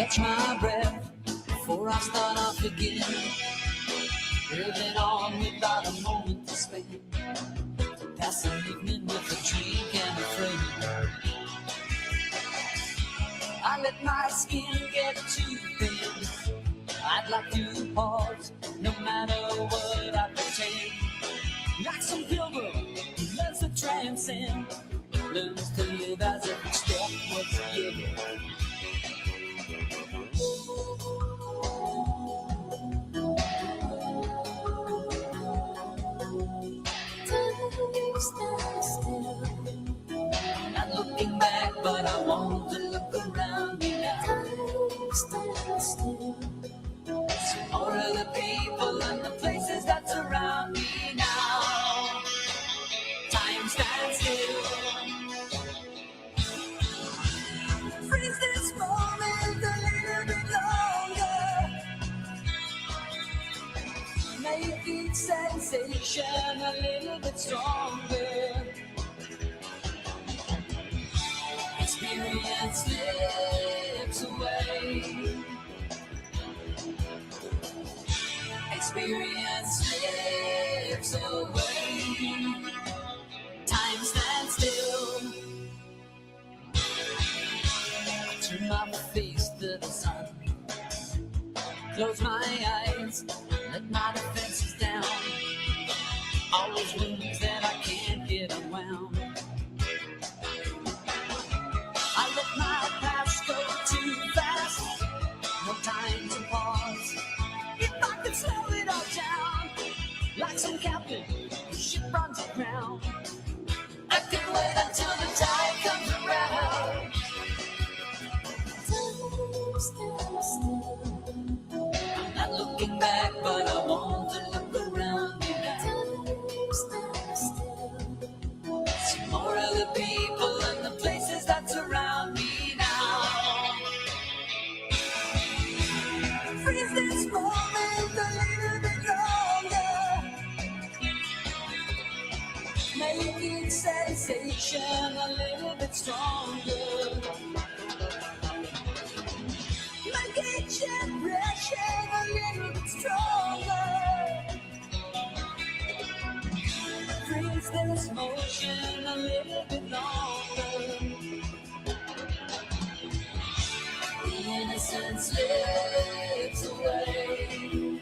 catch my breath before I start off again. Living on without a moment to spend. Pass an evening with a drink and a friend. I let my skin get too thin. I'd like to pause, no matter what I pretend. Like some pilgrim who loves to transcend, learns to live as if each step was given. Not looking back, but I want to look around me now. See more of the people and the places that surround me now. Time stands still. Freeze this moment a little bit longer. Make each sensation a little bit stronger. Experience slips away. Experience slips away. Time stands still. I turn my face to the sun. Close my eyes, let my defenses down. All those wounds that I can't get unwound. I let my past go too fast. No time to pause. If I could slow it all down, like some captain whose ship runs aground, I could wait until the tide comes around. I'm not looking back, but I want to look around me now. See more of the people and the places that surround me now. Freeze this moment a little bit longer. Make each sensation a little bit stronger. Make each impression a little bit stronger. Freeze this motion a little bit longer. The innocence slips away.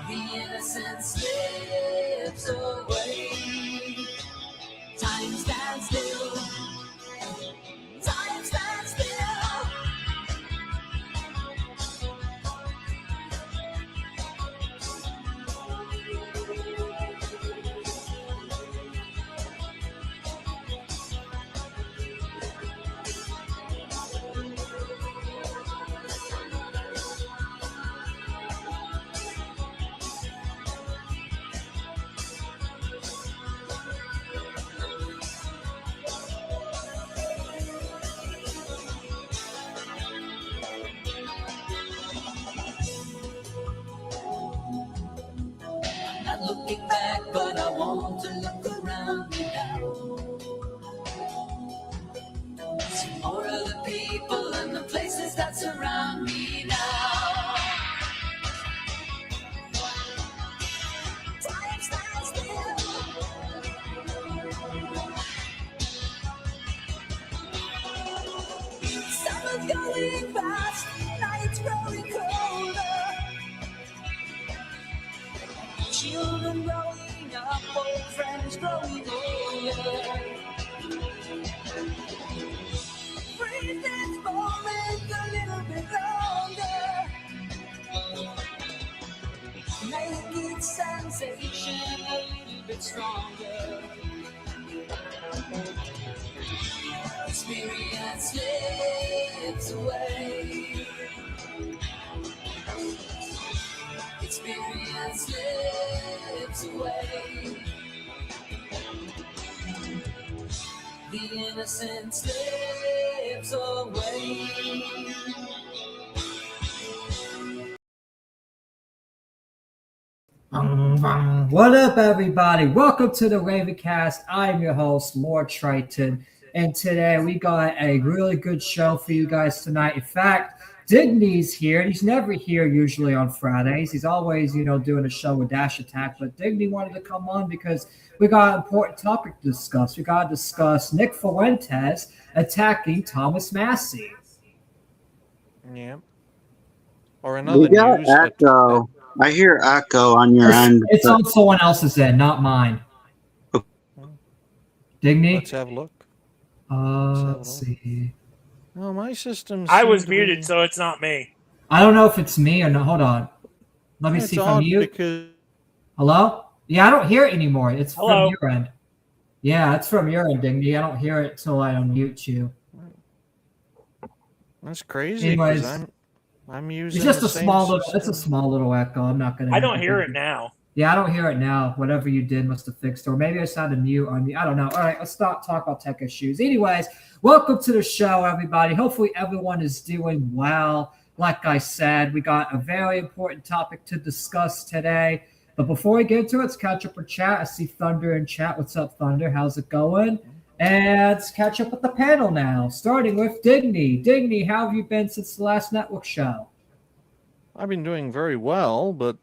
The innocence slips away. Time stands still. Time stands still. Looking back, but I want to look around me now. See more of the people and the places that surround me now. Time stands still. Summer's going fast, nights growing colder. Children growing up, old friends growing older. Breathe this moment a little bit longer. Make each sensation a little bit stronger. Experience slips away. Experience slips away. The innocence slips away. What up, everybody? Welcome to the Ravencast. I'm your host, Lord Triton. And today we got a really good show for you guys tonight. In fact, Digny's here. He's never here usually on Fridays. He's always, doing a show with Dash Attack. But Digny wanted to come on because we got an important topic to discuss. We got to discuss Nick Fuentes attacking Thomas Massie. Yeah. Or We another got news. echo. I hear echo on your It's, end. it's on someone else's end, not mine. Digny? Let's have a look. Let's have a Let's look. see. Oh, my system. I was muted, so it's not me. I don't know if it's me or no. Hold on. Let me see if I'm mute. Because... Hello? Yeah, I don't hear it anymore. It's Hello? from your end. Yeah, it's from your end, Digny. I don't hear it till I unmute you. That's crazy. Anyways, I'm using. It's just the a same small little. system. It's a small little echo. I'm not gonna. I don't hear it now. Yeah, I don't hear it now. Whatever you did must have fixed it. Or maybe I sounded mute on me. I don't know. All right, let's stop talk about tech issues. Anyways, welcome to the show, everybody. Hopefully everyone is doing well. Like I said, we got a very important topic to discuss today. But before we get into it, let's catch up with chat. I see Thunder in chat. What's up, Thunder? How's it going? And let's catch up with the panel now, starting with Digny. Digny, how have you been since the last network show? I've been doing very well, but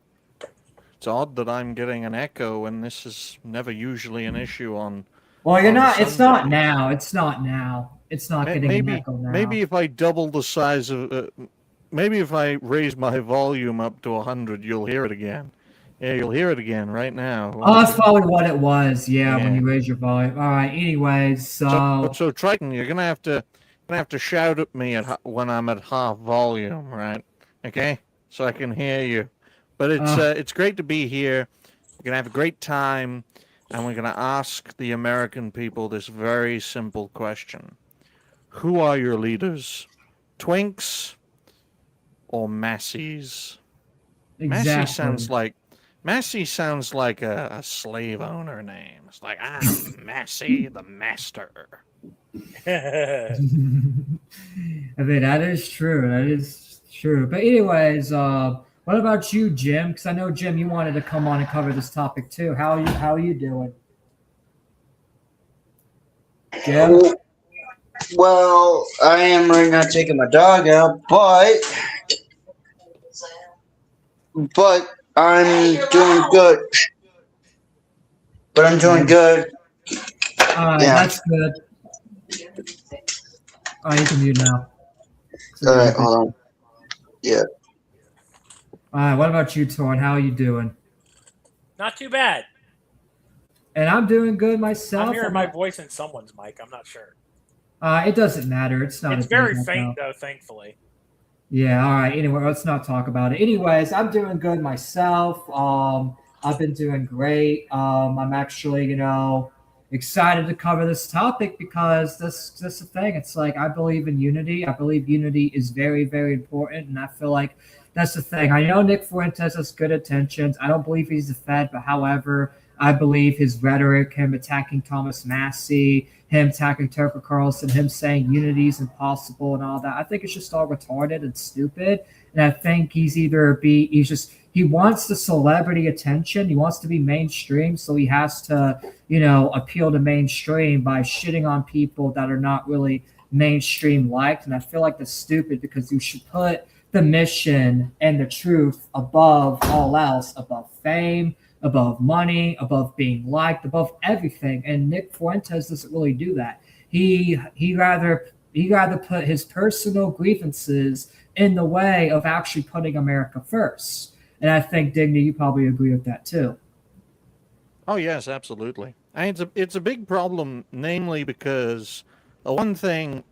it's odd that I'm getting an echo, and this is never usually an issue on. Well, you're on not. Sundays. It's not now. It's not now. It's not getting maybe, an echo now. Maybe if I double the size of, maybe if I raise my volume up to 100, you'll hear it again. Yeah, you'll hear it again right now. Oh, that's probably what it was. Yeah, when you raise your volume. All right. Anyways, so Triton, you're gonna have to shout at me when I'm at half volume, right? Okay, so I can hear you. But it's great to be here. We're gonna have a great time, and we're gonna ask the American people this very simple question: who are your leaders, Twinks or Massies? Exactly. Massie sounds like a slave owner name. It's like, I'm Massie the Master. I mean, that is true. That is true. But anyways, what about you, Jim? Because I know, Jim, you wanted to come on and cover this topic too. How are you doing? Jim? Well, I am right now taking my dog out, but I'm doing good. But I'm doing good. All right, that's good. All right, you can mute now. All right, hold on. Yeah. All right, what about you, Torn? How are you doing? Not too bad. And I'm doing good myself. I'm hearing my voice in someone's mic. I'm not sure. It doesn't matter. It's not. It's very faint, though, thankfully. Yeah, all right. Anyway, let's not talk about it. Anyways, I'm doing good myself. I've been doing great. I'm actually, excited to cover this topic because this is the thing. It's like I believe in unity. I believe unity is very, very important, and I feel like that's the thing. I know Nick Fuentes has good intentions. I don't believe he's the Fed, but however, I believe his rhetoric, him attacking Thomas Massie, him attacking Tucker Carlson, him saying unity is impossible and all that. I think it's just all retarded and stupid. And I think he wants the celebrity attention. He wants to be mainstream. So he has to, appeal to mainstream by shitting on people that are not really mainstream liked. And I feel like that's stupid because you should put the mission and the truth above all else, above fame, above money, above being liked, above everything. And Nick Fuentes doesn't really do that. He rather put his personal grievances in the way of actually putting America first. And I think, Digny, you probably agree with that too. Oh yes, absolutely. And it's a big problem, namely because the one thing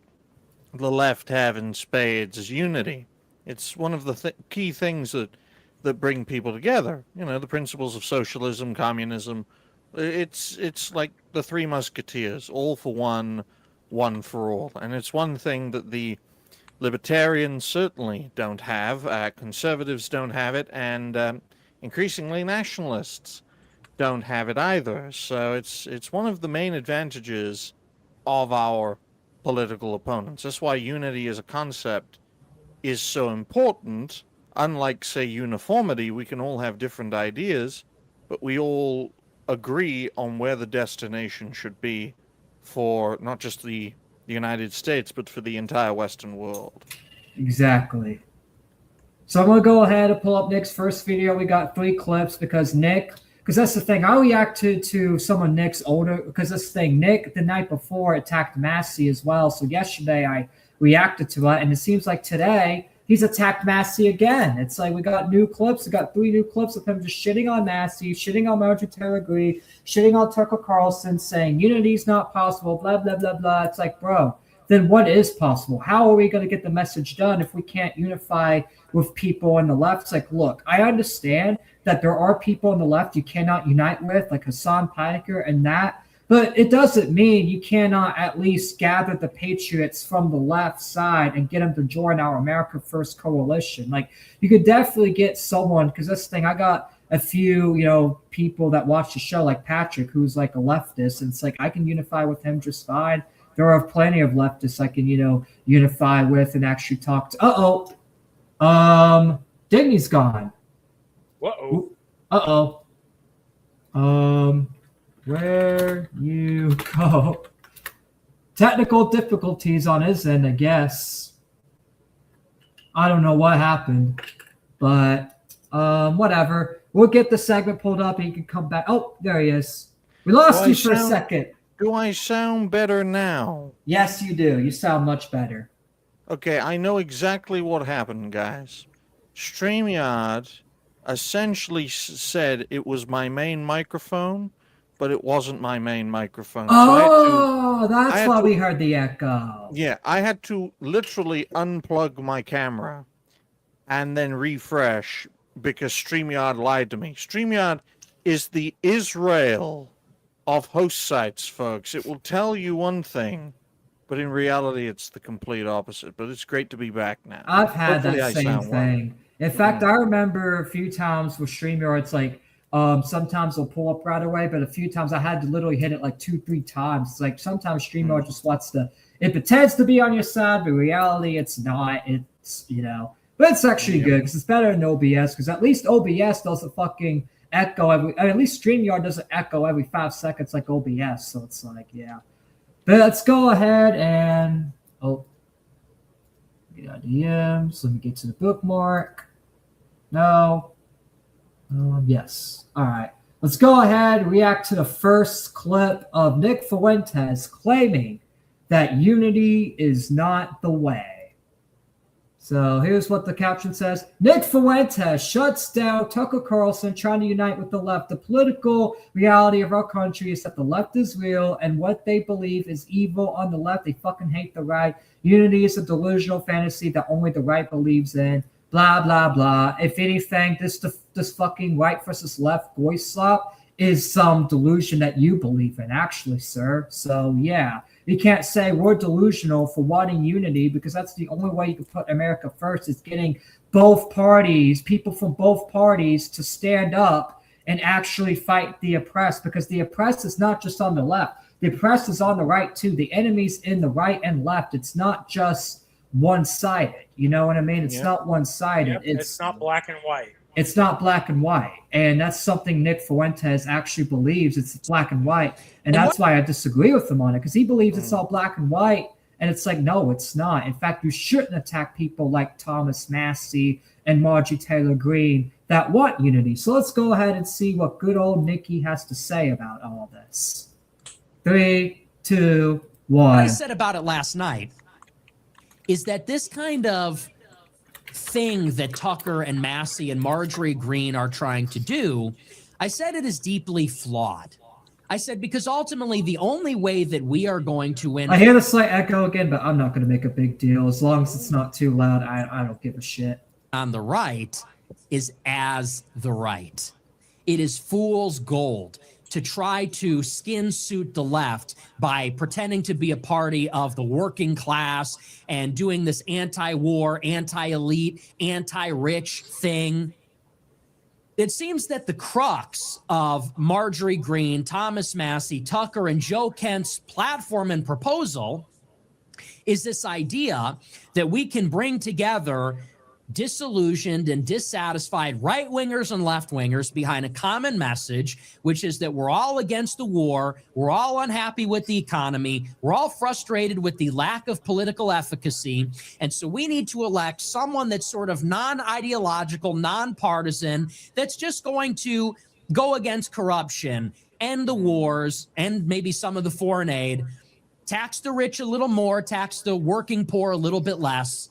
the left have in spades is unity. It's one of the key things that bring people together. The principles of socialism, communism. It's like the Three Musketeers, all for one, one for all. And it's one thing that the libertarians certainly don't have, conservatives don't have it, and increasingly nationalists don't have it either. So it's one of the main advantages of our political opponents. That's why unity as a concept is so important. Unlike, say, uniformity, we can all have different ideas, but we all agree on where the destination should be for not just the United States, but for the entire Western world. Exactly. So I'm going to go ahead and pull up Nick's first video. We got 3 clips because that's the thing. I reacted to some of Nick's older, because this thing, Nick, the night before, attacked Massie as well. So yesterday I reacted to it, and it seems like today he's attacked Massie again. It's like we got new clips. We got 3 new clips of him just shitting on Massie, shitting on Marjorie Taylor Greene, shitting on Tucker Carlson, saying unity's not possible, blah, blah, blah, blah. It's like, bro, then what is possible? How are we going to get the message done if we can't unify with people on the left? It's like, look, I understand that there are people on the left you cannot unite with, like Hassan Pinecker and that, but it doesn't mean you cannot at least gather the patriots from the left side and get them to join our America First coalition. Like, you could definitely get someone, because this thing, I got a few, people that watch the show, like Patrick, who's like a leftist, and it's like I can unify with him just fine. There are plenty of leftists I can, unify with and actually talk to. Digny's gone. Uh-oh. Where you go? Technical difficulties on his end, I guess. I don't know what happened, but whatever. We'll get the segment pulled up and he can come back. Oh, there he is. We lost you for a second. Do I sound better now? Yes, you do. You sound much better. Okay, I know exactly what happened, guys. StreamYard essentially said it was my main microphone, but it wasn't my main microphone. That's why we heard the echo. Yeah, I had to literally unplug my camera and then refresh because StreamYard lied to me. StreamYard is the Israel of host sites, folks. It will tell you one thing, but in reality, it's the complete opposite. But it's great to be back now. I've had Hopefully that same thing. In fact, I remember a few times with StreamYard, it's like sometimes it'll pull up right away, but a few times I had to literally hit it like 2-3 times. It's like sometimes StreamYard just wants it pretends to be on your side, but in reality, it's not. It's, but it's actually good because it's better than OBS, because at least OBS doesn't fucking echo at least StreamYard doesn't echo every 5 seconds like OBS, so it's like, yeah. But let's go ahead and get DMs. Let me get to the bookmark. No. Yes. All right. Let's go ahead and react to the first clip of Nick Fuentes claiming that unity is not the way. So here's what the caption says. Nick Fuentes shuts down Tucker Carlson trying to unite with the left. The political reality of our country is that the left is real and what they believe is evil on the left. They fucking hate the right. Unity is a delusional fantasy that only the right believes in. Blah, blah, blah. If anything, this fucking right versus left voice swap is some delusion that you believe in, actually, sir. So, yeah. You can't say we're delusional for wanting unity, because that's the only way you can put America first, is getting both parties, people from both parties, to stand up and actually fight the oppressed, because the oppressed is not just on the left. The oppressed is on the right, too. The enemy's in the right and left. It's not just one-sided. You know what I mean? It's not one-sided. It's not black and white. It's not black and white. And that's something Nick Fuentes actually believes. It's black and white. And that's why I disagree with him on it, because he believes it's all black and white. And it's like, no, it's not. In fact, you shouldn't attack people like Thomas Massie and Marjorie Taylor Greene that want unity. So let's go ahead and see what good old Nikki has to say about all this. 3, 2, 1. What I said about it last night is that this kind of thing that Tucker and Massie and Marjorie Greene are trying to do, I said it is deeply flawed. I said, because ultimately the only way that we are going to win... I hear the slight echo again, but I'm not going to make a big deal. As long as it's not too loud, I don't give a shit. ...on the right is as the right. It is fool's gold to try to skin suit the left by pretending to be a party of the working class and doing this anti-war, anti-elite, anti-rich thing. It seems that the crux of Marjorie Greene, Thomas Massie, Tucker, and Joe Kent's platform and proposal is this idea that we can bring together disillusioned and dissatisfied right wingers and left wingers behind a common message, which is that we're all against the war. We're all unhappy with the economy. We're all frustrated with the lack of political efficacy. And so we need to elect someone that's sort of non-ideological, non-partisan, that's just going to go against corruption, end the wars, and maybe some of the foreign aid, tax the rich a little more, tax the working poor a little bit less.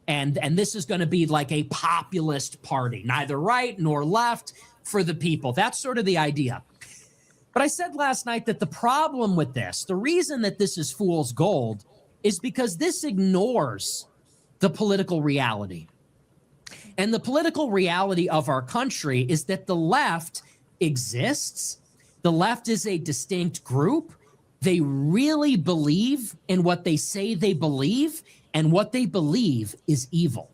And this is going to be like a populist party, neither right nor left, for the people. That's sort of the idea. But I said last night that the problem with this, the reason that this is fool's gold, is because this ignores the political reality. And the political reality of our country is that the left exists. The left is a distinct group. They really believe in what they say they believe, and what they believe is evil.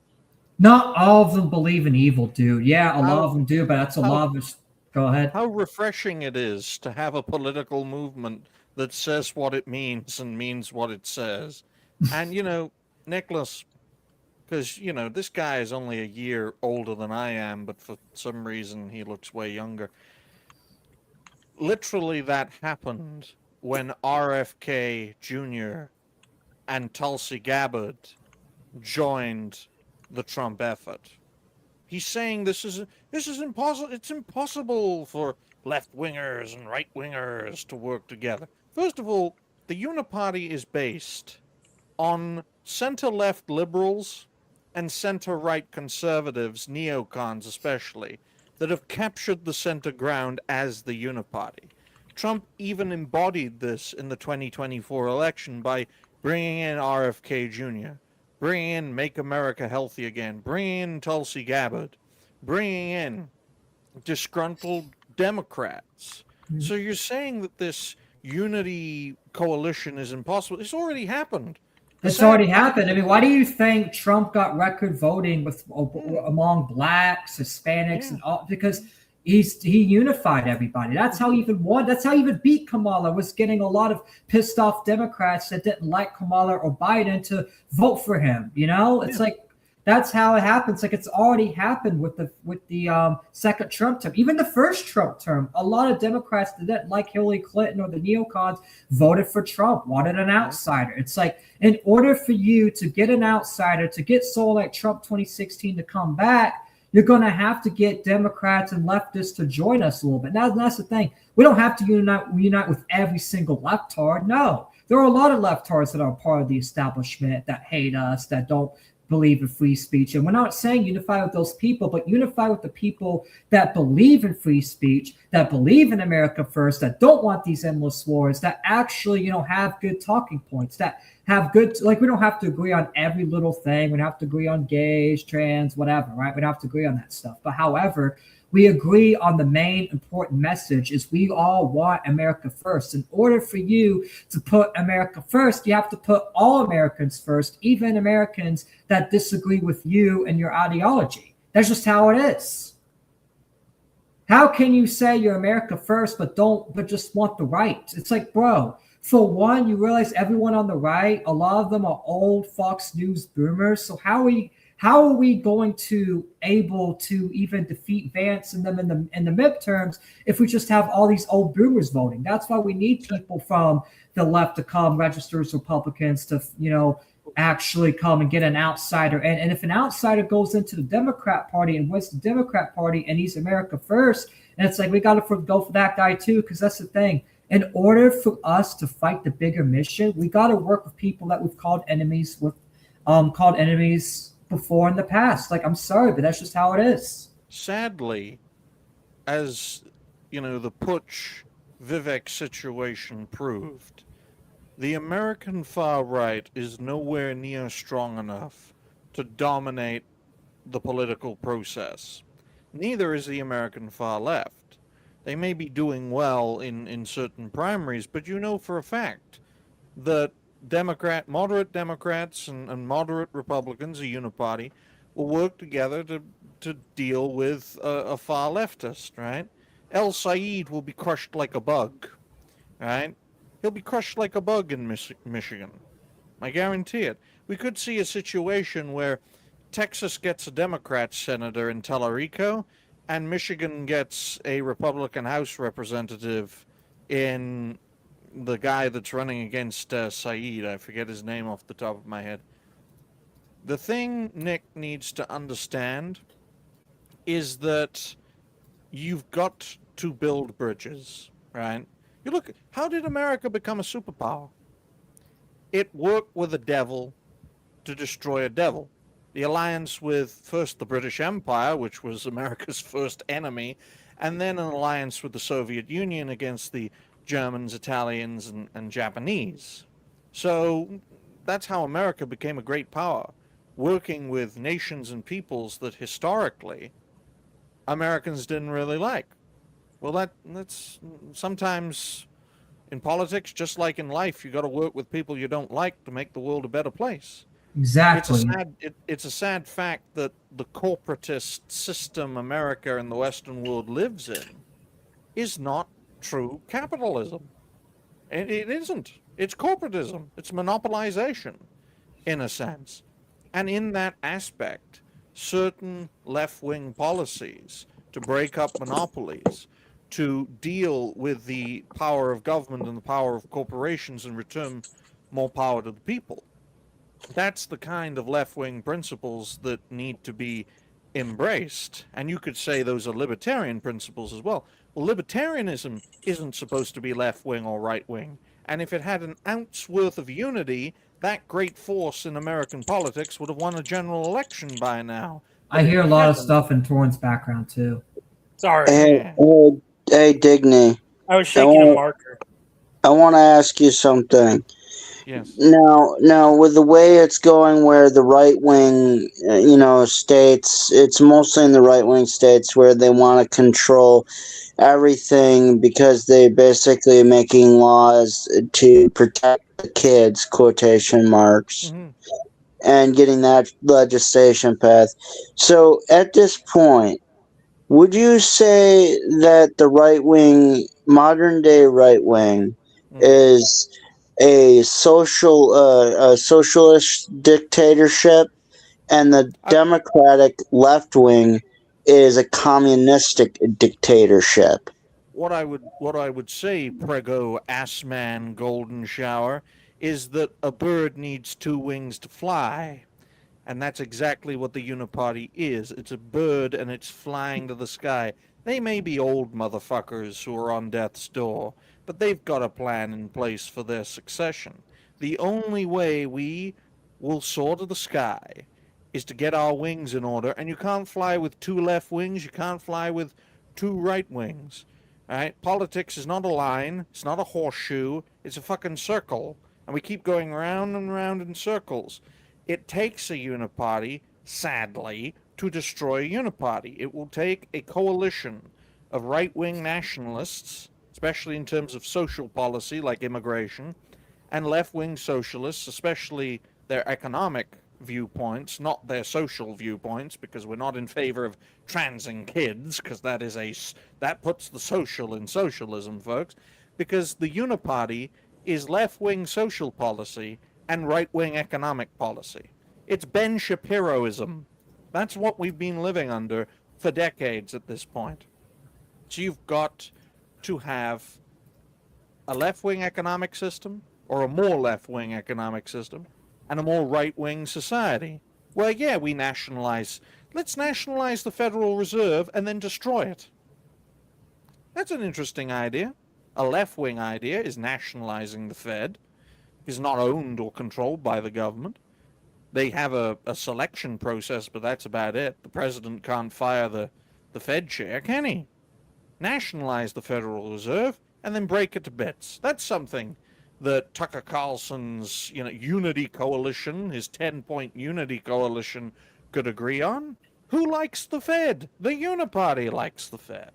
Not all of them believe in evil, dude. Yeah, a lot of them do, but that's a lot of us. Go ahead. How refreshing it is to have a political movement that says what it means and means what it says. And, Nicholas, because, this guy is only a year older than I am, but for some reason he looks way younger. Literally, that happened when RFK Jr. and Tulsi Gabbard joined the Trump effort. He's saying this is impossible. It's impossible for left-wingers and right-wingers to work together. First of all, the Uniparty is based on center-left liberals and center-right conservatives, neocons especially, that have captured the center ground as the Uniparty. Trump even embodied this in the 2024 election by bringing in RFK Jr., bringing in Make America Healthy Again, bringing in Tulsi Gabbard, bringing in disgruntled Democrats. So you're saying that this unity coalition is impossible? It's already happened. It's already happened. I mean, why do you think Trump got record voting among blacks, Hispanics, and all? Because he unified everybody. That's how he even won. That's how he even beat Kamala, was getting a lot of pissed off Democrats that didn't like Kamala or Biden to vote for him. It's like, that's how it happens. Like, it's already happened with the second Trump term. Even the first Trump term, a lot of Democrats that didn't like Hillary Clinton or the neocons voted for Trump, wanted an outsider. It's like, in order for you to get an outsider, to get someone like Trump 2016 to come back, you're going to have to get Democrats and leftists to join us a little bit. Now, that's the thing. We don't have to unite with every single leftard. No, there are a lot of leftards that are part of the establishment that hate us, that don't believe in free speech. And we're not saying unify with those people, but unify with the people that believe in free speech, that believe in America first, that don't want these endless wars, that actually, have good talking points, that have good, like, we don't have to agree on every little thing. We don't have to agree on gays, trans, whatever, right? We don't have to agree on that stuff. But however, we agree on the main important message is we all want America first. In order for you to put America first, you have to put all Americans first, even Americans that disagree with you and your ideology. That's just how it is. How can you say you're America first, but just want the right? It's like, bro, for one, you realize everyone on the right, a lot of them are old Fox News boomers. So how are we going to able to even defeat Vance and them in the midterms if we just have all these old boomers voting? That's why we need people from the left to come register as Republicans to, actually come and get an outsider. And if an outsider goes into the Democrat Party and wins the Democrat Party and he's America first, and it's like, we got to go for that guy too, because that's the thing. In order for us to fight the bigger mission, we got to work with people that we've called enemies before in the past. Like, I'm sorry, but that's just how it is. Sadly, as the Putsch Vivek situation proved, the American far right is nowhere near strong enough to dominate the political process. Neither is the American far left. They may be doing well in certain primaries, but for a fact that moderate Democrats and moderate Republicans, a uniparty, will work together to deal with a far leftist, right? El Said will be crushed like a bug, right? He'll be crushed like a bug in Michigan. I guarantee it. We could see a situation where Texas gets a Democrat senator in Tellurico, and Michigan gets a Republican House representative in the guy that's running against Said. I forget his name off the top of my head. The thing Nick needs to understand is that you've got to build bridges, right? You look, how did America become a superpower? It worked with a devil to destroy a devil. The alliance with first the British Empire, which was America's first enemy, and then an alliance with the Soviet Union against the Germans, Italians, and Japanese. So that's how America became a great power, working with nations and peoples that historically Americans didn't really like. Well, that's sometimes in politics, just like in life, you got to work with people you don't like to make the world a better place. Exactly. It's a sad fact that the corporatist system America and the Western world lives in is not true capitalism. It isn't. It's corporatism. It's monopolization, in a sense. And in that aspect, certain left-wing policies to break up monopolies, to deal with the power of government and the power of corporations and return more power to the people. That's the kind of left-wing principles that need to be embraced. And you could say those are libertarian principles as well. Well, libertarianism isn't supposed to be left-wing or right-wing. And if it had an ounce worth of unity, that great force in American politics would have won a general election by now. I hear a lot of stuff in Torrance background too. Sorry, Hey, hey, Digny. I was shaking a marker. I want to ask you something. Yes. Now, with the way it's going, where the right wing, states, it's mostly in the right wing states where they want to control everything because they basically making laws to protect the kids, quotation marks, and getting that legislation passed. So at this point, would you say that the right wing, modern day right wing, is a socialist dictatorship, and the democratic left wing is a communistic dictatorship? What I would say, Prego, Assman, Golden Shower, is that a bird needs two wings to fly. And that's exactly what the Uniparty is. It's a bird and it's flying to the sky. They may be old motherfuckers who are on death's door, but they've got a plan in place for their succession. The only way we will soar to the sky is to get our wings in order, and you can't fly with two left wings, you can't fly with two right wings. All right? Politics is not a line, it's not a horseshoe, it's a fucking circle. And we keep going round and round in circles. It takes a uniparty, sadly, to destroy a uniparty. It will take a coalition of right-wing nationalists, especially in terms of social policy like immigration, and left-wing socialists, especially their economic viewpoints, not their social viewpoints, because we're not in favor of transing kids, because that puts the social in socialism, folks, because the uniparty is left-wing social policy and right-wing economic policy. It's Ben Shapiroism. That's what we've been living under for decades at this point. So you've got to have a left-wing economic system, or a more left-wing economic system, and a more right-wing society. Well, yeah, let's nationalize the Federal Reserve and then destroy it. That's an interesting idea. A left-wing idea is nationalizing the Fed. Is not owned or controlled by the government. They have a selection process, but that's about it. The president can't fire the Fed chair, can he? Nationalize the Federal Reserve and then break it to bits. That's something that Tucker Carlson's unity coalition, his 10-point unity coalition, could agree on. Who likes the Fed? The Uniparty likes the Fed.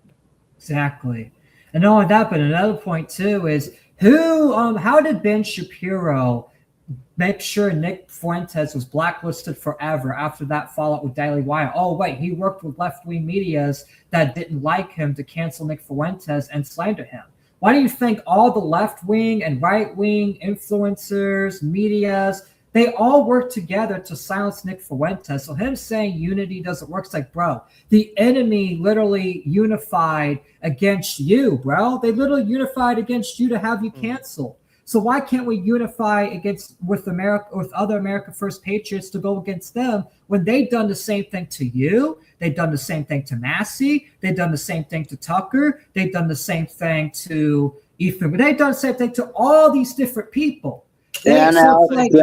Exactly. And not only that, but another point too is how did Ben Shapiro make sure Nick Fuentes was blacklisted forever after that fallout with Daily Wire? Oh, wait, he worked with left-wing medias that didn't like him to cancel Nick Fuentes and slander him. Why do you think all the left-wing and right-wing influencers, medias, They all work together to silence Nick Fuentes. So him saying unity doesn't work, it's like, bro, the enemy literally unified against you, bro. They literally unified against you to have you canceled. So why can't we unify with other America First patriots to go against them when they've done the same thing to you? They've done the same thing to Massie. They've done the same thing to Tucker. They've done the same thing to Ethan. They've done the same thing to all these different people. And Alex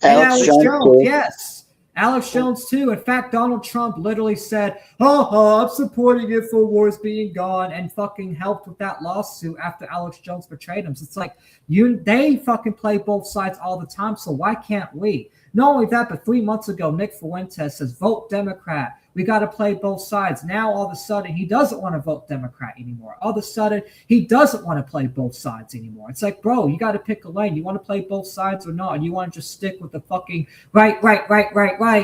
Alex Jones, Jones, yes. Alex Jones, too. In fact, Donald Trump literally said, I'm supporting InfoWars being gone, and fucking helped with that lawsuit after Alex Jones betrayed him. So it's like, they fucking play both sides all the time, so why can't we? Not only that, but 3 months ago, Nick Fuentes says, vote Democrat. We got to play both sides. Now, all of a sudden, he doesn't want to vote Democrat anymore. All of a sudden, he doesn't want to play both sides anymore. It's like, bro, you got to pick a lane. You want to play both sides or not? And you want to just stick with the fucking right,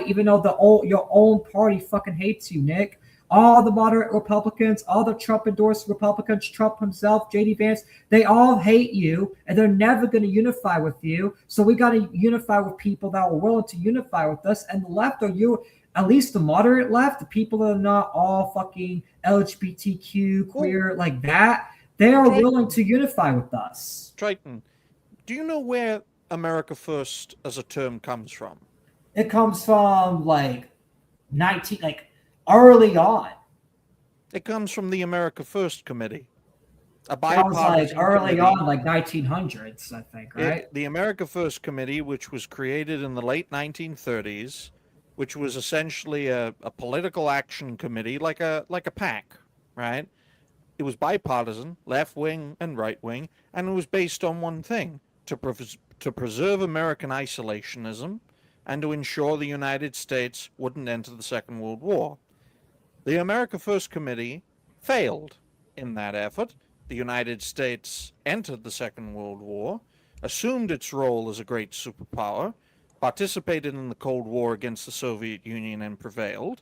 even though your own party fucking hates you, Nick. All the moderate Republicans, all the Trump-endorsed Republicans, Trump himself, J.D. Vance, they all hate you, and they're never going to unify with you. So we got to unify with people that are willing to unify with us. And the left, at least the moderate left, the people that are not all fucking LGBTQ, queer, like that, they are willing to unify with us. Triton, do you know where America First as a term comes from? It comes from early on. It comes from the America First Committee. That was early on, 1900s, I think, right? The America First Committee, which was created in the late 1930s, which was essentially a political action committee, like a PAC, right? It was bipartisan, left wing and right wing, and it was based on one thing: to preserve American isolationism and to ensure the United States wouldn't enter the Second World War. The America First Committee failed in that effort. The United States entered the Second World War, assumed its role as a great superpower, participated in the Cold War against the Soviet Union and prevailed.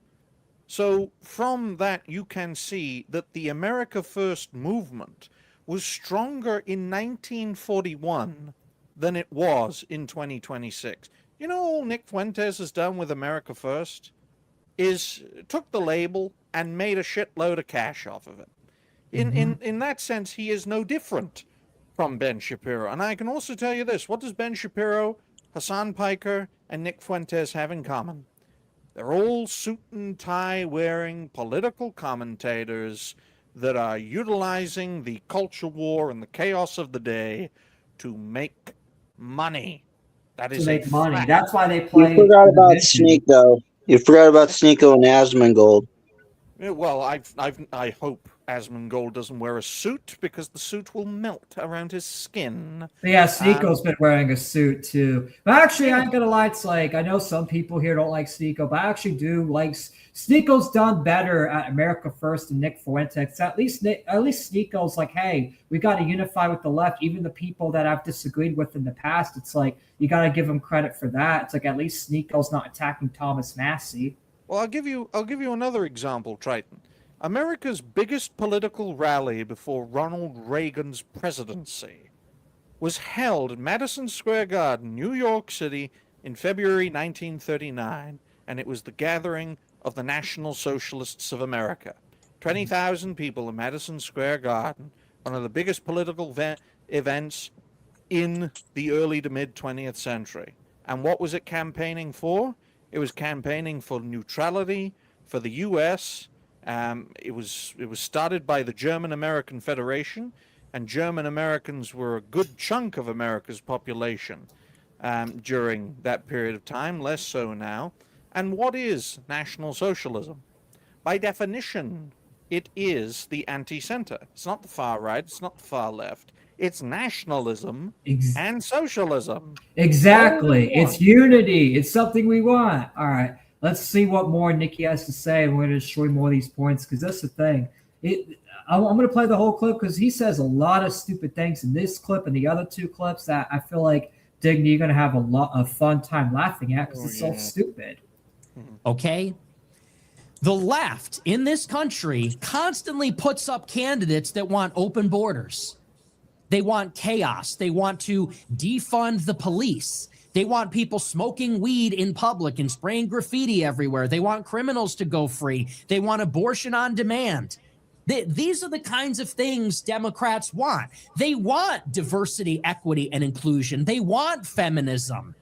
So from that, you can see that the America First movement was stronger in 1941 than it was in 2026. You know what all Nick Fuentes has done with America First? Is took the label and made a shitload of cash off of it. In that sense, he is no different from Ben Shapiro. And I can also tell you this: what does Ben Shapiro, Hassan Piker, and Nick Fuentes have in common? They're all suit and tie wearing political commentators that are utilizing the culture war and the chaos of the day to make money. That is to make money. fact. That's why they play. You forgot about Sneeko. You forgot about Sneeko and Asmongold. Yeah, well, I hope Asmongold doesn't wear a suit, because the suit will melt around his skin. But yeah, Sneeko's been wearing a suit too. But actually, I ain't gonna lie. It's I know some people here don't like Sneeko, but I actually do like. Sneeko's done better at America First than Nick Fuentes. At least Sneeko's hey, we got to unify with the left. Even the people that I've disagreed with in the past, it's you got to give him credit for that. It's at least Sneeko's not attacking Thomas Massie. Well, I'll give you another example, Triton. America's biggest political rally before Ronald Reagan's presidency was held at Madison Square Garden, New York City, in February 1939, and it was the gathering of the National Socialists of America. 20,000 people in Madison Square Garden, one of the biggest political events in the early to mid 20th century. And what was it campaigning for? It was campaigning for neutrality, for the U.S. It was started by the German American Federation, and German Americans were a good chunk of America's population during that period of time, less so now. And what is National Socialism? By definition, it is the anti-center. It's not the far right, it's not the far left. It's nationalism and socialism. Exactly. It's unity. It's something we want. All right. Let's see what more Nikki has to say. We're going to destroy more of these points, because that's the thing. I'm going to play the whole clip, because he says a lot of stupid things in this clip and the other two clips that I feel like, Digny, you're going to have a lot of fun time laughing at, because it's so stupid. Okay? The left in this country constantly puts up candidates that want open borders. They want chaos. They want to defund the police. They want people smoking weed in public and spraying graffiti everywhere. They want criminals to go free. They want abortion on demand. These are the kinds of things Democrats want. They want diversity, equity, and inclusion. They want feminism.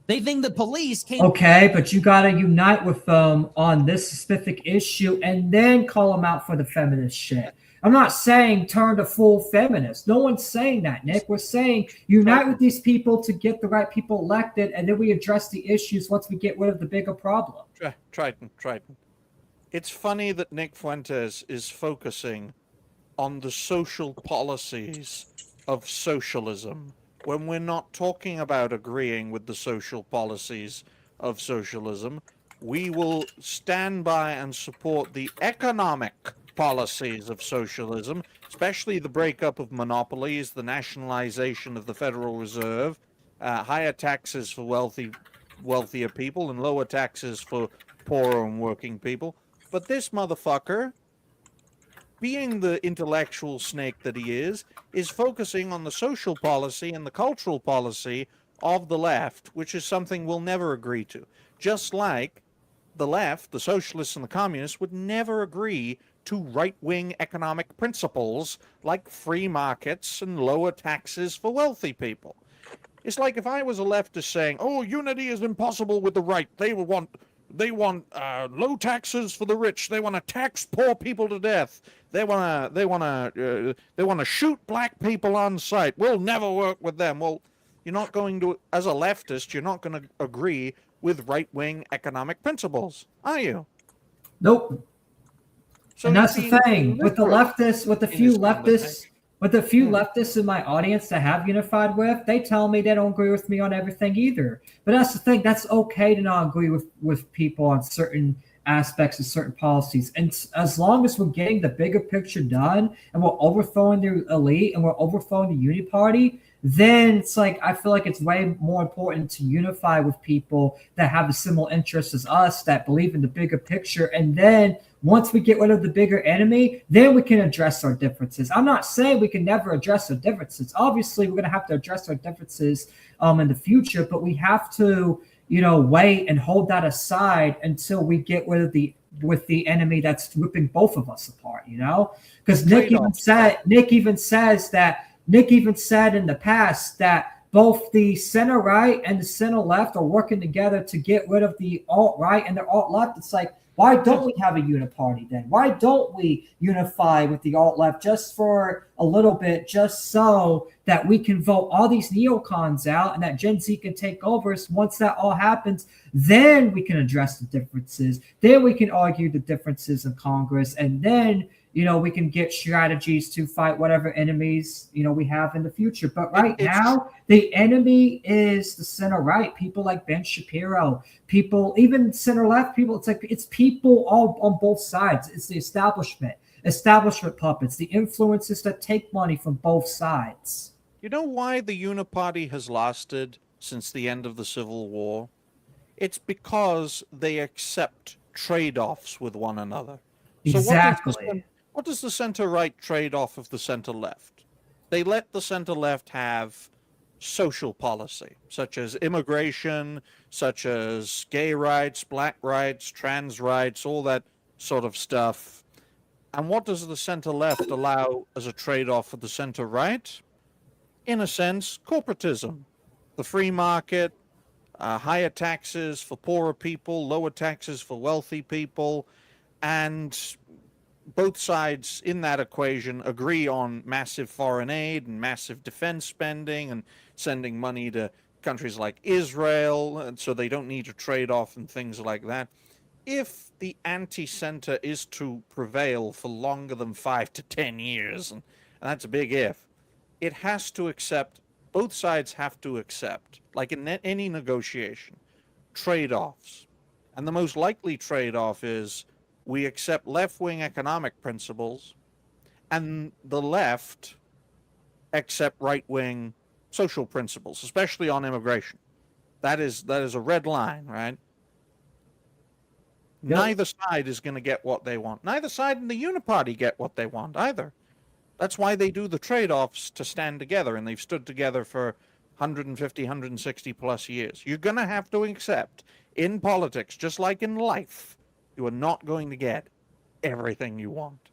They think the police can't. Okay, but you got to unite with them on this specific issue and then call them out for the feminist shit. I'm not saying turn to full feminist. No one's saying that, Nick. We're saying unite with these people to get the right people elected, and then we address the issues once we get rid of the bigger problem. Triton. It's funny that Nick Fuentes is focusing on the social policies of socialism when we're not talking about agreeing with the social policies of socialism. We will stand by and support the economic policies of socialism, especially the breakup of monopolies, the nationalization of the Federal Reserve, higher taxes for wealthier people and lower taxes for poorer and working people. But this motherfucker, being the intellectual snake that he is focusing on the social policy and the cultural policy of the left, which is something we'll never agree to. Just like the left, the socialists and the communists would never agree to right-wing economic principles like free markets and lower taxes for wealthy people. It's like if I was a leftist saying, "Oh, unity is impossible with the right. They want low taxes for the rich. They want to tax poor people to death. They want to shoot black people on sight. We'll never work with them." Well, you're not going to, as a leftist, you're not going to agree with right-wing economic principles, are you? Nope. So and that's the thing with the leftists, with the few leftists in my audience that have unified with, they tell me they don't agree with me on everything either. But that's the thing. That's okay to not agree with people on certain aspects of certain policies. And as long as we're getting the bigger picture done and we're overthrowing the elite and we're overthrowing the Unity Party, then it's like I feel like it's way more important to unify with people that have the similar interests as us, that believe in the bigger picture. And then once we get rid of the bigger enemy, then we can address our differences. I'm not saying we can never address our differences. Obviously, we're going to have to address our differences in the future, but we have to, wait and hold that aside until we get rid of the enemy that's ripping both of us apart, Because Nick even said in the past that both the center right and the center left are working together to get rid of the alt right and the alt left. It's like, why don't we have a uniparty then? Why don't we unify with the alt left just for a little bit, just so that we can vote all these neocons out and that Gen Z can take over? So once that all happens, then we can address the differences. Then we can argue the differences in Congress, and then we can get strategies to fight whatever enemies, we have in the future. But now, the enemy is the center right. People like Ben Shapiro, people, even center left people. It's people all on both sides. It's the establishment puppets, the influences that take money from both sides. You know why the Uniparty has lasted since the end of the Civil War? It's because they accept trade-offs with one another. Exactly. What does the center-right trade off of the center-left? They let the center-left have social policy, such as immigration, such as gay rights, black rights, trans rights, all that sort of stuff. And what does the center-left allow as a trade-off for the center-right? In a sense, corporatism, the free market, higher taxes for poorer people, lower taxes for wealthy people, and both sides in that equation agree on massive foreign aid and massive defense spending and sending money to countries like Israel, and so they don't need to trade off and things like that. If the anti-center is to prevail for longer than 5 to 10 years, and that's a big if, it has to accept, both sides have to accept, like in any negotiation, trade-offs. And the most likely trade-off is we accept left-wing economic principles, and the left accept right-wing social principles, especially on immigration. That is a red line, right? Yep. Neither side is going to get what they want. Neither side in the Uniparty get what they want either. That's why they do the trade-offs to stand together, and they've stood together for 150, 160 plus years. You're going to have to accept in politics, just like in life, you are not going to get everything you want.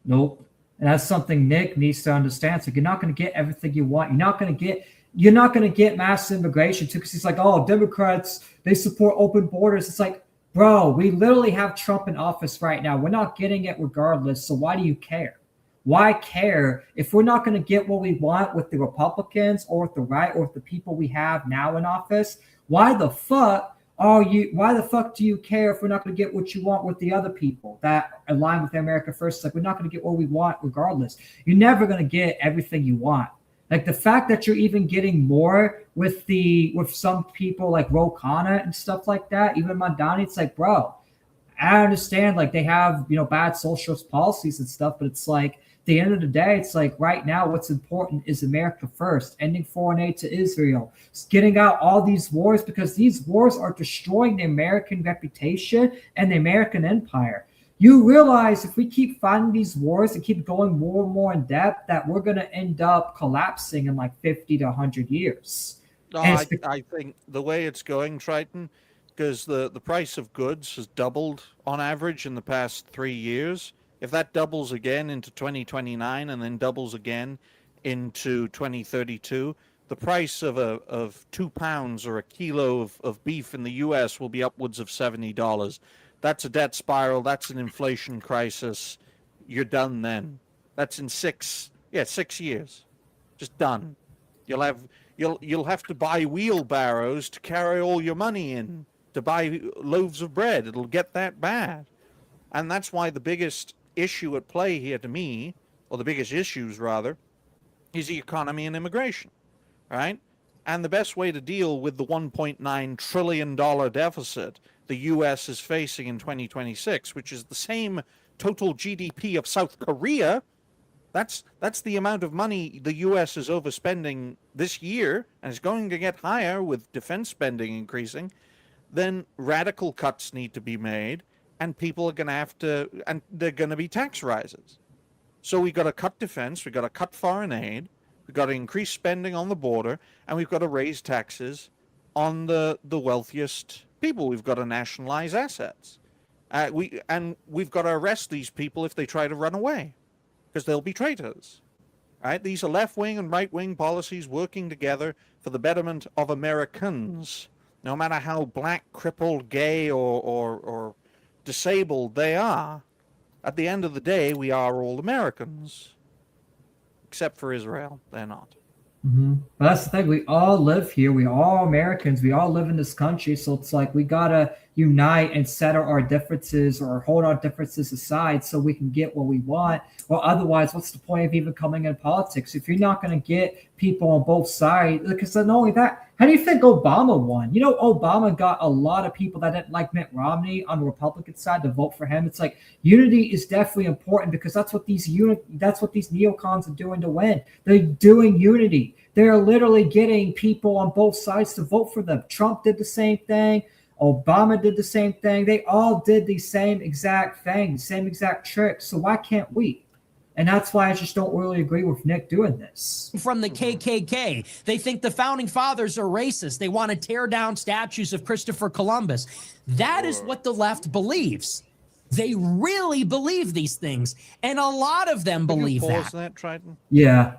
Nope. And that's something Nick needs to understand. So you're not going to get everything you want. You're not going to get mass immigration too, because he's like, oh, Democrats, they support open borders. It's like, bro, we literally have Trump in office right now. We're not getting it regardless. So why do you care? Why care if we're not going to get what we want with the Republicans or with the right or with the people we have now in office? Why the fuck do you care if we're not going to get what you want with the other people that align with America First? Like, we're not going to get what we want regardless. You're never going to get everything you want. Like, the fact that you're even getting more with some people like Ro Khanna and stuff like that, even Mandani, it's like, bro, I understand like they have, bad socialist policies and stuff, but it's like, at the end of the day, it's like right now what's important is America first, ending foreign aid to Israel, getting out all these wars, because these wars are destroying the American reputation and the American empire. You realize if we keep fighting these wars and keep going more and more in depth, that we're going to end up collapsing in like 50 to 100 years. No, I think the way it's going, Triton, because the price of goods has doubled on average in the past 3 years. If that doubles again into 2029 and then doubles again into 2032, the price of 2 pounds or a kilo of beef in the U.S. will be upwards of $70. That's a debt spiral. That's an inflation crisis. You're done then. That's in 6 years. Just done. You'll have to buy wheelbarrows to carry all your money in, to buy loaves of bread. It'll get that bad. And that's why the biggest issue at play here to me, or the biggest issues rather, is the economy and immigration, right? And the best way to deal with the $1.9 trillion deficit the U.S. is facing in 2026, which is the same total GDP of South Korea, that's the amount of money the U.S. is overspending this year, and it's going to get higher with defense spending increasing, then radical cuts need to be made. And people are going to have to, and they're going to be tax rises. So we've got to cut defense, we've got to cut foreign aid, we've got to increase spending on the border, and we've got to raise taxes on the wealthiest people. We've got to nationalize assets. We've got to arrest these people if they try to run away, because they'll be traitors. Right? These are left-wing and right-wing policies working together for the betterment of Americans, no matter how black, crippled, gay, or disabled they are. At the end of the day, we are all Americans, except for Israel. They're not. Mm-hmm. But that's the thing. We all live here. We all Americans. We all live in this country. So it's like we gotta unite and settle our differences or hold our differences aside so we can get what we want. Or otherwise, what's the point of even coming in politics if you're not going to get people on both sides? Because not only that, how do you think Obama won? Obama got a lot of people that didn't like Mitt Romney on the Republican side to vote for him. It's like unity is definitely important, because that's what these neocons are doing to win. They're doing unity. They're literally getting people on both sides to vote for them. Trump did the same thing. Obama did the same thing. They all did the same exact thing, the same exact trick. So why can't we? And that's why I just don't really agree with Nick doing this. From the KKK. They think the founding fathers are racist. They want to tear down statues of Christopher Columbus. That is what the left believes. They really believe these things. And a lot of them believe Can you that. pause that, Triton? Yeah.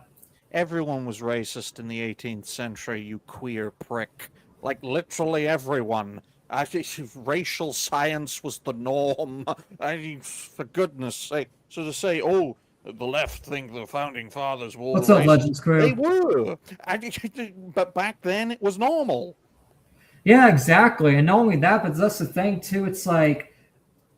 Everyone was racist in the 18th century, you queer prick. Like, literally everyone. Racial science was the norm. For goodness sake. So to say, oh, the left think the founding fathers were all What's up, racist. Legends Crew? They were. But back then, it was normal. Yeah, exactly. And not only that, but that's the thing, too. It's like,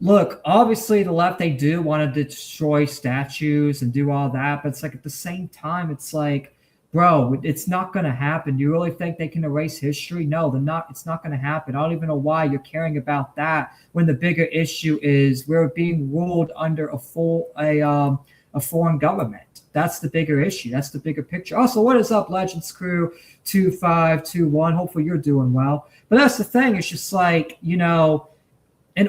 look, obviously the left, they do want to destroy statues and do all that. But it's like at the same time, it's like, bro, it's not going to happen. You really think they can erase history? No, they're not. It's not going to happen. I don't even know why you're caring about that when the bigger issue is we're being ruled under a foreign government. That's the bigger issue. That's the bigger picture. Also, what is up, Legends Crew 2521? Hopefully you're doing well. But that's the thing. It's just like, in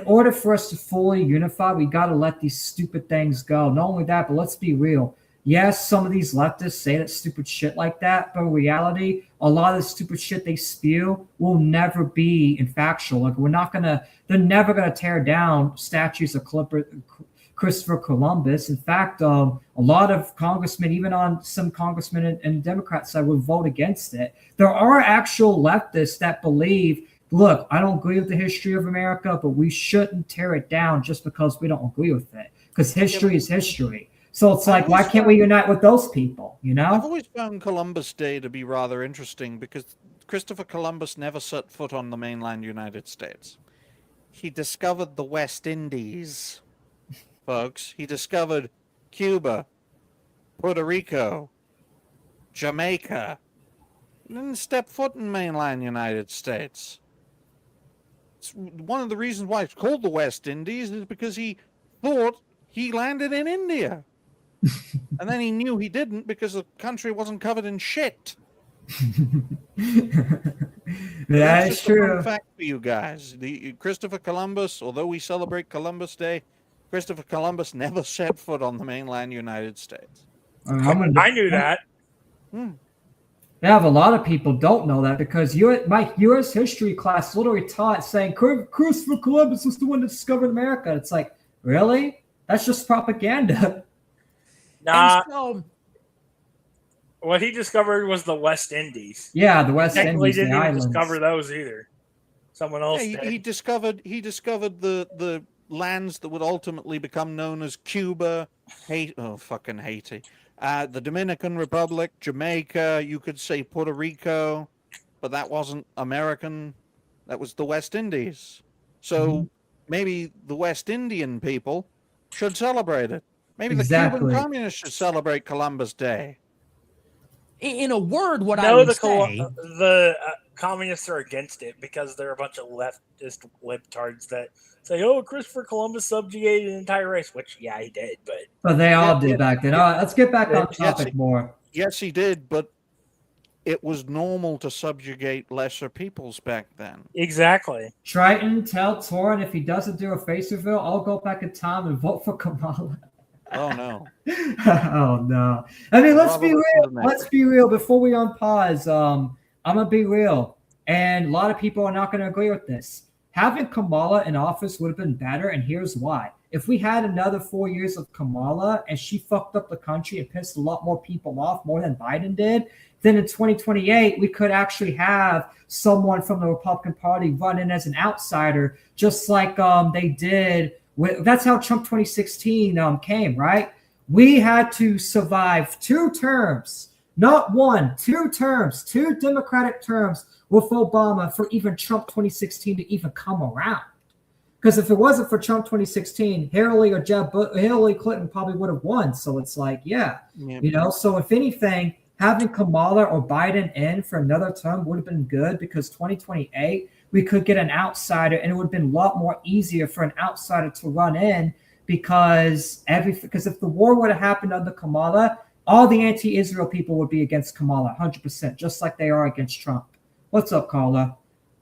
order for us to fully unify, we got to let these stupid things go. Not only that, but let's be real. yes, some of these leftists say that stupid shit like that, but in reality, a lot of the stupid shit they spew will never be factual. Like they're never gonna tear down statues of Christopher Columbus. In fact, a lot of congressmen, even on some congressmen and Democrat side, would vote against it. There are actual leftists that believe, look, I don't agree with the history of America, but we shouldn't tear it down just because we don't agree with it. Because history is history. So it's like, why can't we unite with those people? I've always found Columbus Day to be rather interesting because Christopher Columbus never set foot on the mainland United States. He discovered the West Indies, folks. He discovered Cuba, Puerto Rico, Jamaica. He didn't step foot in mainland United States. It's one of the reasons why it's called the West Indies is because he thought he landed in India. And then he knew he didn't because the country wasn't covered in shit. That is true. A fun fact for you guys. Christopher Columbus, although we celebrate Columbus Day, Christopher Columbus never set foot on the mainland United States. I knew that. Yeah, a lot of people don't know that because my U.S. history class literally taught saying Christopher Columbus was the one that discovered America. It's like, really? That's just propaganda. Nah. So, what he discovered was the West Indies. Yeah, the West Indies, didn't the even islands. discover those either. Someone else did. He discovered the lands that would ultimately become known as Cuba, Haiti, the Dominican Republic, Jamaica, you could say Puerto Rico, but that wasn't American. That was the West Indies. So maybe the West Indian people should celebrate it. Maybe the Cuban communists should celebrate Columbus Day. In a word, what I would say... the communists are against it because they're a bunch of leftist libtards that say, oh, Christopher Columbus subjugated an entire race, which, yeah, he did, but... But they all did back then. All right, let's get back on topic more. Yes, he did, but it was normal to subjugate lesser peoples back then. Exactly. Triton, tell Torin if he doesn't do a face reveal, I'll go back in time and vote for Kamala. Oh no. Oh no. I mean, let's be real. Let's be real. Before we unpause, I'm gonna be real. And a lot of people are not gonna agree with this. Having Kamala in office would have been better, and here's why. If we had another 4 years of Kamala and she fucked up the country and pissed a lot more people off, more than Biden did, then in 2028, we could actually have someone from the Republican Party run in as an outsider, just like they did. That's how Trump 2016 came, right? We had to survive 2 terms, not 1, 2 terms, 2 Democratic terms with Obama for even Trump 2016 to even come around. Because if it wasn't for Trump 2016, Hillary Clinton probably would have won. So it's like, so if anything, having Kamala or Biden in for another term would have been good because 2028, we could get an outsider and it would have been a lot more easier for an outsider to run in because if the war would have happened under Kamala, all the anti-Israel people would be against Kamala 100%, just like they are against Trump. What's up, Carla?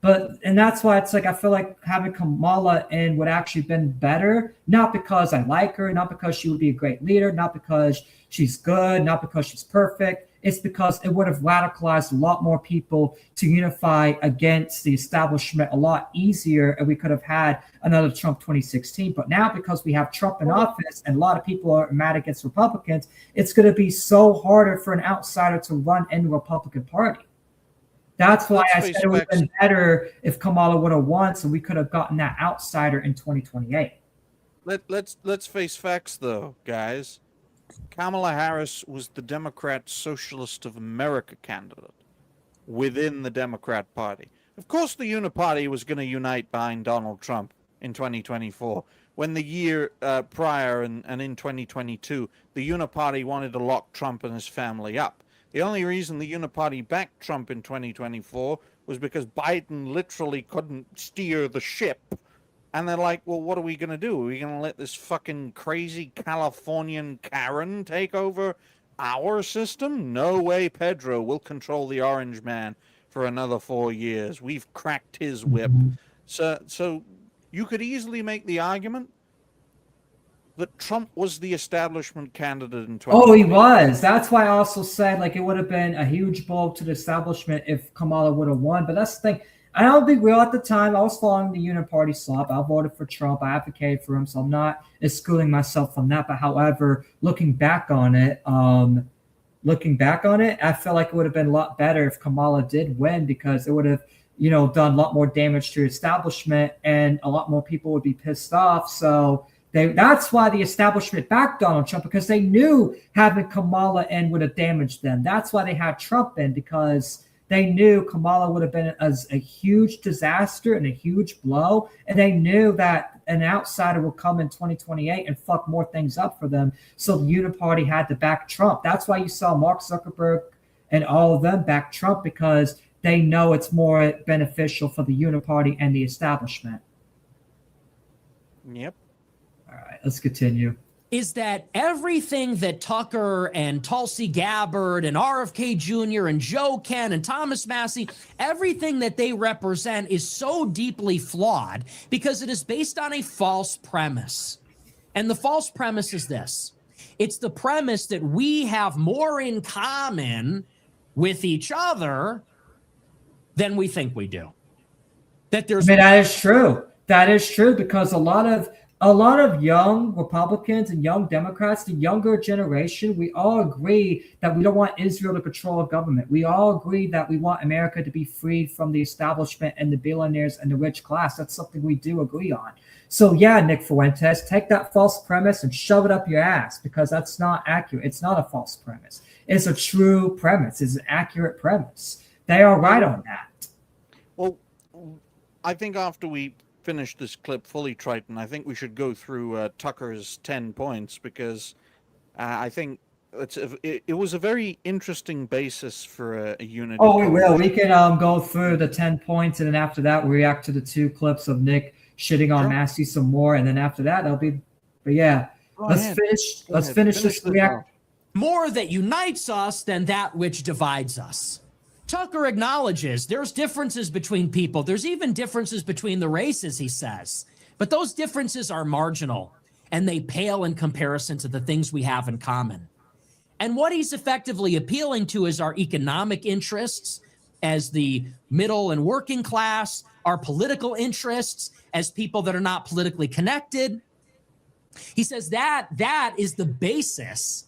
And that's why it's like I feel like having Kamala in would actually been better, not because I like her, not because she would be a great leader, not because she's good, not because she's perfect. It's because it would have radicalized a lot more people to unify against the establishment a lot easier, and we could have had another Trump 2016. But now because we have Trump in office and a lot of people are mad against Republicans, it's going to be so harder for an outsider to run in the Republican Party. That's why I said it would have been better if Kamala would have won, so we could have gotten that outsider in 2028. Let's face facts, though, guys. Kamala Harris was the Democrat Socialist of America candidate within the Democrat Party. Of course, the Uniparty was going to unite behind Donald Trump in 2024. When the year prior and in 2022, the Uniparty wanted to lock Trump and his family up. The only reason the Uniparty backed Trump in 2024 was because Biden literally couldn't steer the ship. And they're like, well, what are we going to do? Are we going to let this fucking crazy Californian Karen take over our system? No way, Pedro. We'll control the orange man for another 4 years. We've cracked his whip. So you could easily make the argument that Trump was the establishment candidate in 2020. Oh, he was. That's why I also said like it would have been a huge blow to the establishment if Kamala would have won. But that's the thing. I don't be real at the time. I was following the Uniparty swap. I voted for Trump. I advocated for him, so I'm not excluding myself from that. But however, looking back on it, I feel like it would have been a lot better if Kamala did win because it would have, done a lot more damage to the establishment and a lot more people would be pissed off. So that's why the establishment backed Donald Trump because they knew having Kamala in would have damaged them. That's why they had Trump in because they knew Kamala would have been a huge disaster and a huge blow. And they knew that an outsider would come in 2028 and fuck more things up for them. So the Uniparty had to back Trump. That's why you saw Mark Zuckerberg and all of them back Trump because they know it's more beneficial for the Uniparty and the establishment. Yep. All right, let's continue. Is that everything that Tucker and Tulsi Gabbard and RFK Jr. and Joe Kent and Thomas Massie, everything that they represent is so deeply flawed because it is based on a false premise. And the false premise is this. It's the premise that we have more in common with each other than we think we do. That there's that is true. That is true because a lot of young Republicans and young Democrats, the younger generation, we all agree that we don't want Israel to control government. We all agree that we want America to be freed from the establishment and the billionaires and the rich class. That's something we do agree on. So yeah, Nick Fuentes, take that false premise and shove it up your ass because that's not accurate. It's not a false premise. It's a true premise. It's an accurate premise. They are right on that. Well, I think after we finish this clip fully, Triton, I think we should go through Tucker's 10 points because I think it was a very interesting basis for a unity. Oh, we will. We can go through the 10 points, and then after that, we'll react to the 2 clips of Nick shitting on Massie some more, and then after that, that'll be. But yeah, let's finish this react. More that unites us than that which divides us. Tucker acknowledges there's differences between people. There's even differences between the races, he says. But those differences are marginal, and they pale in comparison to the things we have in common. And what he's effectively appealing to is our economic interests as the middle and working class, our political interests as people that are not politically connected. He says that is the basis.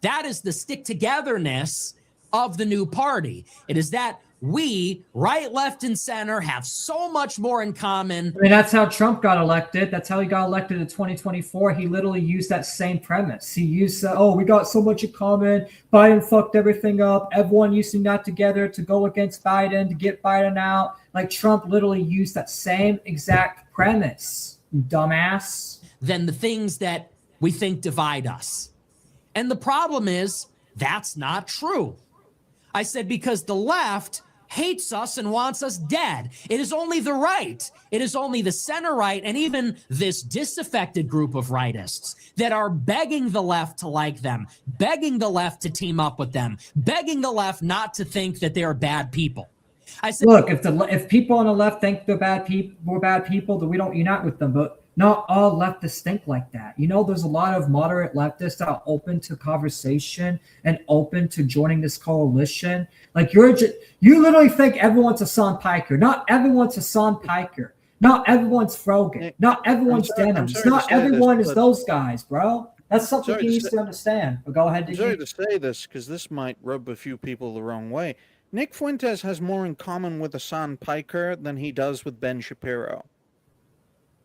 That is the stick-togetherness of the new party. It is that we, right, left, and center, have so much more in common. I mean, that's how Trump got elected. That's how he got elected in 2024. He literally used that same premise. He used, we got so much in common. Biden fucked everything up. Everyone using that together to go against Biden, to get Biden out. Like, Trump literally used that same exact premise, you dumbass. Than the things that we think divide us. And the problem is, that's not true. I said because the left hates us and wants us dead. It is only the right. It is only the center right and even this disaffected group of rightists that are begging the left to like them, begging the left to team up with them, begging the left not to think that they are bad people. I said, look, if people on the left think they're bad people, we're bad people, then we don't unite with them. But not all leftists think like that. There's a lot of moderate leftists that are open to conversation and open to joining this coalition. Like you literally think everyone's Hassan Piker. Not everyone's Hassan Piker. Not everyone's Frogan. Not everyone's Denims. Not everyone is those guys, bro. That's something he needs to understand. But go ahead. I'm sorry to say this because this might rub a few people the wrong way. Nick Fuentes has more in common with Hassan Piker than he does with Ben Shapiro.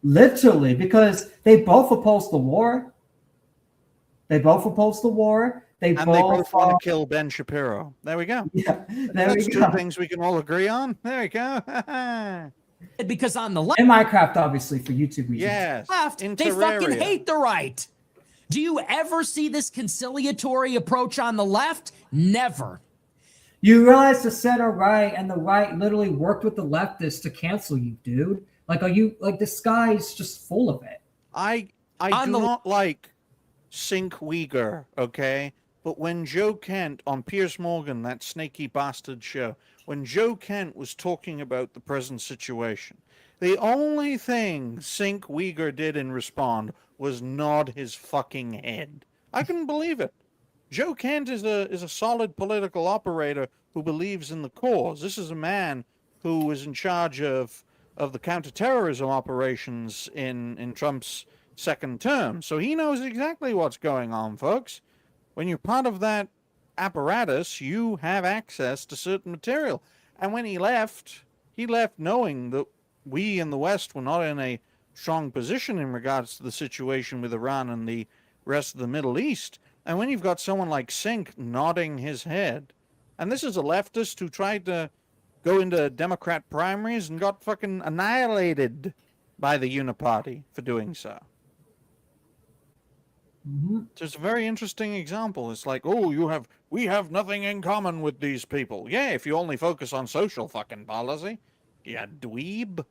Literally, because they both oppose the war. They both oppose the war. They both want to kill Ben Shapiro. There we go. Yeah, That's two things we can all agree on. There we go. Because on the left, in Minecraft, obviously, for YouTube reasons. Yes, left, they fucking hate the right. Do you ever see this conciliatory approach on the left? Never. You realize the center right and the right literally worked with the leftists to cancel you, dude. This guy is just full of it. I do not like Sink Uyghur, okay? But when Joe Kent on Piers Morgan, that snaky bastard show, when Joe Kent was talking about the present situation, the only thing Sink Uyghur did in response was nod his fucking head. I couldn't believe it. Joe Kent is a solid political operator who believes in the cause. This is a man who was in charge of the counterterrorism operations in Trump's second term. So he knows exactly what's going on, folks. When you're part of that apparatus, you have access to certain material. And when he left knowing that we in the West were not in a strong position in regards to the situation with Iran and the rest of the Middle East. And when you've got someone like Sink nodding his head, and this is a leftist who tried to go into Democrat primaries and got fucking annihilated by the Uniparty for doing so. Mm-hmm. So it's a very interesting example. It's like, oh, we have nothing in common with these people. Yeah, if you only focus on social fucking policy, yeah, dweeb.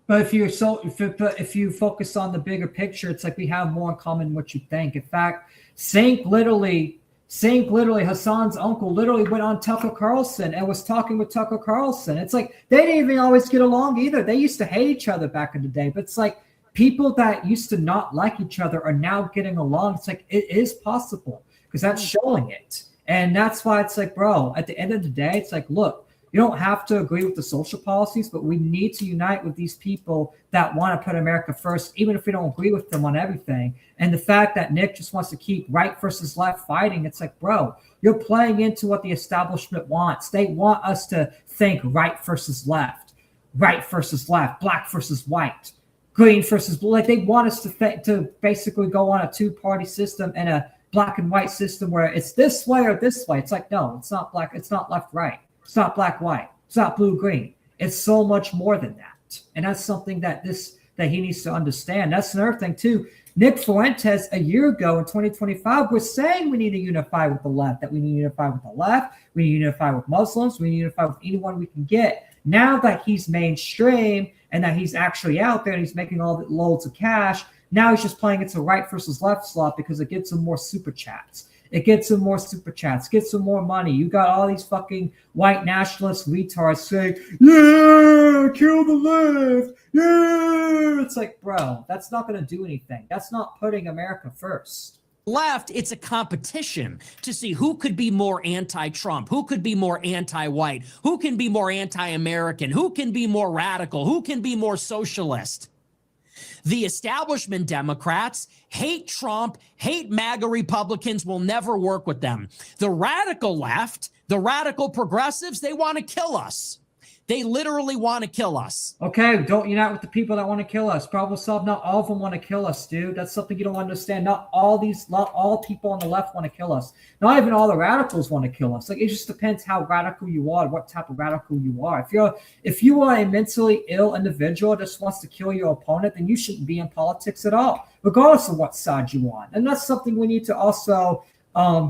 But if you focus on the bigger picture, it's like we have more in common than what you think. In fact, Sink literally, Hassan's uncle literally went on Tucker Carlson and was talking with Tucker Carlson. It's like they didn't even always get along either. They used to hate each other back in the day. But it's like people that used to not like each other are now getting along. It's like it is possible because that's showing it. And that's why it's like, bro, at the end of the day, it's like, look, you don't have to agree with the social policies, but we need to unite with these people that want to put America first, even if we don't agree with them on everything. And the fact that Nick just wants to keep right versus left fighting, it's like, bro, you're playing into what the establishment wants. They want us to think right versus left, black versus white, green versus blue. Like they want us to basically go on a two-party system and a black and white system where it's this way or this way. It's like, no, it's not black. It's not left, right. It's not black, white. It's not blue, green. It's so much more than that. And that's something that he needs to understand. That's another thing too. Nick Fuentes a year ago in 2025 was saying we need to unify with the left, that we need to unify with the left. We need to unify with Muslims. We need to unify with anyone we can get. Now that he's mainstream and that he's actually out there and he's making all the loads of cash, now he's just playing into right versus left slot because it gets him more super chats. It gets him more super chats, gets him more money. You got all these fucking white nationalist retards saying, yeah, kill the left. Yeah. It's like, bro, that's not going to do anything. That's not putting America first. Left, it's a competition to see who could be more anti-Trump, who could be more anti-white, who can be more anti-American, who can be more radical, who can be more socialist. The establishment Democrats hate Trump, hate MAGA Republicans, will never work with them. The radical left, the radical progressives, they want to kill us. They literally want to kill us. Okay, don't unite with the people that want to kill us. Problem solved. Not all of them want to kill us, dude. That's something you don't understand. Not all people on the left want to kill us. Not even all the radicals want to kill us. Like it just depends how radical you are, what type of radical you are. If you are a mentally ill individual that just wants to kill your opponent, then you shouldn't be in politics at all, regardless of what side you want. And that's something we need to also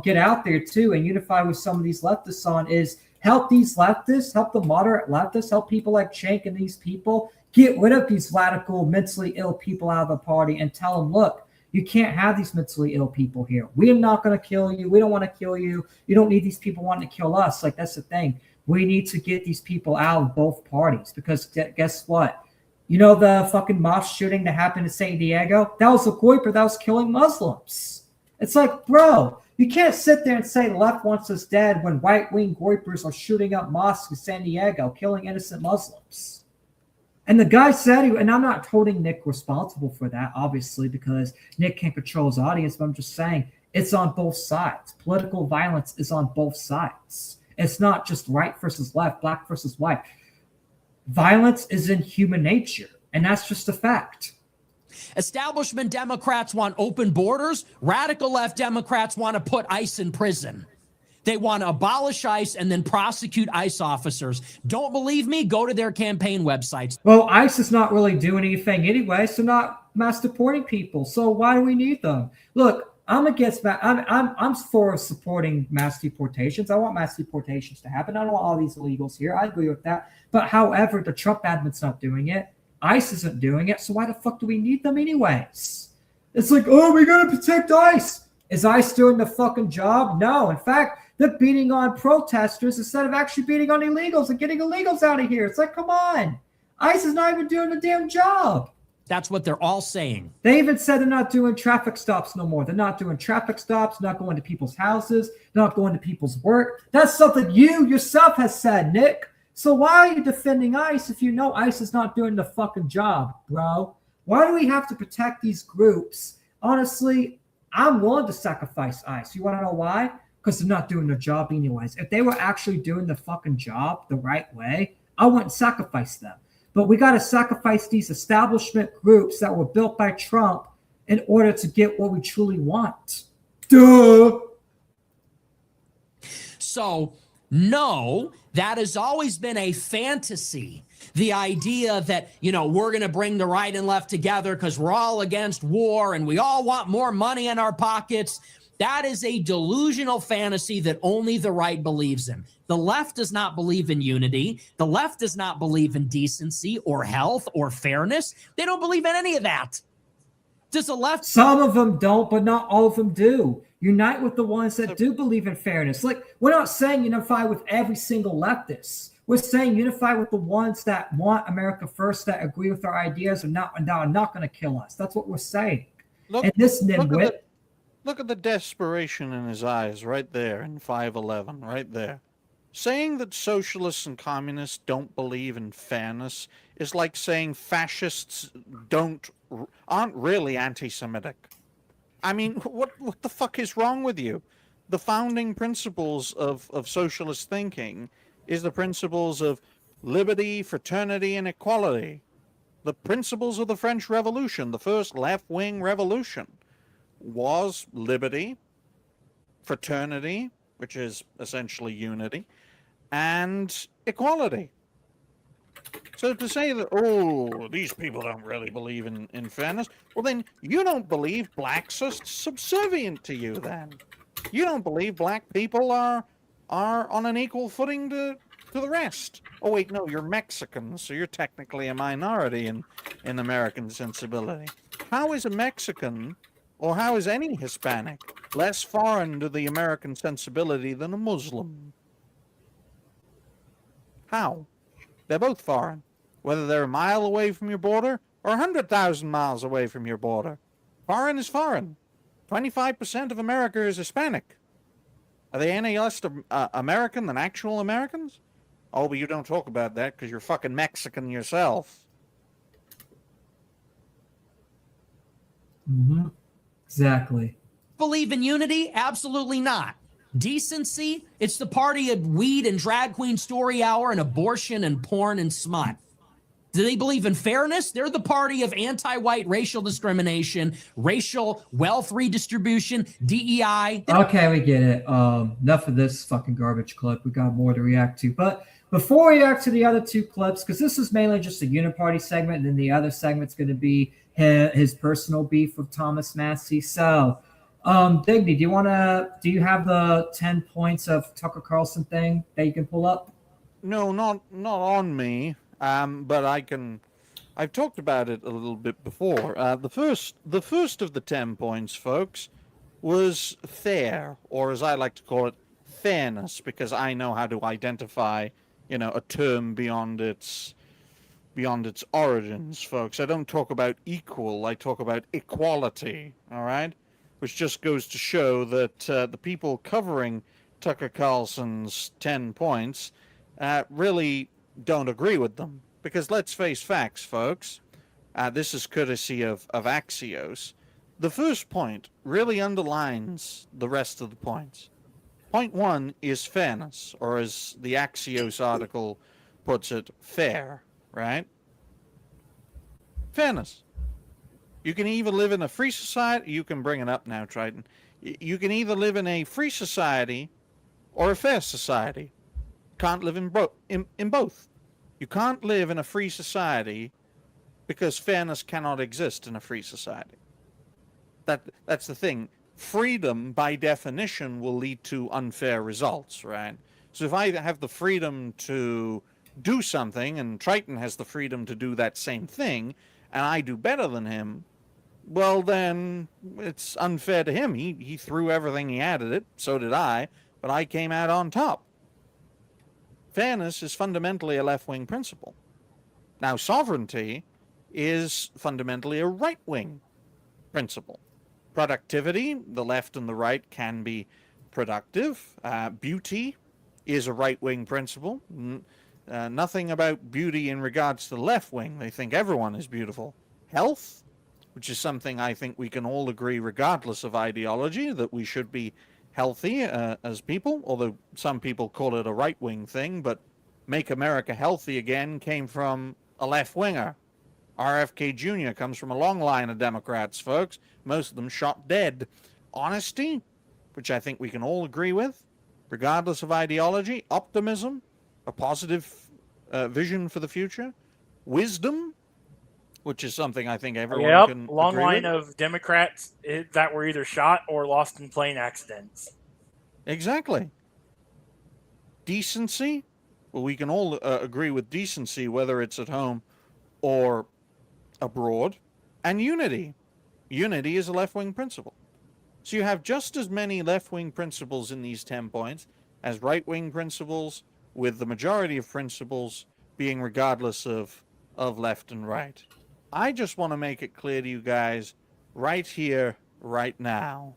get out there too and unify with some of these leftists on is help these leftists, help the moderate leftists, help people like Cenk and these people get rid of these radical, mentally ill people out of the party and tell them, look, you can't have these mentally ill people here. We're not going to kill you. We don't want to kill you. You don't need these people wanting to kill us. Like, that's the thing. We need to get these people out of both parties because guess what? You know the fucking mosque shooting that happened in San Diego? That was a Goiper that was killing Muslims. It's like, bro, you can't sit there and say the left wants us dead when right-wing Goipers are shooting up mosques in San Diego, killing innocent Muslims. And the guy said, and I'm not holding Nick responsible for that, obviously, because Nick can't control his audience, but I'm just saying it's on both sides. Political violence is on both sides. It's not just right versus left, black versus white. Violence is in human nature, and that's just a fact. Establishment Democrats want open borders. Radical left Democrats want to put ICE in prison. They want to abolish ICE and then prosecute ICE officers. Don't believe me? Go to their campaign websites. Well, ICE is not really doing anything anyway, so not mass deporting people. So why do we need them? Look, I'm for supporting mass deportations. I want mass deportations to happen. I don't want all these illegals here. I agree with that. But however, the Trump admin's not doing it. ICE isn't doing it, so why the fuck do we need them anyways? It's like, oh, we gotta protect ICE. Is ICE doing the fucking job? No. In fact, they're beating on protesters instead of actually beating on illegals and getting illegals out of here. It's like, come on. ICE is not even doing the damn job. That's what they're all saying. They even said they're not doing traffic stops no more. They're not doing traffic stops, not going to people's houses, not going to people's work. That's something you yourself has said, Nick. So why are you defending ICE if you know ICE is not doing the fucking job, bro? Why do we have to protect these groups? Honestly, I'm willing to sacrifice ICE. You want to know why? Because they're not doing their job anyways. If they were actually doing the fucking job the right way, I wouldn't sacrifice them. But we got to sacrifice these establishment groups that were built by Trump in order to get what we truly want. Duh. So, no, that has always been a fantasy. The idea that, we're going to bring the right and left together because we're all against war and we all want more money in our pockets. That is a delusional fantasy that only the right believes in. The left does not believe in unity. The left does not believe in decency or health or fairness. They don't believe in any of that. Does the left? Some of them don't, but not all of them do. Unite with the ones that do believe in fairness. Like, we're not saying unify with every single leftist. We're saying unify with the ones that want America first, that agree with our ideas, and are not going to kill us. That's what we're saying. And this nitwit. Look at the desperation in his eyes right there in 511, right there. Saying that socialists and communists don't believe in fairness is like saying fascists aren't really anti-Semitic. I mean, what the fuck is wrong with you? The founding principles of socialist thinking is the principles of liberty, fraternity, and equality. The principles of the French Revolution, the first left-wing revolution, was liberty, fraternity, which is essentially unity, and equality. So to say that, these people don't really believe in fairness, well then you don't believe blacks are subservient to you then. You don't believe black people are on an equal footing to the rest. Oh wait, no, you're Mexican, so you're technically a minority in American sensibility. How is a Mexican, or how is any Hispanic, less foreign to the American sensibility than a Muslim? How? They're both foreign, whether they're a mile away from your border or 100,000 miles away from your border. Foreign is foreign. 25% of America is Hispanic. Are they any less American than actual Americans? Oh, but you don't talk about that because you're fucking Mexican yourself. Mm-hmm. Exactly. Believe in unity? Absolutely not. Decency? It's the party of weed and drag queen story hour and abortion and porn and smut. Do they believe in fairness? They're the party of anti-white racial discrimination, racial wealth redistribution, DEI. Okay, we get it. Enough of this fucking garbage clip. We got more to react to. But before we react to the other two clips, because this is mainly just a uniparty segment, and then the other segment's going to be his personal beef with Thomas Massie. So, Digby, do you have the 10 points of Tucker Carlson thing that you can pull up? No, not on me. But I've talked about it a little bit before. The first of the 10 points, folks, was fair, or as I like to call it, fairness, because I know how to identify, a term beyond its origins, folks. I don't talk about equal, I talk about equality, all right? Which just goes to show that the people covering Tucker Carlson's 10 points really don't agree with them. Because let's face facts, folks. This is courtesy of Axios. The first point really underlines the rest of the points. Point 1 is fairness, or as the Axios article puts it, fair, right? Fairness. You can either live in a free society, you can bring it up now, Triton. You can either live in a free society or a fair society. Can't live in both. You can't live in a free society because fairness cannot exist in a free society. That's the thing. Freedom, by definition, will lead to unfair results, right? So if I have the freedom to do something, and Triton has the freedom to do that same thing, and I do better than him, well, then it's unfair to him. He threw everything he had at it, so did I, but I came out on top. Fairness is fundamentally a left-wing principle. Now, sovereignty is fundamentally a right-wing principle. Productivity, the left and the right can be productive. Beauty is a right-wing principle. Nothing about beauty in regards to the left wing. They think everyone is beautiful. Health, which is something I think we can all agree, regardless of ideology, that we should be healthy as people, although some people call it a right-wing thing, but Make America Healthy Again came from a left-winger. RFK Jr. comes from a long line of Democrats, folks, most of them shot dead. Honesty, which I think we can all agree with, regardless of ideology. Optimism, a positive vision for the future. Wisdom, which is something I think everyone can long agree line with. of Democrats that were either shot or lost in plane accidents. Exactly. Decency, well, we can all agree with decency, whether it's at home or abroad. And unity. Unity is a left-wing principle. So you have just as many left-wing principles in these 10 points as right-wing principles, with the majority of principles being regardless of left and right. I just want to make it clear to you guys right here, right now,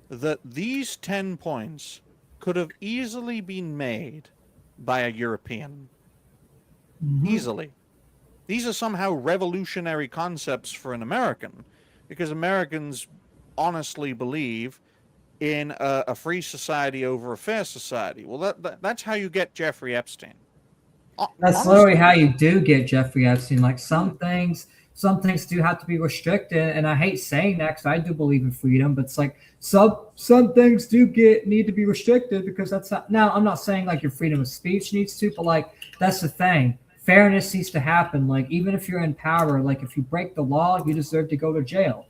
that these 10 points could have easily been made by a European. Easily. These are somehow revolutionary concepts for an American, because Americans honestly believe in a free society over a fair society. Well, that's how you get Jeffrey Epstein. That's literally how you do get Jeffrey Epstein. Like some things do have to be restricted, and I hate saying that because I do believe in freedom. But it's like some things do need to be restricted because that's not. Now I'm not saying like your freedom of speech needs to, but like that's the thing. Fairness needs to happen. Like even if you're in power, like if you break the law, you deserve to go to jail.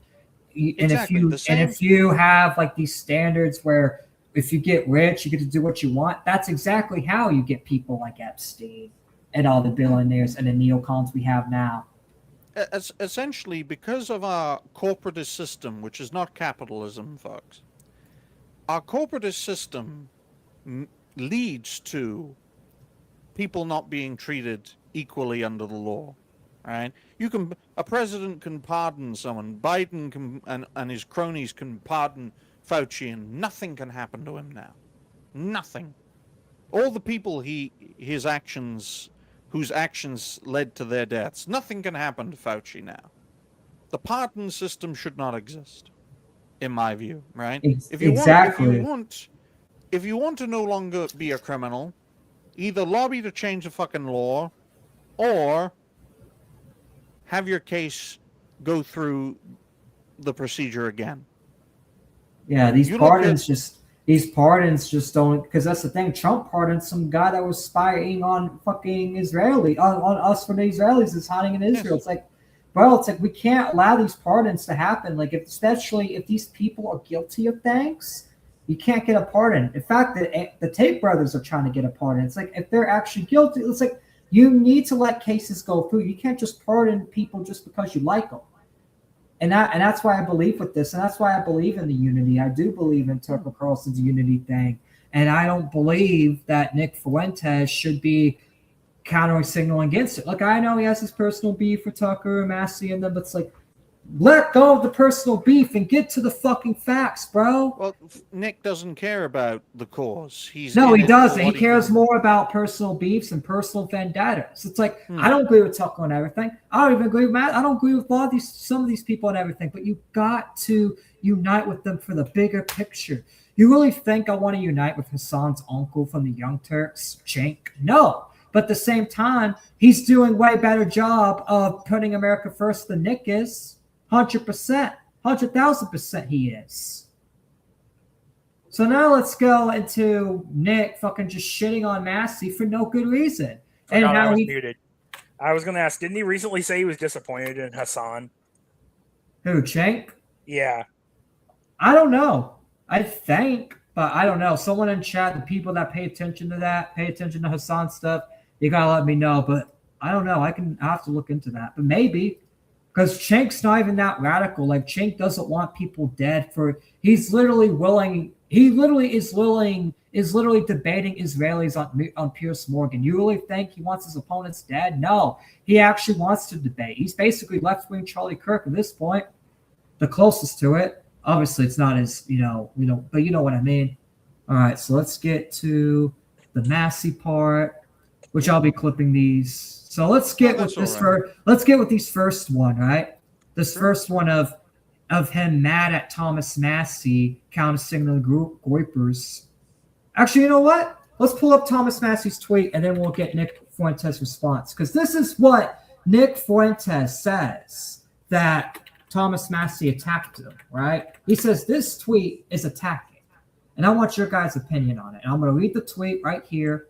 And Exactly. if you have like these standards where if you get rich, you get to do what you want. That's exactly how you get people like Epstein and all the billionaires and the neocons we have now. Essentially, because of our corporatist system, which is not capitalism, folks, our corporatist system leads to people not being treated equally under the law. Right? A president can pardon someone. Biden can, and his cronies can pardon Fauci, and nothing can happen to him now. Nothing. All the people whose actions led to their deaths, nothing can happen to Fauci now. The pardon system should not exist, in my view. Right? If you want to no longer be a criminal, either lobby to change the fucking law, or have your case go through the procedure again. Yeah, these pardons just don't, because that's the thing. Trump pardoned some guy that was spying on fucking on us when the Israelis is hiding in Israel. Yes. It's like, bro, it's like we can't allow these pardons to happen. Like, especially if these people are guilty of things, you can't get a pardon. In fact, the Tate brothers are trying to get a pardon. It's like if they're actually guilty, it's like you need to let cases go through. You can't just pardon people just because you like them. And that's why I believe with this, and that's why I believe in the unity. I do believe in Tucker Carlson's unity thing, and I don't believe that Nick Fuentes should be countering signaling against it. Look, I know he has his personal beef for Tucker, Massie, and them, but it's like, let go of the personal beef and get to the fucking facts, bro. Well, Nick doesn't care about the cause. He doesn't. He cares more about personal beefs and personal vendettas. It's like, I don't agree with Tucker on everything. I don't even agree with Matt. I don't agree with some of these people on everything. But you got to unite with them for the bigger picture. You really think I want to unite with Hassan's uncle from the Young Turks, Cenk? No. But at the same time, he's doing way better job of putting America first than Nick is. 100%, 100,000% he is. So now let's go into Nick fucking just shitting on Massie for no good reason. And how he muted. I was going to ask, didn't he recently say he was disappointed in Hassan? Who, Cenk? Yeah. I don't know. I think, but I don't know. Someone in chat, the people that pay attention to Hassan stuff, you gotta let me know. But I don't know. I have to look into that. But maybe. Because Cenk's not even that radical. Like, Cenk doesn't want people dead he literally is willing is literally debating Israelis on Piers Morgan. You really think he wants his opponents dead? No, he actually wants to debate. He's basically left-wing Charlie Kirk at this point, the closest to it. Obviously, it's not as, but you know what I mean. All right, so let's get to the Massie part, which I'll be clipping these. So let's get with this let's get with these first one, right? This first one of him mad at Thomas Massie counter-signaling Goipers. Actually, you know what? Let's pull up Thomas Massie's tweet, and then we'll get Nick Fuentes' response. Because this is what Nick Fuentes says, that Thomas Massie attacked him, right? He says, this tweet is attacking. And I want your guys' opinion on it. And I'm going to read the tweet right here,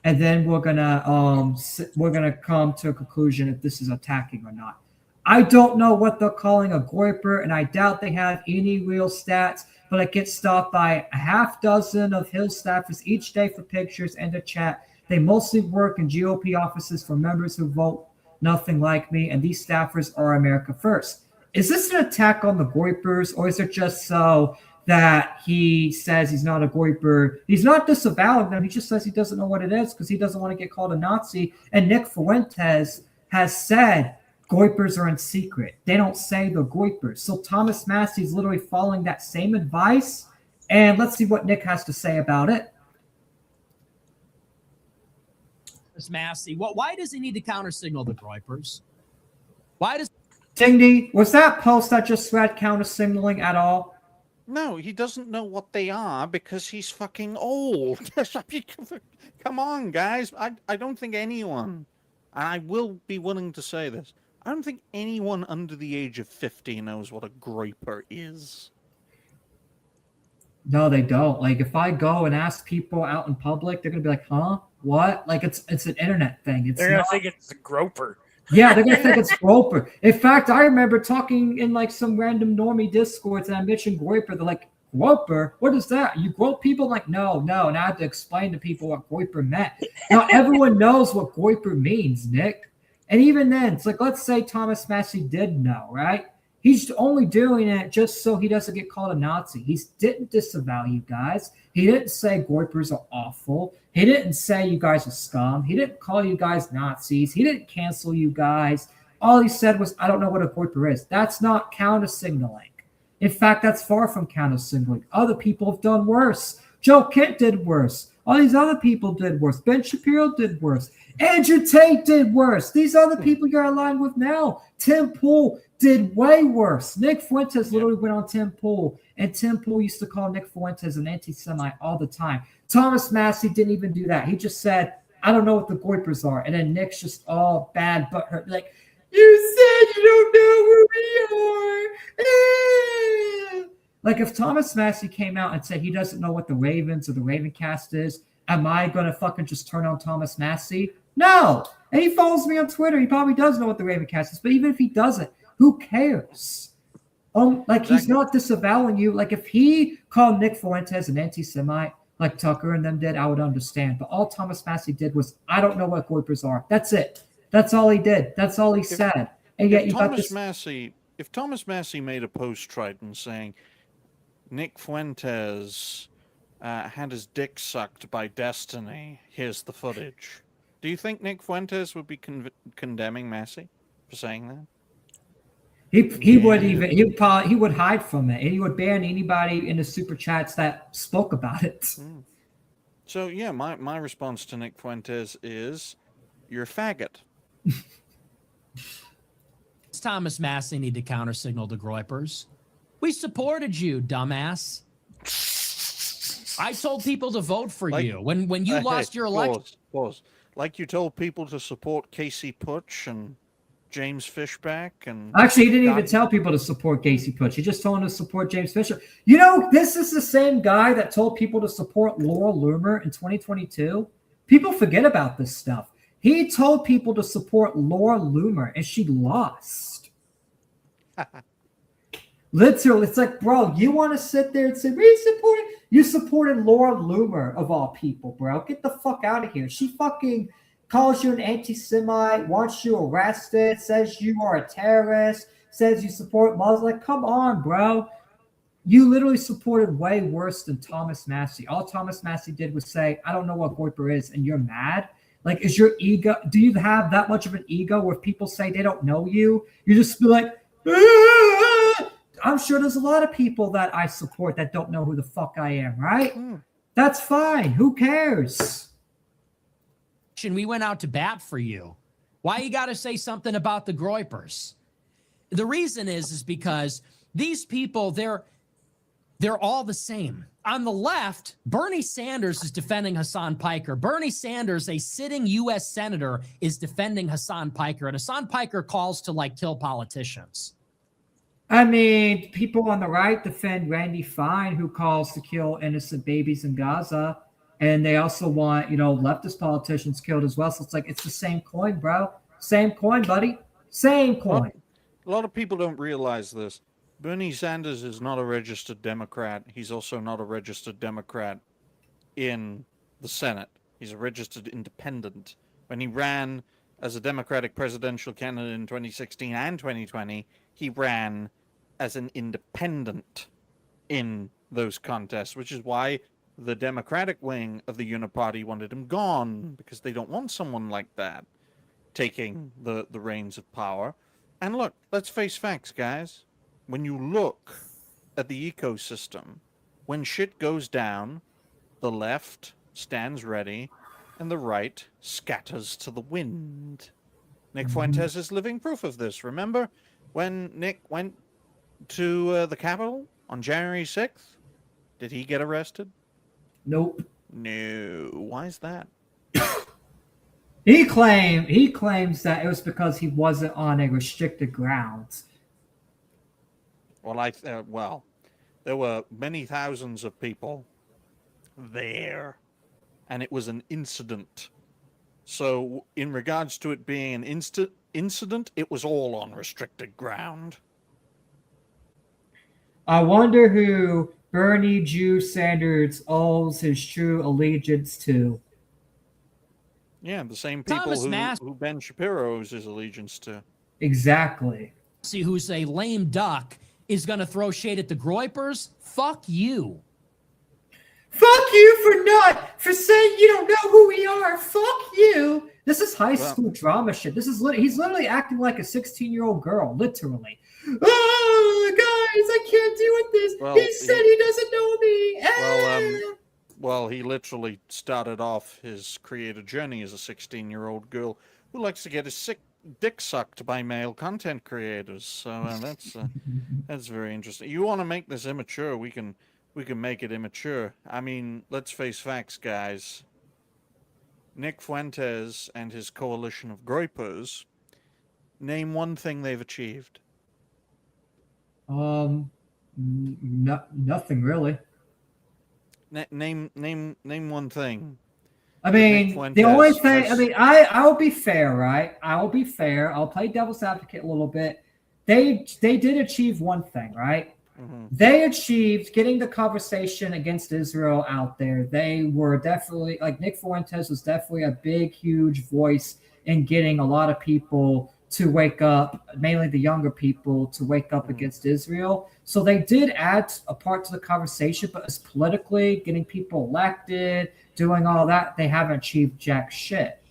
and then we're gonna come to a conclusion if this is attacking or not. I don't know what they're calling a Goiper, and I doubt they have any real stats, but I get stopped by a half dozen of Hill staffers each day for pictures and a chat. They mostly work in GOP offices for members who vote nothing like me, and these staffers are America First. Is this an attack on the Goipers, or is it just so that he says he's not a Goiper? He's not disavowing them. He just says he doesn't know what it is because he doesn't want to get called a Nazi. And Nick Fuentes has said Goipers are in secret. They don't say they're Goipers. So Thomas Massie is literally following that same advice. And let's see what Nick has to say about it. Massie, why does he need to counter-signal the Goipers? Why does... Tingy, was that post I just read counter-signaling at all? No, he doesn't know what they are because he's fucking old. Come on, guys. I don't think anyone, and I will be willing to say this, I don't think anyone under the age of 50 knows what a Groiper is. No, they don't. Like, if I go and ask people out in public, they're going to be like, huh? What? Like, it's an internet thing. They're going to think it's a groper. Yeah, they're going to think it's Groper. In fact, I remember talking in, like, some random normie discords, and I mentioned Groper. They're like, Groper? What is that? You grope people? Like, no. And I had to explain to people what Groper meant. Now, everyone knows what Groper means, Nick. And even then, it's like, let's say Thomas Massie did know, right? He's only doing it just so he doesn't get called a Nazi. He didn't disavow you guys. He didn't say Goipers are awful. He didn't say you guys are scum. He didn't call you guys Nazis. He didn't cancel you guys. All he said was, I don't know what a Goiper is. That's not counter-signaling. In fact, that's far from counter-signaling. Other people have done worse. Joe Kent did worse. All these other people did worse. Ben Shapiro did worse. Andrew Tate did worse. These other people you're aligned with now. Tim Pool did way worse. Nick Fuentes literally went on Tim Pool, and Tim Pool used to call Nick Fuentes an anti-Semite all the time. Thomas Massie didn't even do that. He just said, I don't know what the Goipers are. And then Nick's just all bad butthurt, like, you said you don't know who we are. Like, if Thomas Massie came out and said he doesn't know what the Ravens or the Ravencast is, am I going to fucking just turn on Thomas Massie? No. And he follows me on Twitter. He probably does know what the Ravencast is. But even if he doesn't, who cares? He's not disavowing you. Like, if he called Nick Fuentes an anti-Semite, like Tucker and them did, I would understand. But all Thomas Massie did was, I don't know what Goipers are. That's it. That's all he did. That's all he said. And yet you got this... If Thomas Massie made a post Triton saying Nick Fuentes had his dick sucked by Destiny, here's the footage. Do you think Nick Fuentes would be condemning Massie for saying that? He would hide from it, and he would ban anybody in the super chats that spoke about it. So yeah, my response to Nick Fuentes is, you're a faggot. Does Thomas Massie need to counter-signal the Groipers? We supported you, dumbass. I told people to vote for you when you lost your election. Pause. Like you told people to support Casey Putsch and James Fishback and... Actually, he didn't even tell people to support Casey Putsch. He just told them to support James Fisher. You know, this is the same guy that told people to support Laura Loomer in 2022. People forget about this stuff. He told people to support Laura Loomer, and she lost. Literally, it's like, bro, you want to sit there and say, you supported Laura Loomer, of all people, bro. Get the fuck out of here. She fucking calls you an anti-Semite, wants you arrested, says you are a terrorist, says you support Muslims. Like, come on, bro. You literally supported way worse than Thomas Massie. All Thomas Massie did was say, I don't know what Goiper is, and you're mad? Like, is your ego, do you have that much of an ego where if people say they don't know you, you just be like, ah! I'm sure there's a lot of people that I support that don't know who the fuck I am, right? That's fine. Who cares? We went out to bat for you. Why you got to say something about the Groypers? The reason is because these people, they're all the same. On the left, Bernie Sanders is defending Hassan Piker. Bernie Sanders, a sitting U.S. senator, is defending Hassan Piker. And Hassan Piker calls to, like, kill politicians. I mean, people on the right defend Randy Fine, who calls to kill innocent babies in Gaza. And they also want, leftist politicians killed as well. So it's like, it's the same coin, bro. Same coin, buddy. Same coin. A lot of people don't realize this. Bernie Sanders is not a registered Democrat. He's also not a registered Democrat in the Senate. He's a registered independent. When he ran as a Democratic presidential candidate in 2016 and 2020, he ran as an independent in those contests, which is why the Democratic wing of the Uniparty wanted him gone, because they don't want someone like that taking the reins of power. And look, let's face facts, guys. When you look at the ecosystem, when shit goes down, the left stands ready and the right scatters to the wind. Nick Fuentes is living proof of this. Remember when Nick went to the Capitol on January 6th? Did he get arrested? Nope. No. Why is that? He claims that it was because he wasn't on a restricted grounds. Well, there were many thousands of people there, and it was an incident. So, in regards to it being an incident, it was all on restricted ground. I wonder who Bernie Jew Sanders owes his true allegiance to. Yeah, the same people who Ben Shapiro owes his allegiance to. Exactly. See, who's a lame duck is going to throw shade at the Groypers? Fuck you. Fuck you for saying you don't know who we are. Fuck you. This is high school drama shit. He's literally acting like a 16-year-old girl, literally. Oh, guys, I can't deal with this. He said he doesn't know me. Well, he literally started off his creator journey as a 16-year-old girl who likes to get his dick sucked by male content creators. So that's very interesting. You want to make this immature? We can make it immature. I mean, let's face facts, guys. Nick Fuentes and his coalition of Groypers, name one thing they've achieved. Nothing really. Name one thing. I mean, the only thing. I mean, I'll be fair, right? I'll be fair. I'll play devil's advocate a little bit. They did achieve one thing, right? Mm-hmm. They achieved getting the conversation against Israel out there. They were definitely, like, Nick Fuentes was definitely a big, huge voice in getting a lot of people to wake up, mainly the younger people, to wake up against Israel. So they did add a part to the conversation, but as politically, getting people elected, doing all that, they haven't achieved jack shit.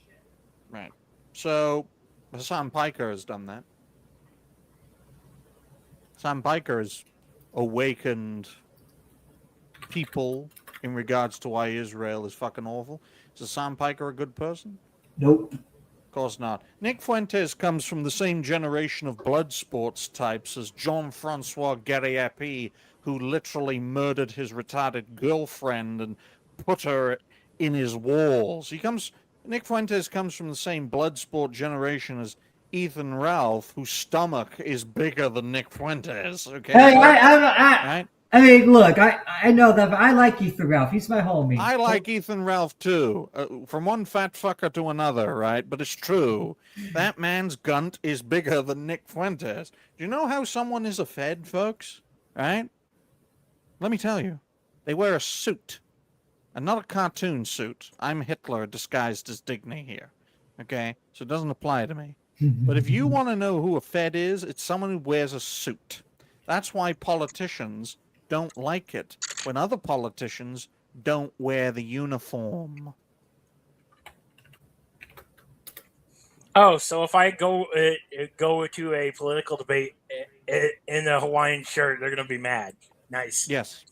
Right. So Hassan Piker has done that. Hassan Piker has awakened people in regards to why Israel is fucking awful. Is Hassan Piker a good person? Nope. Of course not. Nick Fuentes comes from the same generation of blood sports types as Jean-Francois Guerriapi, who literally murdered his retarded girlfriend and put her in his walls. Nick Fuentes comes from the same blood sport generation as Ethan Ralph, whose stomach is bigger than Nick Fuentes. Okay. Hey, right? I mean, look, I know that, but I like Ethan Ralph. He's my homie. I like Ethan Ralph too. From one fat fucker to another, right? But it's true. That man's gunt is bigger than Nick Fuentes. Do you know how someone is a Fed, folks? Right? Let me tell you. They wear a suit. And not a cartoon suit. I'm Hitler disguised as Digny here. Okay? So it doesn't apply to me. But if you want to know who a Fed is, it's someone who wears a suit. That's why politicians don't like it when other politicians don't wear the uniform. Oh, so if I go to a political debate in a Hawaiian shirt, they're gonna be mad. Nice. Yes.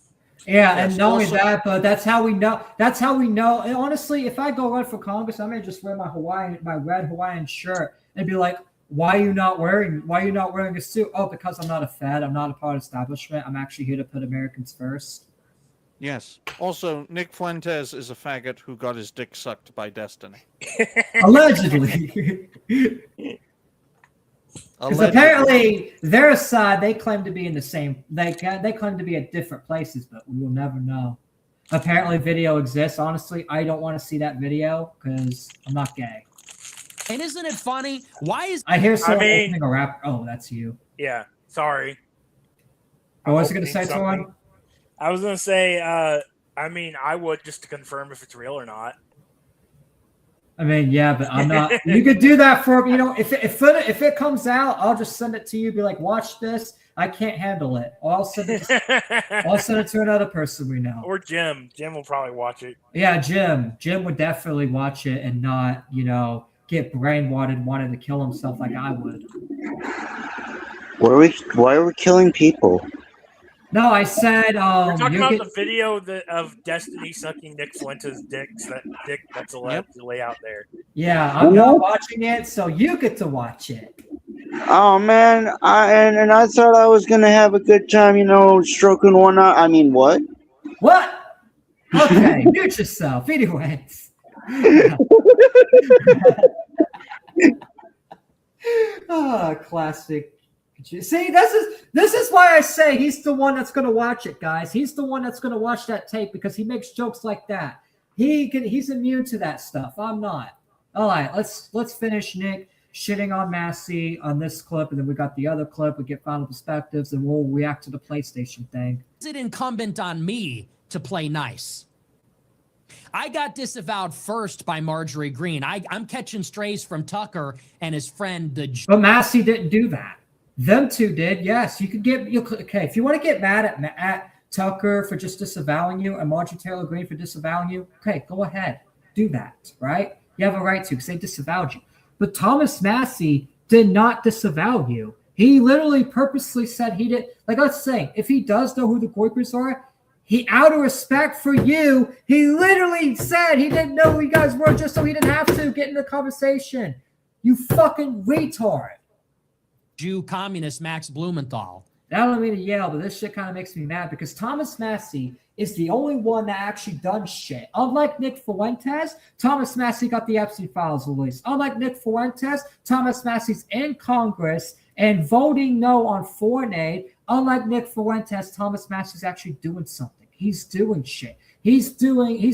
Yeah, Yes, and not only also- that, but that's how we know. That's how we know. And honestly, if I go run for Congress, I may just wear my red Hawaiian shirt and be like, why are you not wearing a suit? Oh, because I'm not a Fed. I'm not a part of establishment. I'm actually here to put Americans first. Yes. Also, Nick Fuentes is a faggot who got his dick sucked by Destiny. Allegedly. Because apparently their side, they claim to be in the same. They claim to be at different places, but we will never know. Apparently, video exists. Honestly, I don't want to see that video because I'm not gay. And isn't it funny? Why is I hear someone opening a rap. Oh, that's you. Yeah. Sorry. I was going to say someone. I was going to say. I mean, I would just to confirm if it's real or not. I mean, yeah, but I'm not. You could do that for if it comes out, I'll just send it to you. Be like, watch this. I can't handle it. Or I'll send it to another person we know. Or Jim. Jim will probably watch it. Yeah, Jim. Jim would definitely watch it and not, get brainwashed, wanting to kill himself like I would. Why are we killing people? No, I said we're talking about the video of Destiny sucking Nick Fuentes' dick that's allowed to lay out there. Yeah, I'm not watching it, so you get to watch it. Oh man, I thought I was gonna have a good time, stroking one out. I mean, what? What? Okay, mute yourself. Anyways. Classic. See, this is why I say he's the one that's going to watch it, guys. He's the one that's going to watch that tape because he makes jokes like that. He's immune to that stuff. I'm not. All right, let's finish Nick shitting on Massie on this clip, and then we got the other clip. We get final perspectives, and we'll react to the PlayStation thing. Is it incumbent on me to play nice? I got disavowed first by Marjorie Green. I'm catching strays from Tucker and his friend. But Massie didn't do that. Them two did. Yes, you could get. Okay, if you want to get mad at Tucker for just disavowing you and Marjorie Taylor Greene for disavowing you, okay, go ahead, do that. Right? You have a right to because they disavowed you. But Thomas Massie did not disavow you. He literally purposely said he did. Like I was saying, if he does know who the Goipers are, he, out of respect for you, he literally said he didn't know who you guys were just so he didn't have to get in the conversation. You fucking retard. Jew communist Max Blumenthal. I don't mean to yell, but this shit kind of makes me mad because Thomas Massie is the only one that actually done shit. Unlike Nick Fuentes, Thomas Massie got the Epstein files released. Unlike Nick Fuentes, Thomas Massie's in Congress and voting no on foreign aid. Unlike Nick Fuentes, Thomas Massie's actually doing something. He's doing shit. He's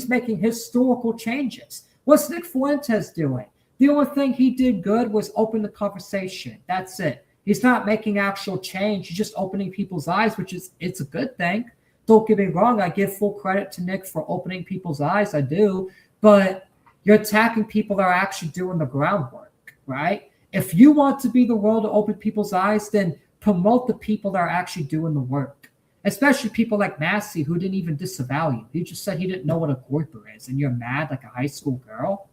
making historical changes. What's Nick Fuentes doing? The only thing he did good was open the conversation. That's it. He's not making actual change. He's just opening people's eyes, it's a good thing. Don't get me wrong. I give full credit to Nick for opening people's eyes. I do. But you're attacking people that are actually doing the groundwork, right? If you want to be the world to open people's eyes, then promote the people that are actually doing the work, especially people like Massie, who didn't even disavow you. He just said he didn't know what a Goiper is, and you're mad like a high school girl.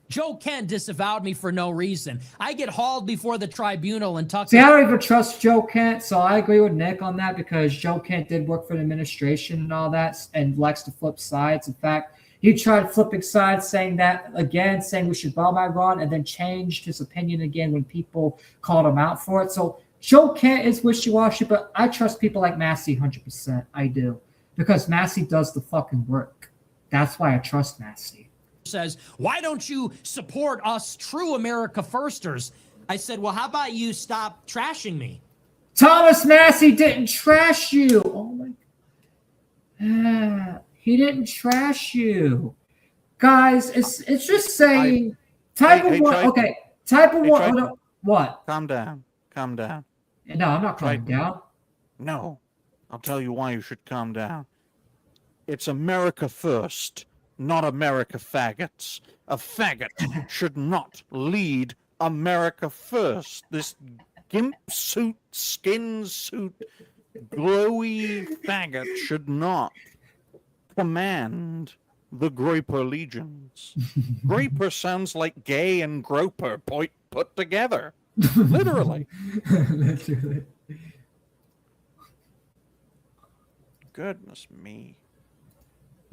Joe Kent disavowed me for no reason. I get hauled before the tribunal and Tucker. See, I don't even trust Joe Kent, so I agree with Nick on that because Joe Kent did work for the administration and all that and likes to flip sides. In fact, he tried flipping sides, saying we should bomb Iran, and then changed his opinion again when people called him out for it. So Joe Kent is wishy-washy, but I trust people like Massie 100%. I do. Because Massie does the fucking work. That's why I trust Massie. Says, why don't you support us true America firsters? I said, well, how about you stop trashing me? Thomas Massie didn't trash you. Oh my. He didn't trash you. Guys, it's just saying type of one. What? Calm down. No, I'm not calming down. No. I'll tell you why you should calm down. It's America first. Not America faggots. A faggot should not lead America first. This gimp suit, skin suit, glowy faggot should not command the Groper legions. Groper sounds like gay and groper put together. Literally. Literally. Goodness me.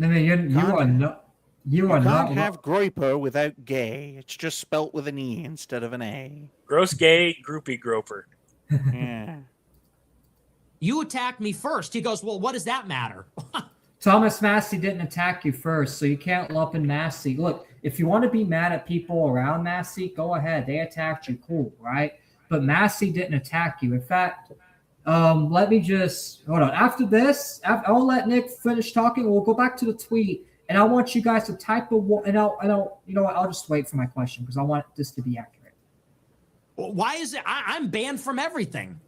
I mean, you are not. You are not. Can't have groper without gay. It's just spelt with an E instead of an A. Gross gay groupie groper. Yeah. You attacked me first. He goes, well, what does that matter? Thomas Massie didn't attack you first, so you can't lump in Massie. Look, if you want to be mad at people around Massie, go ahead. They attacked you, cool, right? But Massie didn't attack you. In fact, let me just hold on. After this, I'll let Nick finish talking. We'll go back to the tweet, and I want you guys to type a and I'll you know what? I'll just wait for my question because I want this to be accurate. Why is it? I'm banned from everything.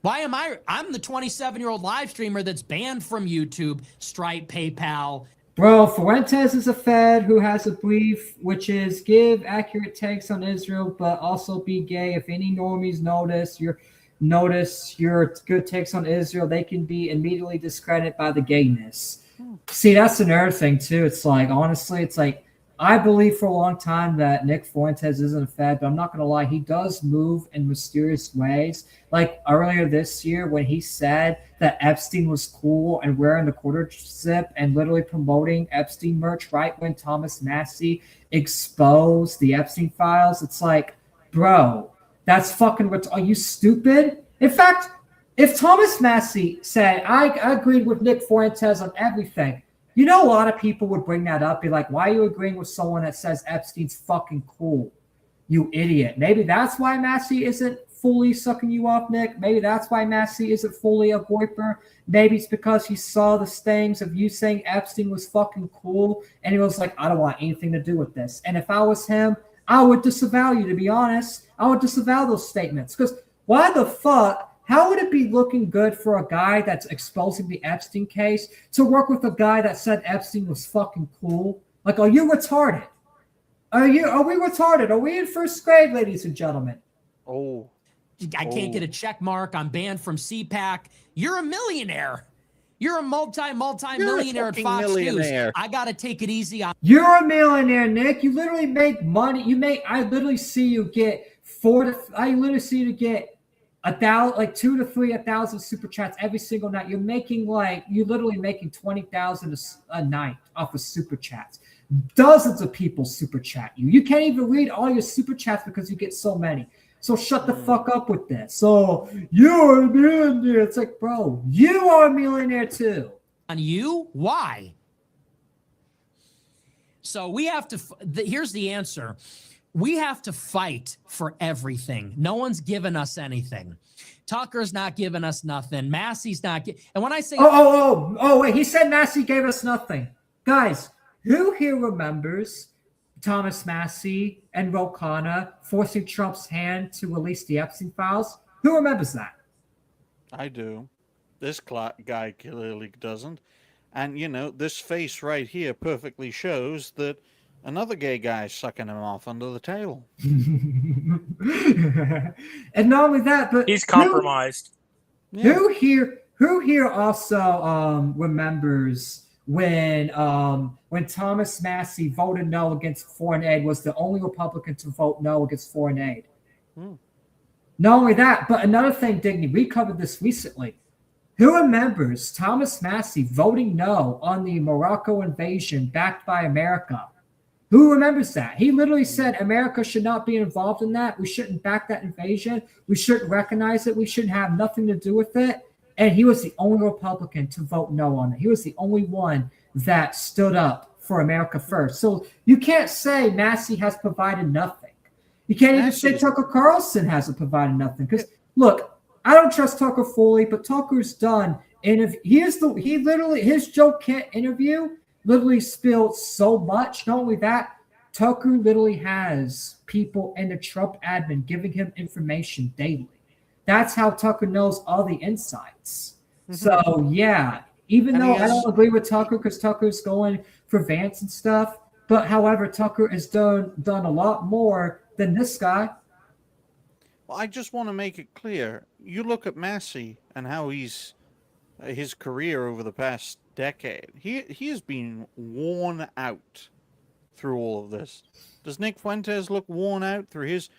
Why am I? I'm the 27-year-old live streamer that's banned from YouTube, Stripe, PayPal. Bro, Fuentes is a Fed who has a brief, which is give accurate takes on Israel, but also be gay. If any normies notice your good takes on Israel, they can be immediately discredited by the gayness. See, that's another thing too. It's like, honestly, it's like, I believe for a long time that Nick Fuentes isn't a Fed, but I'm not going to lie. He does move in mysterious ways. Like earlier this year when he said that Epstein was cool and wearing the quarter zip and literally promoting Epstein merch right when Thomas Massie exposed the Epstein files. It's like, bro, that's fucking – are you stupid? In fact, if Thomas Massie said, I agreed with Nick Fuentes on everything – you know, a lot of people would bring that up, be like, why are you agreeing with someone that says Epstein's fucking cool? You idiot. Maybe that's why Massie isn't fully sucking you off, Nick. Maybe that's why Massie isn't fully a goiper. Maybe it's because he saw the stings of you saying Epstein was fucking cool, and he was like, I don't want anything to do with this. And if I was him, I would disavow you, to be honest. I would disavow those statements. Because why the fuck? How would it be looking good for a guy that's exposing the Epstein case to work with a guy that said Epstein was fucking cool? Like, are you retarded? Are we retarded? Are we in first grade, ladies and gentlemen? Oh. I can't get a check mark. I'm banned from CPAC. You're a millionaire. You're a multi-millionaire at Fox News. I got to take it easy on. You're a millionaire, Nick. You literally make money. I literally see you get 2,000 to 3,000 super chats every single night. You're literally making 20,000 a night off of super chats. Dozens of people super chat you. You can't even read all your super chats because you get so many. So shut the fuck up with this. So you're a millionaire. It's like, bro, you are a millionaire too. On you? Why? So we have to. Here's the answer. We have to fight for everything. No one's given us anything. Tucker's not giving us nothing. Massie's not. And when I say, wait, he said Massie gave us nothing. Guys, who here remembers Thomas Massie and Ro Khanna forcing Trump's hand to release the Epstein files? Who remembers that? I do. This guy clearly doesn't. And, this face right here perfectly shows that another gay guy sucking him off under the table. And not only that, but he's compromised. Who here also remembers when Thomas Massie voted no against foreign aid, was the only Republican to vote no against foreign aid? Not only that, but another thing, Digny, we covered this recently. Who remembers Thomas Massie voting no on the Morocco invasion backed by America? Who remembers that? He literally said America should not be involved in that. We shouldn't back that invasion. We shouldn't recognize it. We shouldn't have nothing to do with it. And he was the only Republican to vote no on it. He was the only one that stood up for America first. So you can't say Massie has provided nothing. You can't even say Tucker Carlson hasn't provided nothing. Because, look, I don't trust Tucker fully, but Tucker's done. And his Joe Kent interview literally spilled so much. Not only that, Tucker literally has people in the Trump admin giving him information daily. That's how Tucker knows all the insights. So, yeah, even though I don't agree with Tucker because Tucker's going for Vance and stuff, but however, Tucker has done a lot more than this guy. Well, I just want to make it clear. You look at Massie and how his career over the past decade. He has been worn out through all of this. Does Nick Fuentes look worn out through his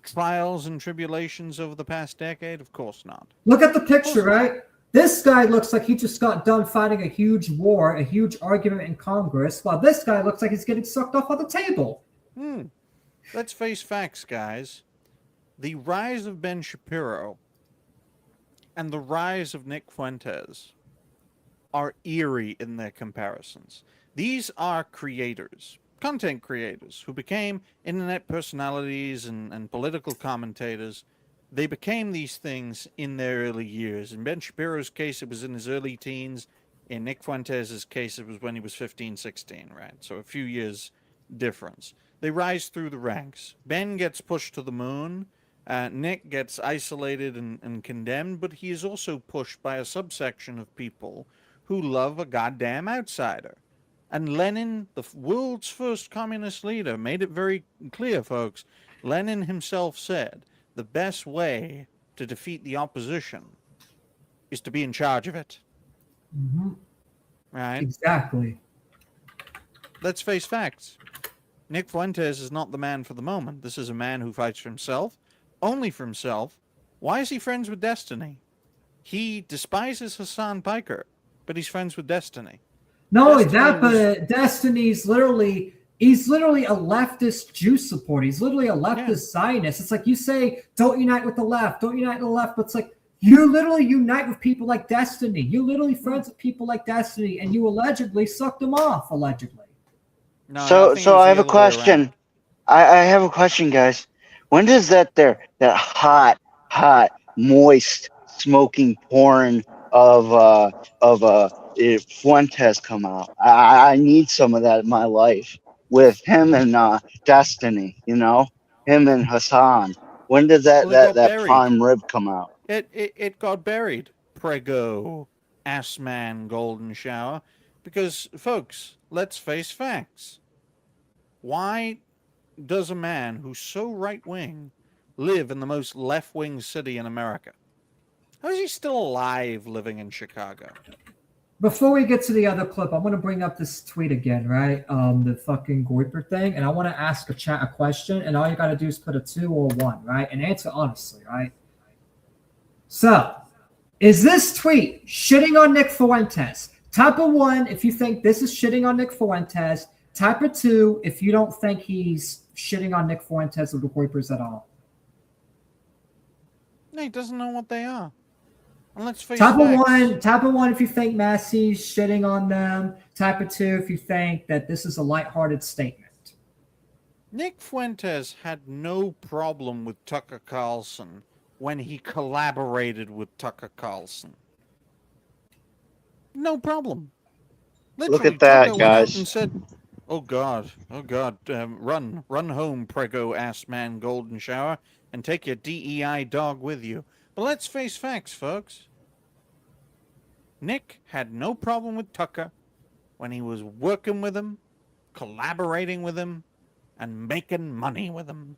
trials and tribulations over the past decade? Of course not. Look at the picture, right? This guy looks like he just got done fighting a huge war, a huge argument in Congress, while this guy looks like he's getting sucked off on the table. Let's face facts, guys. The rise of Ben Shapiro and the rise of Nick Fuentes are eerie in their comparisons. These are creators, content creators, who became internet personalities and political commentators. They became these things in their early years. In Ben Shapiro's case, it was in his early teens. In Nick Fuentes' case, it was when he was 15, 16, right? So a few years difference. They rise through the ranks. Ben gets pushed to the moon. Nick gets isolated and condemned, but he is also pushed by a subsection of people who love a goddamn outsider. And Lenin, the world's first communist leader, made it very clear, folks. Lenin himself said, the best way to defeat the opposition is to be in charge of it. Mm-hmm. Right? Exactly. Let's face facts. Nick Fuentes is not the man for the moment. This is a man who fights for himself, only for himself. Why is he friends with Destiny? He despises Hassan Piker, but he's friends with Destiny. Not only that, but Destiny's literally, he's literally a leftist Jew supporter. He's literally a leftist Zionist. It's like you say, don't unite with the left, don't unite with the left, but it's like you literally unite with people like Destiny. You literally friends with people like Destiny, and you allegedly sucked them off, allegedly. No, So I have a question. I have a question, guys. When does that hot, moist, smoking porn of Fuentes come out? I need some of that in my life with him and Destiny. You know, him and Hassan. When did that prime rib come out? It got buried. Prego, ass man, golden shower. Because, folks, let's face facts. Why does a man who's so right-wing live in the most left-wing city in America? How is he still alive living in Chicago? Before we get to the other clip, I want to bring up this tweet again, right? The fucking Goiper thing. And I want to ask a chat a question. And all you got to do is put a 2 or 1, right? And answer honestly, right? So, is this tweet shitting on Nick Fuentes? Type a 1 if you think this is shitting on Nick Fuentes. Type a 2 if you don't think he's shitting on Nick Fuentes or the Goipers at all. No, he doesn't know what they are. And let's face Type facts. a 1 if you think Massie's shitting on them. Type a 2 if you think that this is a lighthearted statement. Nick Fuentes had no problem with Tucker Carlson when he collaborated with Tucker Carlson. No problem. Literally, Look at that, Tucker guys. Went out and said, oh God, run home, prego ass man, golden shower, and take your DEI dog with you. But let's face facts, folks. Nick had no problem with Tucker when he was working with him, collaborating with him, and making money with him.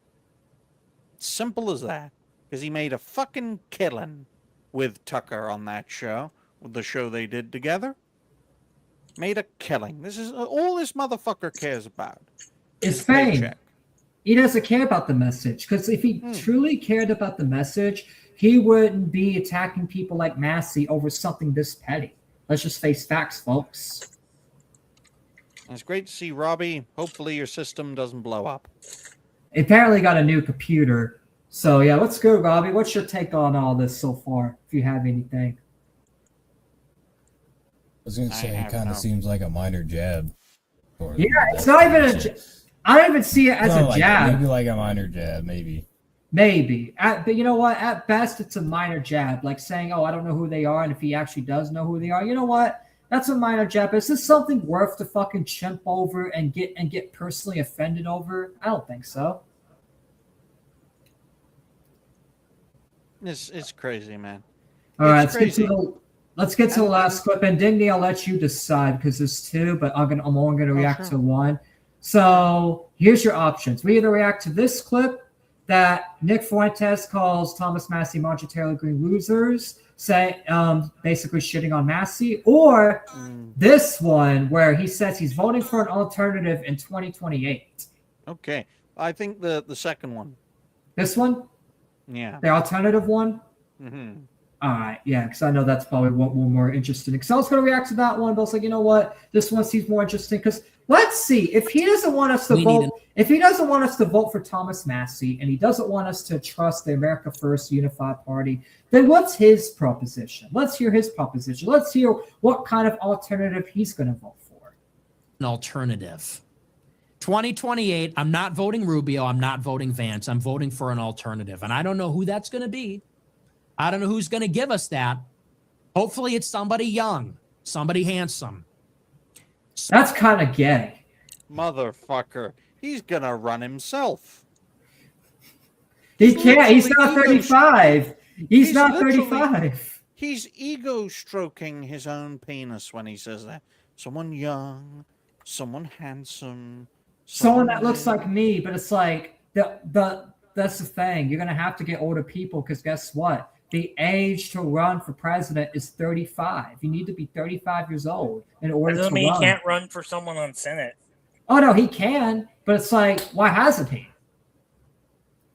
Simple as that. Because he made a fucking killing with Tucker on that show, with the show they did together. Made a killing. This is all this motherfucker cares about. It's fame. Paycheck. He doesn't care about the message. Because if he truly cared about the message, he wouldn't be attacking people like Massie over something this petty. Let's just face facts, folks. It's great to see Robbie. Hopefully your system doesn't blow up. He apparently got a new computer. So, yeah, let's go, Robbie. What's your take on all this so far, if you have anything? I was going to say, it kind of seems like a minor jab. Yeah, it's not even a... I don't even see it as a jab. Maybe like a minor jab, maybe. Maybe. But you know what? At best, it's a minor jab. Like saying, oh, I don't know who they are. And if he actually does know who they are, you know what? That's a minor jab. Is this something worth to fucking chimp over and get personally offended over? I don't think so. It's crazy, man. All right, let's get to the last clip. And Dingy, I'll let you decide because there's 2, but I'm only gonna react to 1. So here's your options. We either react to this clip, that Nick Fuentes calls Thomas Massie monetarily green losers, basically shitting on Massie, or this one where he says he's voting for an alternative in 2028. Okay. I think the second one. This one? Yeah. The alternative one? Mm-hmm. All right, yeah, because I know that's probably what we're more interested in. Because I was going to react to that one, but I was like, you know what? This one seems more interesting. Because let's see, if he doesn't want us to if he doesn't want us to vote for Thomas Massie, and he doesn't want us to trust the America First Unified Party, then what's his proposition? Let's hear his proposition. Let's hear what kind of alternative he's going to vote for. An alternative. 2028, I'm not voting Rubio. I'm not voting Vance. I'm voting for an alternative. And I don't know who that's going to be. I don't know who's going to give us that. Hopefully it's somebody young, somebody handsome. That's kind of gay. Motherfucker. He's going to run himself. He can't. He's not 35. He's not 35. He's ego stroking his own penis when he says that. Someone young, someone handsome. Someone that looks like me, but it's like, that's the thing. You're going to have to get older people because guess what? The age to run for president is 35. You need to be 35 years old in order to run. He can't run for someone on Senate. Oh, no, he can. But it's like, why hasn't he?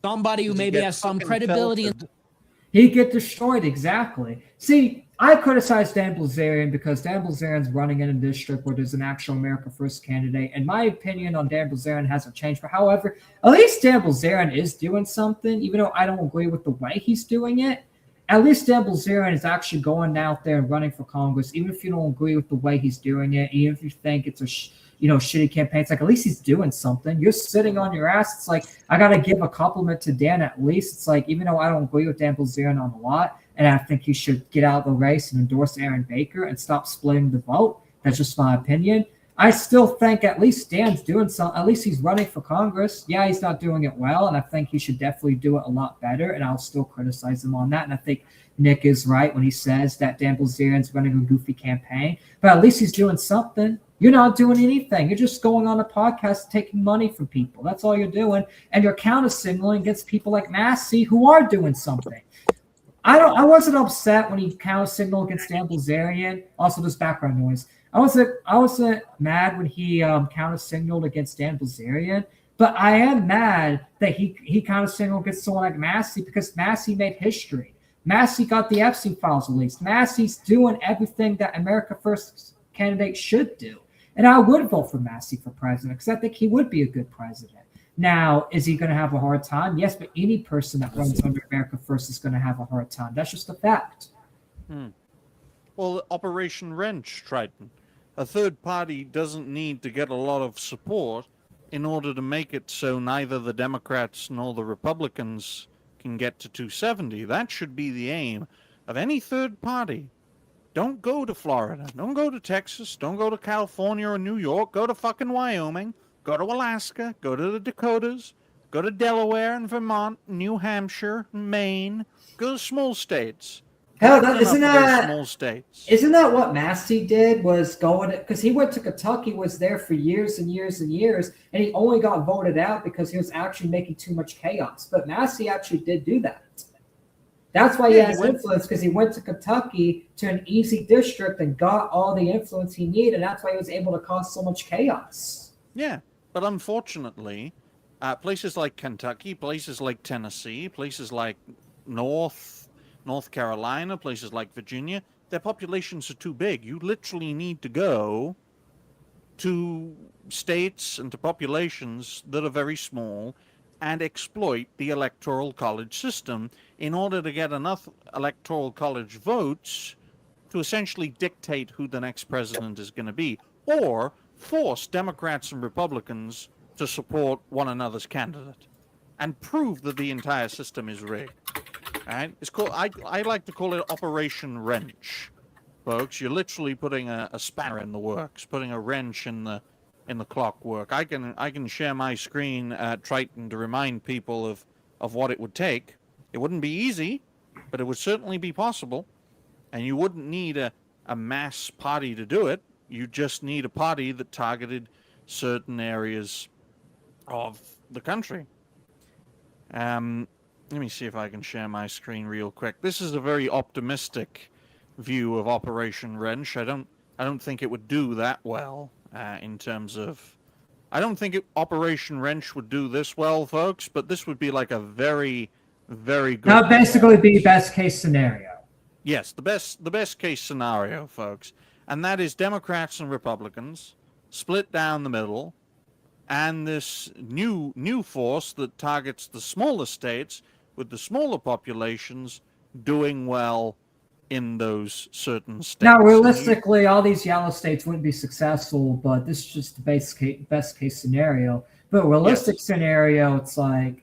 Somebody who maybe has some credibility. He'd get destroyed, exactly. See, I criticize Dan Bilzerian because Dan Bilzerian's running in a district where there's an actual America First candidate. And my opinion on Dan Bilzerian hasn't changed. But however, at least Dan Bilzerian is doing something, even though I don't agree with the way he's doing it. At least Dan Bilzerian is actually going out there and running for Congress, even if you don't agree with the way he's doing it, even if you think it's a shitty campaign. It's like, at least he's doing something. You're sitting on your ass. It's like, I got to give a compliment to Dan at least. It's like, even though I don't agree with Dan Bilzerian on a lot, and I think he should get out of the race and endorse Aaron Baker and stop splitting the vote. That's just my opinion. I still think at least Dan's doing something. At least he's running for Congress. Yeah, he's not doing it well, and I think he should definitely do it a lot better, and I'll still criticize him on that. And I think Nick is right when he says that Dan Bilzerian's running a goofy campaign, but at least he's doing something. You're not doing anything. You're just going on a podcast taking money from people. That's all you're doing, and you're counter-signaling against people like Massie who are doing something. I wasn't upset when he counter-signaled against Dan Bilzerian. Also, this background noise. I wasn't mad when he counter-signaled against Dan Bilzerian, but I am mad that he counter-signaled against someone like Massie because Massie made history. Massie got the Epstein files released. Massie's doing everything that America First candidates should do. And I would vote for Massie for president because I think he would be a good president. Now, is he going to have a hard time? Yes, but any person that runs under America First is going to have a hard time. That's just a fact. Well, Operation Wrench, Triton. A third party doesn't need to get a lot of support in order to make it so neither the Democrats nor the Republicans can get to 270. That should be the aim of any third party. Don't go to Florida. Don't go to Texas. Don't go to California or New York. Go to fucking Wyoming. Go to Alaska. Go to the Dakotas. Go to Delaware and Vermont, New Hampshire, Maine. Go to small states. Hell, isn't that what Massie did? Was going because he went to Kentucky, was there for years and years and years, and he only got voted out because he was actually making too much chaos. But Massie actually did do that. That's why he has influence, because he went to Kentucky to an easy district and got all the influence he needed. And that's why he was able to cause so much chaos. Yeah, but unfortunately, places like Kentucky, places like Tennessee, places like North Carolina, places like Virginia, their populations are too big. You literally need to go to states and to populations that are very small and exploit the electoral college system in order to get enough electoral college votes to essentially dictate who the next president is going to be, or force Democrats and Republicans to support one another's candidate and prove that the entire system is rigged. Right? It's called. I like to call it Operation Wrench, folks. You're literally putting a spanner in the works, putting a wrench in the clockwork. I can share my screen at Triton to remind people of what it would take. It wouldn't be easy, but it would certainly be possible. And you wouldn't need a mass party to do it. You just need a party that targeted certain areas of the country. Let me see if I can share my screen real quick. This is a very optimistic view of Operation Wrench. I don't think it would do that well in terms of. I don't think Operation Wrench would do this well, folks. But this would be like a very, very good. That would basically be best case scenario. Yes, the best case scenario, folks, and that is Democrats and Republicans split down the middle, and this new force that targets the smaller states with the smaller populations doing well in those certain states. Now, realistically, all these yellow states wouldn't be successful, but this is just the best case scenario. But realistic scenario, it's like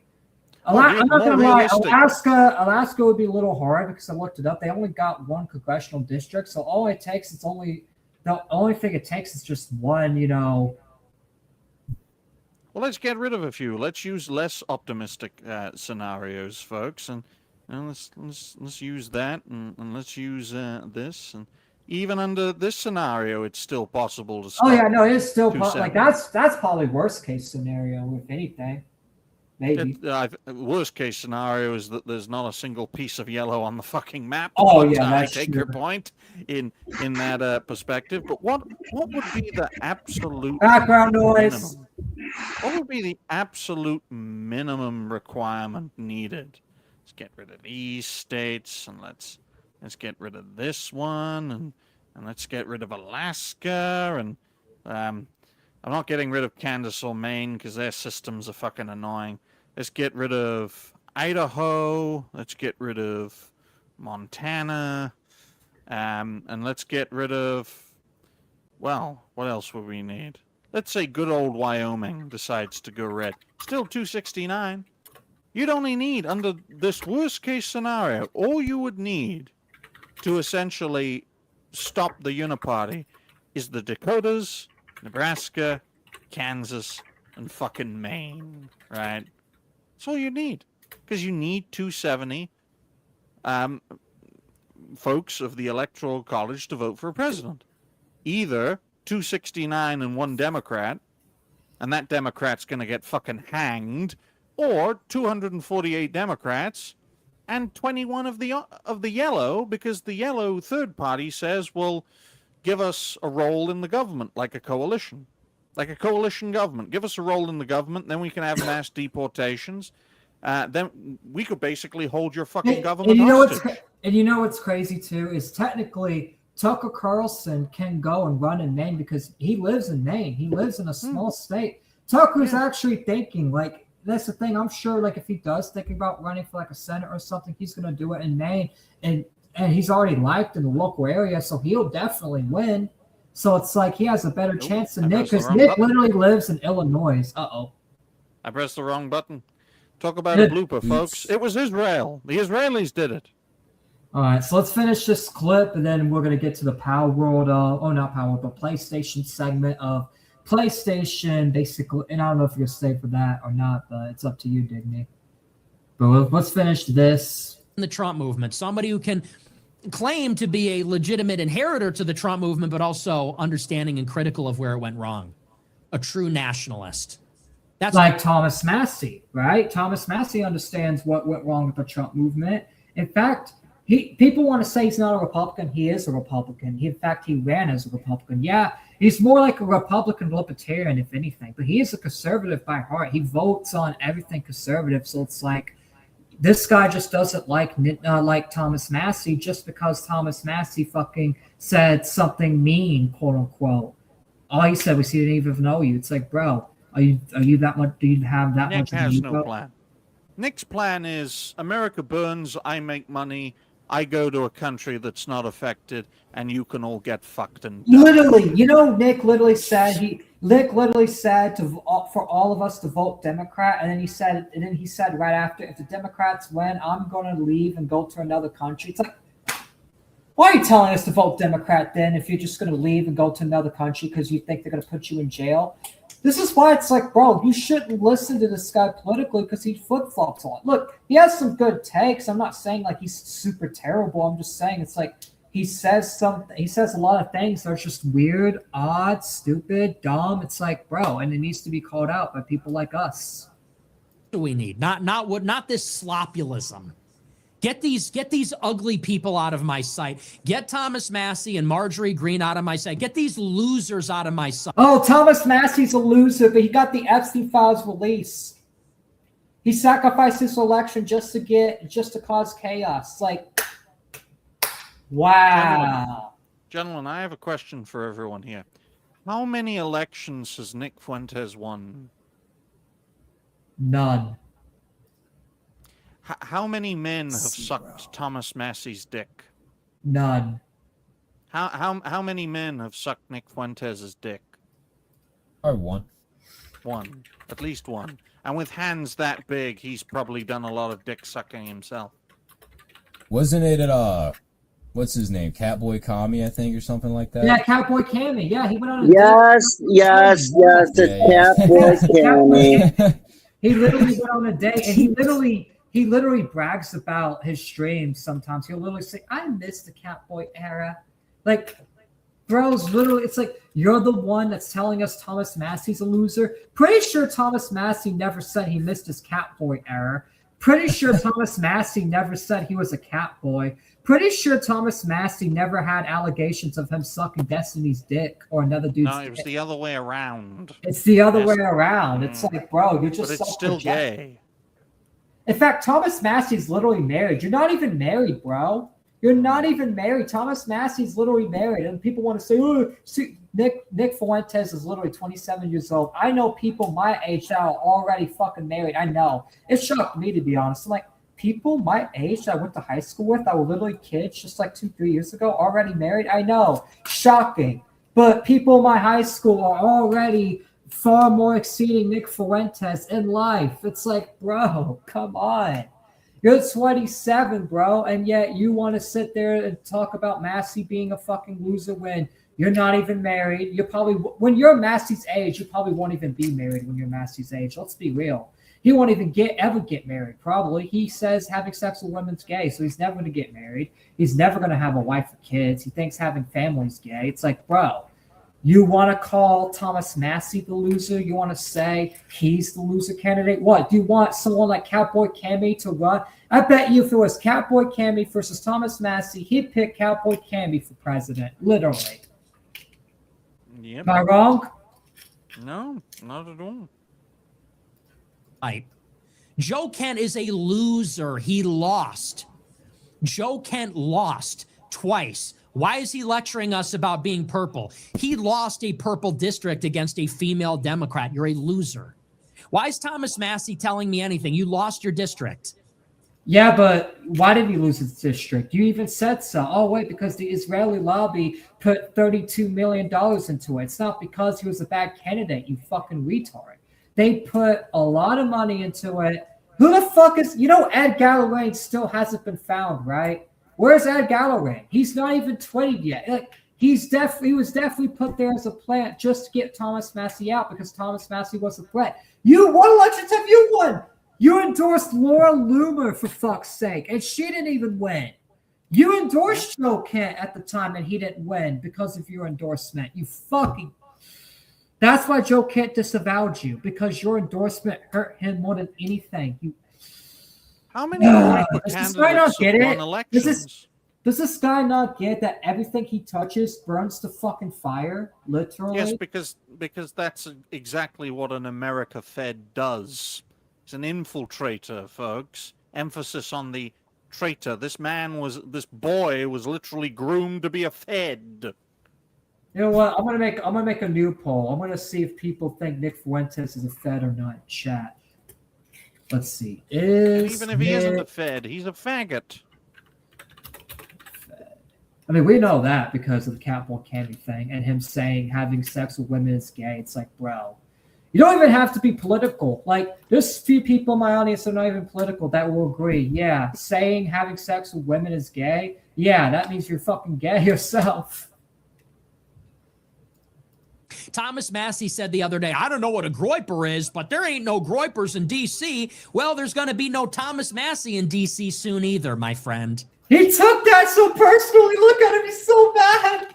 I'm not gonna lie, Alaska would be a little hard because I looked it up. They only got one congressional district, so the only thing it takes is just one, Well, let's get rid of a few. Let's use less optimistic scenarios, folks, and let's use that, and let's use this, and even under this scenario, it's still possible to stop. Oh yeah, no, it's still like that's probably worst case scenario, if anything. Maybe. Worst case scenario is that there's not a single piece of yellow on the fucking map. Oh yeah, I take your point in that perspective. But what would be the absolute background noise? Minimum? What would be the absolute minimum requirement needed? Let's get rid of these states, and let's get rid of this one, and let's get rid of Alaska, and I'm not getting rid of Kansas or Maine because their systems are fucking annoying. Let's get rid of Idaho. Let's get rid of Montana. And let's get rid of, well, what else would we need? Let's say good old Wyoming decides to go red. Still 269. You'd only need, under this worst case scenario, all you would need to essentially stop the uniparty is the Dakotas, Nebraska, Kansas, and fucking Maine, right? That's all you need. Because you need 270 folks of the Electoral College to vote for a president. Either 269 and one Democrat, and that Democrat's going to get fucking hanged, or 248 Democrats and 21 of the yellow, because the yellow third party says, well, give us a role in the government, like a coalition government. Give us a role in the government, then we can have mass deportations. Then we could basically hold your fucking government hostage. And you know what's crazy too is technically Tucker Carlson can go and run in Maine because he lives in Maine. He lives in a small state. Tucker's actually thinking, like, that's the thing. I'm sure, like, if he does think about running for like a Senate or something, he's gonna do it in Maine, and he's already liked in the local area, so he'll definitely win. So it's like he has a better chance than Nick, because Nick literally lives in Illinois. I pressed the wrong button. Talk about a blooper, folks. It was Israel. The Israelis did it. All right, so let's finish this clip, and then we're going to get to the Power World, not Power World, but PlayStation segment of PlayStation, basically. And I don't know if you're going to stay for that or not, but it's up to you, Digny. But let's finish this. The Trump movement, somebody who can claim to be a legitimate inheritor to the Trump movement, but also understanding and critical of where it went wrong. A true nationalist. That's like Thomas Massie, right? Thomas Massie understands what went wrong with the Trump movement. In fact, people want to say he's not a Republican. He is a Republican. In fact, he ran as a Republican. Yeah, he's more like a Republican libertarian, if anything. But he is a conservative by heart. He votes on everything conservative. So it's like, this guy just doesn't like Thomas Massie just because Thomas Massie fucking said something mean, quote unquote. All he said was he didn't even know you. It's like, bro, are you that much? Do you have that much? Nick has no plan. Nick's plan is America burns, I make money, I go to a country that's not affected, and you can all get fucked and die. Literally, Nick literally said for all of us to vote Democrat, and then he said right after, if the Democrats win, I'm going to leave and go to another country. It's like, why are you telling us to vote Democrat then if you're just going to leave and go to another country because you think they're going to put you in jail? This is why it's like, bro, you shouldn't listen to this guy politically because he flip-flops a lot. Look, he has some good takes. I'm not saying like he's super terrible. I'm just saying it's like he says a lot of things that are just weird, odd, stupid, dumb. It's like, bro, and it needs to be called out by people like us. do we need? Not this slopulism. Get these ugly people out of my sight. Get Thomas Massie and Marjorie Greene out of my sight. Get these losers out of my sight. Oh, Thomas Massie's a loser, but he got the Epstein files released. He sacrificed his election just to cause chaos. Like, wow. Gentlemen, I have a question for everyone here. How many elections has Nick Fuentes won? None. How many men have sucked Thomas Massie's dick? None. How many men have sucked Nick Fuentes' dick? Probably one. One. At least one. And with hands that big, he's probably done a lot of dick sucking himself. Wasn't it at what's his name? Catboy Kami, I think, or something like that? Yeah, Cowboy Cammy. Yeah, he went on a Yes, the Catboy Cammy. He literally went on a date, and he literally brags about his streams sometimes. He'll literally say, I miss the Catboy era. Like, bros, literally, it's like, you're the one that's telling us Thomas Massie's a loser. Pretty sure Thomas Massie never said he missed his Catboy era. Pretty sure Thomas Massie never said he was a Catboy. Pretty sure Thomas Massie never had allegations of him sucking Destiny's dick or another dude's dick. No, it was the other way around. It's the other way around. It's like, bro, you're just But it's still gay. In fact, Thomas Massie's literally married. You're not even married, bro. You're not even married. Thomas Massie's literally married. And people want to say, oh, see, Nick Fuentes is literally 27 years old. I know people my age that are already fucking married. I know. It shocked me, to be honest. I'm like, people my age that I went to high school with that were literally kids just like 2-3 years ago already married. I know. Shocking. But people in my high school are already far more exceeding Nick Fuentes in life. It's like, bro, come on. You're 27, bro, and yet you want to sit there and talk about Massie being a fucking loser when you're not even married. You're probably, when you're Massie's age, you probably won't even be married when you're Massie's age. Let's be real. He won't even ever get married, probably. He says having sex with women's gay, so he's never going to get married. He's never going to have a wife or kids. He thinks having family's gay. It's like, bro, you want to call Thomas Massie the loser? You want to say he's the loser candidate? What? Do you want someone like Cowboy Cammy to run? I bet you if it was Cowboy Cammy versus Thomas Massie, he'd pick Cowboy Cammy for president. Literally. Yep. Am I wrong? No, not at all. Right. Joe Kent is a loser. He lost. Joe Kent lost twice. Why is he lecturing us about being purple? He lost a purple district against a female Democrat. You're a loser. Why is Thomas Massie telling me anything? You lost your district. Yeah, but why did he lose his district? You even said so. Oh, wait, because the Israeli lobby put $32 million into it. It's not because he was a bad candidate, you fucking retard. They put a lot of money into it. Who the fuck is, Ed Galloway still hasn't been found, right? Where's Ed Galloway? He's not even tweeted yet. Like, he was definitely put there as a plant just to get Thomas Massie out because Thomas Massie was a threat. What elections have you won? You endorsed Laura Loomer, for fuck's sake, and she didn't even win. You endorsed Joe Kent at the time, and he didn't win because of your endorsement. That's why Joe Kent disavowed you, because your endorsement hurt him more than anything. How many candidates Does this guy not get won it? elections? Does this guy not get that everything he touches burns to fucking fire? Literally? Yes, because that's exactly what an America Fed does. It's an infiltrator, folks. Emphasis on the traitor. This boy was literally groomed to be a Fed. You know what? I'm gonna make a new poll. I'm gonna see if people think Nick Fuentes is a Fed or not. Chat. Let's see. Even if he isn't a Fed, he's a faggot. I mean, we know that because of the Cowboy Candy thing and him saying having sex with women is gay. It's like, bro, you don't even have to be political. Like, there's few people in my audience that are not even political that will agree. Yeah, saying having sex with women is gay. Yeah, that means you're fucking gay yourself. Thomas Massie said the other day, I don't know what a groiper is, but there ain't no groipers in D.C. Well, there's going to be no Thomas Massie in D.C. soon either, my friend. He took that so personally. Look at him. He's so mad.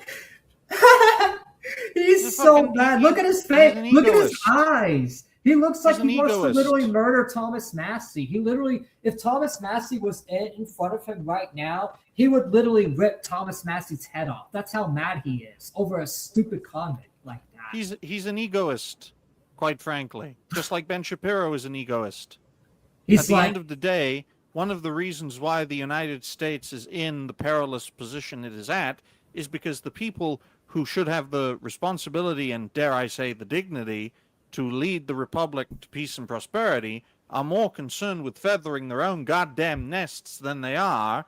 He's so mad. Look at his face. Look at his eyes. He looks like He's an he wants to egoist. literally murder Thomas Massie. He literally, if Thomas Massie was in front of him right now, he would literally rip Thomas Massie's head off. That's how mad he is over a stupid comment like that. He's an egoist, quite frankly. Just like Ben Shapiro is an egoist. He's At the like, end of the day, one of the reasons why the United States is in the perilous position it is at is because the people who should have the responsibility and, dare I say, the dignity to lead the republic to peace and prosperity are more concerned with feathering their own goddamn nests than they are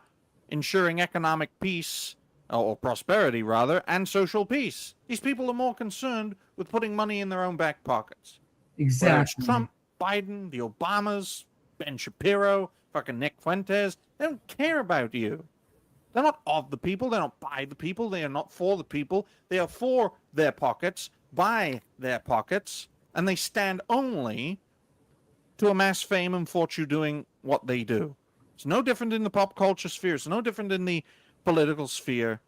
ensuring economic peace, or prosperity rather, and social peace. These people are more concerned with putting money in their own back pockets. Whether exactly. it's Trump, Biden, the Obamas, Ben Shapiro, fucking Nick Fuentes, they don't care about you. They're not of the people. They don't buy the people. They are not for the people. They are for their pockets, by their pockets, and they stand only to amass fame and fortune doing what they do. It's no different in the pop culture sphere. It's no different in the political sphere.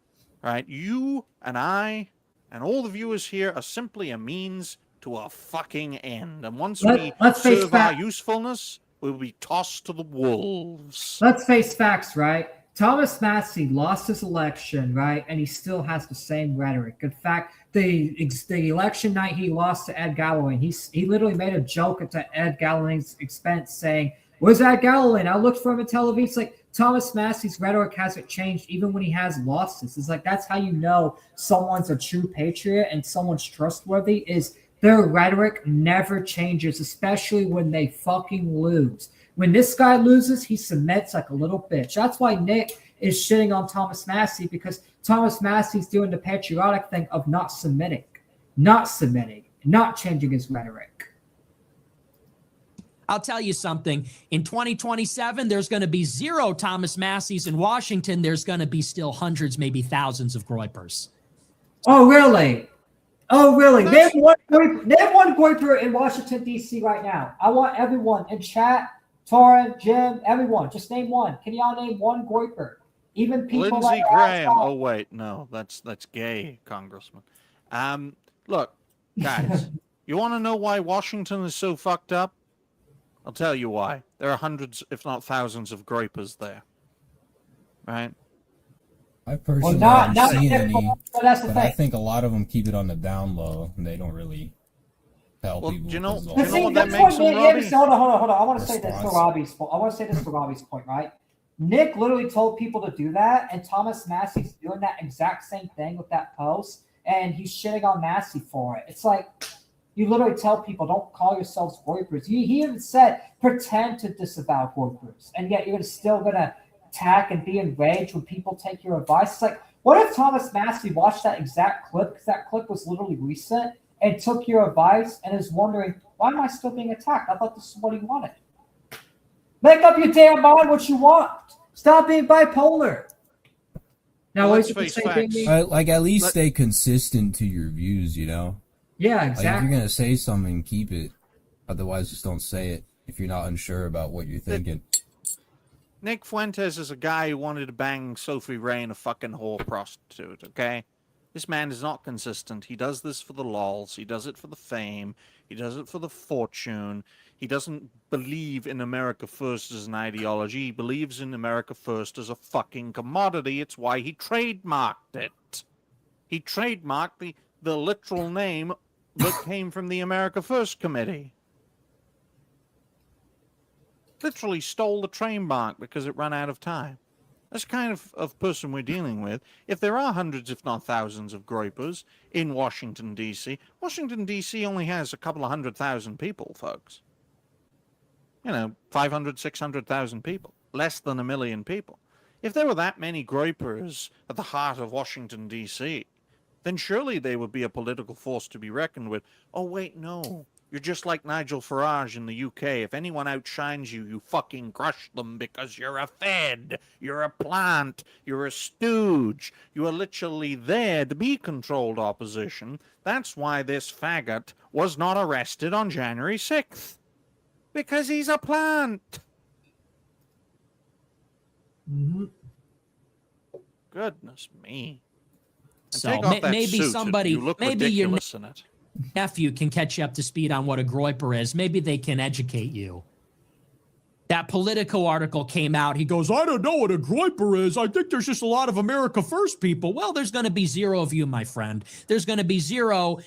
Right? You and I and all the viewers here are simply a means to a fucking end. And once we let's face serve our fact. usefulness, we'll be tossed to the wolves. Let's face facts, right? Thomas Massie lost his election, right? And he still has the same rhetoric. In fact, the election night he lost to Ed Galloway, he literally made a joke at Ed Galloway's expense saying, "Where's Ed Galloway?" And I looked for him in television. It's like Thomas Massie's rhetoric hasn't changed even when he has losses. It's like that's how you know someone's a true patriot and someone's trustworthy is their rhetoric never changes, especially when they fucking lose. When this guy loses, he submits like a little bitch. That's why Nick is shitting on Thomas Massie, because Thomas Massie's doing the patriotic thing of not submitting, not changing his rhetoric. I'll tell you something. In 2027, there's going to be 0 Thomas Massies in Washington. There's going to be still hundreds, maybe thousands of Groypers. Oh, really? Oh, really? Name one Groyper in Washington, D.C. right now. I want everyone in chat, Torrin, Jim, everyone. Just name one. Can y'all name one Groyper? Even people Lindsey like Graham. Oh wait, no, that's gay, Congressman. Look, guys, you want to know why Washington is so fucked up? I'll tell you why. There are hundreds, if not thousands, of Groypers there. Right? I personally not haven't seen any, but that's the but thing. I think a lot of them keep it on the down low, and they don't really tell Well, people. do you know- because do they'll- you know what that that's makes what him, Nick- Robbie? Hold on. I want to say this for Response. Robbie's point. I want to say this for Robbie's point, right? Nick literally told people to do that, and Thomas Massie's doing that exact same thing with that post, and he's shitting on Massie for it. It's like you literally tell people, don't call yourselves Groypers. He even said, pretend to disavow Groypers, and yet you're still going to attack and be enraged when people take your advice. It's like, what if Thomas Massie watched that exact clip, because that clip was literally recent, and took your advice and is wondering, why am I still being attacked? I thought this is what he wanted. Make up your damn mind what you want. Stop being bipolar. Now, Well, what let's did you face say, facts. Jamie? Like at least Let- stay consistent to your views, you know. Yeah, Like if exactly. you're gonna say something, keep it. Otherwise, just don't say it if you're not unsure about what you're thinking. Nick Fuentes is a guy who wanted to bang Sophie Rain, a fucking whore prostitute, okay? This man is not consistent. He does this for the lols. He does it for the fame. He does it for the fortune. He doesn't believe in America First as an ideology. He believes in America First as a fucking commodity. It's why he trademarked it. He trademarked the literal name that came from the America First Committee. Literally stole the trademark because it ran out of time. That's the kind of person we're dealing with. If there are hundreds, if not thousands, of Groypers in Washington, D.C., Washington, D.C. only has a couple of 100,000 people, folks. 500, 600,000 people. Less than 1 million people. If there were that many Groypers at the heart of Washington, D.C., then surely they would be a political force to be reckoned with. Oh, wait, no. You're just like Nigel Farage in the UK. If anyone outshines you, you fucking crush them because you're a fed, you're a plant, you're a stooge. You are literally there to be controlled opposition. That's why this faggot was not arrested on January 6th. Because he's a plant. Mm-hmm. Goodness me. And So take off that maybe suit. somebody, You look maybe you're ridiculous in it. nephew can catch you up to speed on what a groiper is. Maybe they can educate you. That Politico article came out. He goes, I don't know what a groiper is. I think there's just a lot of America First people. Well, there's going to be zero of you, my friend. There's going to be zero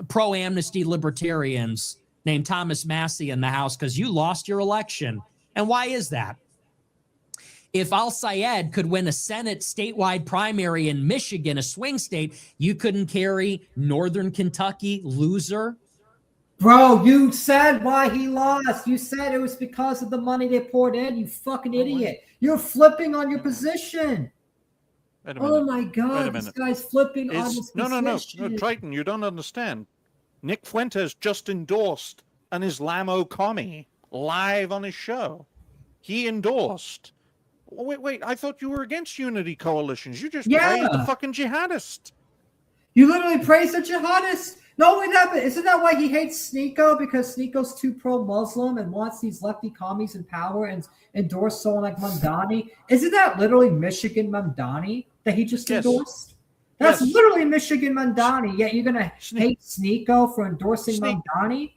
pro-amnesty libertarians named Thomas Massie in the House because you lost your election. And why is that? If Al-Sayed could win a Senate statewide primary in Michigan, a swing state, you couldn't carry Northern Kentucky, loser. Bro, you said why he lost. You said it was because of the money they poured in. You fucking idiot. You're flipping on your position. Oh my God, this guy's flipping on his position. No, Triton, you don't understand. Nick Fuentes just endorsed an Islamo commie live on his show. He endorsed. Wait, I thought you were against unity coalitions. You just praised the fucking jihadist. You literally praised the jihadist. No, wait, isn't that why he hates Sneeko? Because Sneeko's too pro-Muslim and wants these lefty commies in power and endorse someone like Mamdani? Isn't that literally Michigan Mamdani that he just endorsed? That's literally Michigan Mamdani, yet you're going to hate Sneeko for endorsing Mamdani?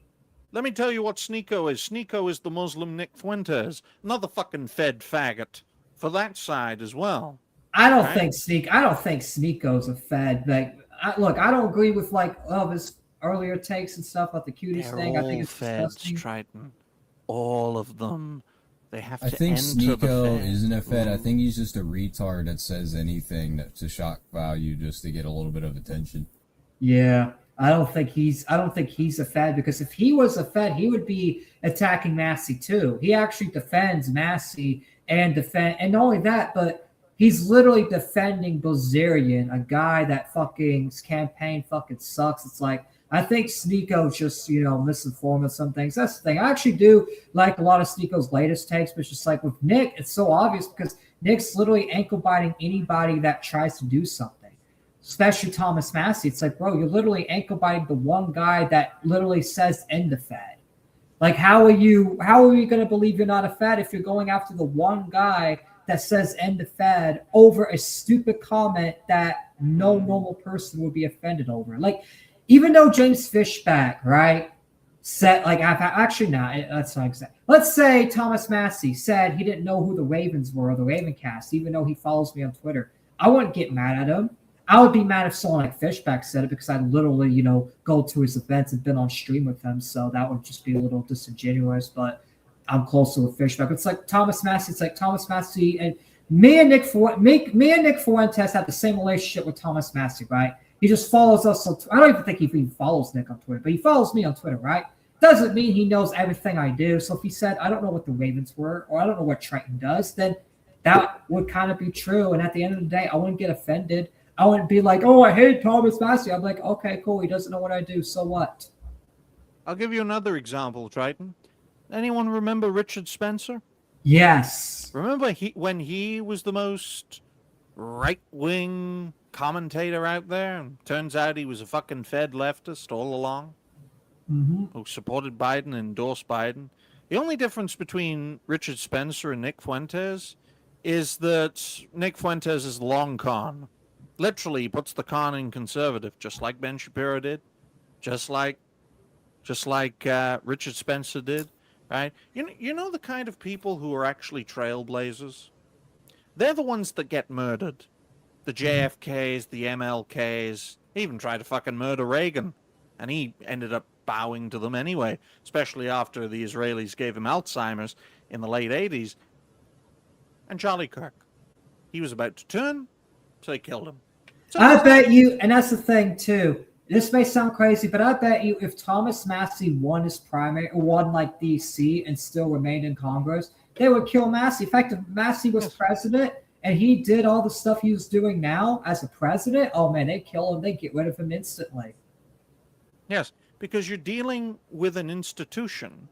Let me tell you what Sneeko is. Sneeko is the Muslim Nick Fuentes, another fucking Fed faggot for that side as well. I don't think Sneeko's a Fed. Like, look, I don't agree with like his earlier takes and stuff about the cutest thing. I think it's disgusting. Triton, all of them. They have to. I think enter Sneeko isn't a Fed. I think he's just a retard that says anything to shock value just to get a little bit of attention. Yeah, I don't think he's a Fed, because if he was a Fed, he would be attacking Massie too. He actually defends Massie and not only that, but he's literally defending Bilzerian, a guy that fucking his campaign fucking sucks. It's like, I think Sneeko just, misinformed on some things. That's the thing. I actually do like a lot of Sneeko's latest takes, but it's just like with Nick, it's so obvious because Nick's literally ankle biting anybody that tries to do something, especially Thomas Massie. It's like, bro, you're literally ankle biting the one guy that literally says end the Fed. Like, how are you going to believe you're not a Fed if you're going after the one guy that says end the Fed over a stupid comment that no normal person would be offended over? Like, even though James Fishback, right, said, like, that's not exact. Let's say Thomas Massie said he didn't know who the Ravens were or the Ravencast, even though he follows me on Twitter. I wouldn't get mad at him. I would be mad if someone like Fishback said it, because I literally, go to his events and been on stream with him. So that would just be a little disingenuous, but I'm closer with Fishback. It's like Thomas Massie. It's like Thomas Massie and me and Nick Fuentes have the same relationship with Thomas Massie, right? He just follows us on Twitter. I don't even think he even follows Nick on Twitter, but he follows me on Twitter, right? Doesn't mean he knows everything I do. So if he said, I don't know what the Ravens were, or I don't know what Triton does, then that would kind of be true. And at the end of the day, I wouldn't get offended. I wouldn't be like, oh, I hate Thomas Massie. I'm like, okay, cool. He doesn't know what I do. So what? I'll give you another example, Triton. Anyone remember Richard Spencer? Yes. Remember when he was the most right-wing commentator out there? And turns out he was a fucking Fed leftist all along, who supported Biden and endorsed Biden. The only difference between Richard Spencer and Nick Fuentes is that Nick Fuentes is long con. Literally, he puts the con in conservative, just like Ben Shapiro did, just like Richard Spencer did, right? You know the kind of people who are actually trailblazers? They're the ones that get murdered. The JFKs, the MLKs. He even tried to fucking murder Reagan, and he ended up bowing to them anyway, especially after the Israelis gave him Alzheimer's in the late 80s. And Charlie Kirk. He was about to turn, so they killed him. So I bet you, and that's the thing too, this may sound crazy, but I bet you if Thomas Massie won his primary, or won like DC and still remained in Congress, they would kill Massie. In fact, if Massie was president and he did all the stuff he was doing now as a president, oh man, they'd kill him. They'd get rid of him instantly. Yes, because you're dealing with an institution,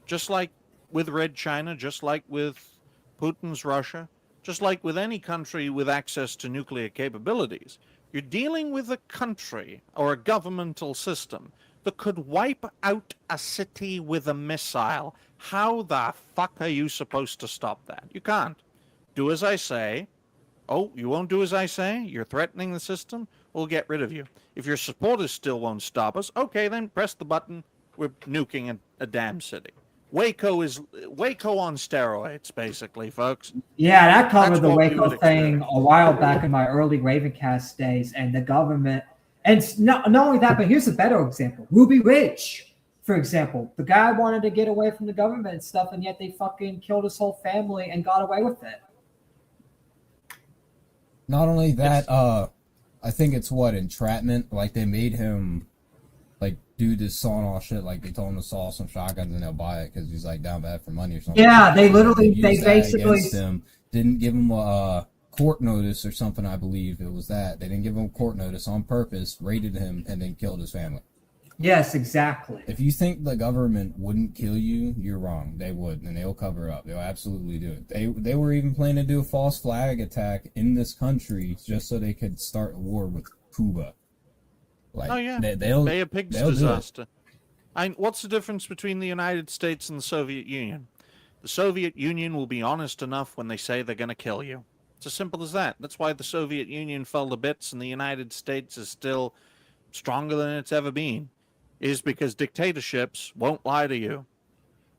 just like with Red China, just like with Putin's Russia, just like with any country with access to nuclear capabilities. You're dealing with a country or a governmental system that could wipe out a city with a missile. How the fuck are you supposed to stop that? You can't. Do as I say. Oh, you won't do as I say? You're threatening the system? we'll get rid of you. If your supporters still won't stop us, okay, then press the button. We're nuking a damn city. Waco on steroids, basically, folks. Yeah, that covered That's the what we Waco would thing experience. a while back in my early Ravencast days, and the government. And not only that, but here's a better example: Ruby Ridge, for example. The guy wanted to get away from the government and stuff, and yet they fucking killed his whole family and got away with it. Not only that, I think it's entrapment. Like they made him like do this sawing off shit. Like they told him to saw some shotguns and they'll buy it because he's like down bad for money or something. Yeah, they used that basically against him. Didn't give him a court notice or something. I believe it was that they didn't give him a court notice on purpose. Raided him and then killed his family. Yes, exactly. If you think the government wouldn't kill you, you're wrong. They would, and they'll cover up. They'll absolutely do it. They were even planning to do a false flag attack in this country just so they could start a war with Cuba. Like, Oh yeah, they'll Bay of Pigs they'll do it. disaster. What's the difference between the United States and the Soviet Union? The Soviet Union will be honest enough when they say they're going to kill you. It's as simple as that. That's why the Soviet Union fell to bits and the United States is still stronger than it's ever been. Is because dictatorships won't lie to you.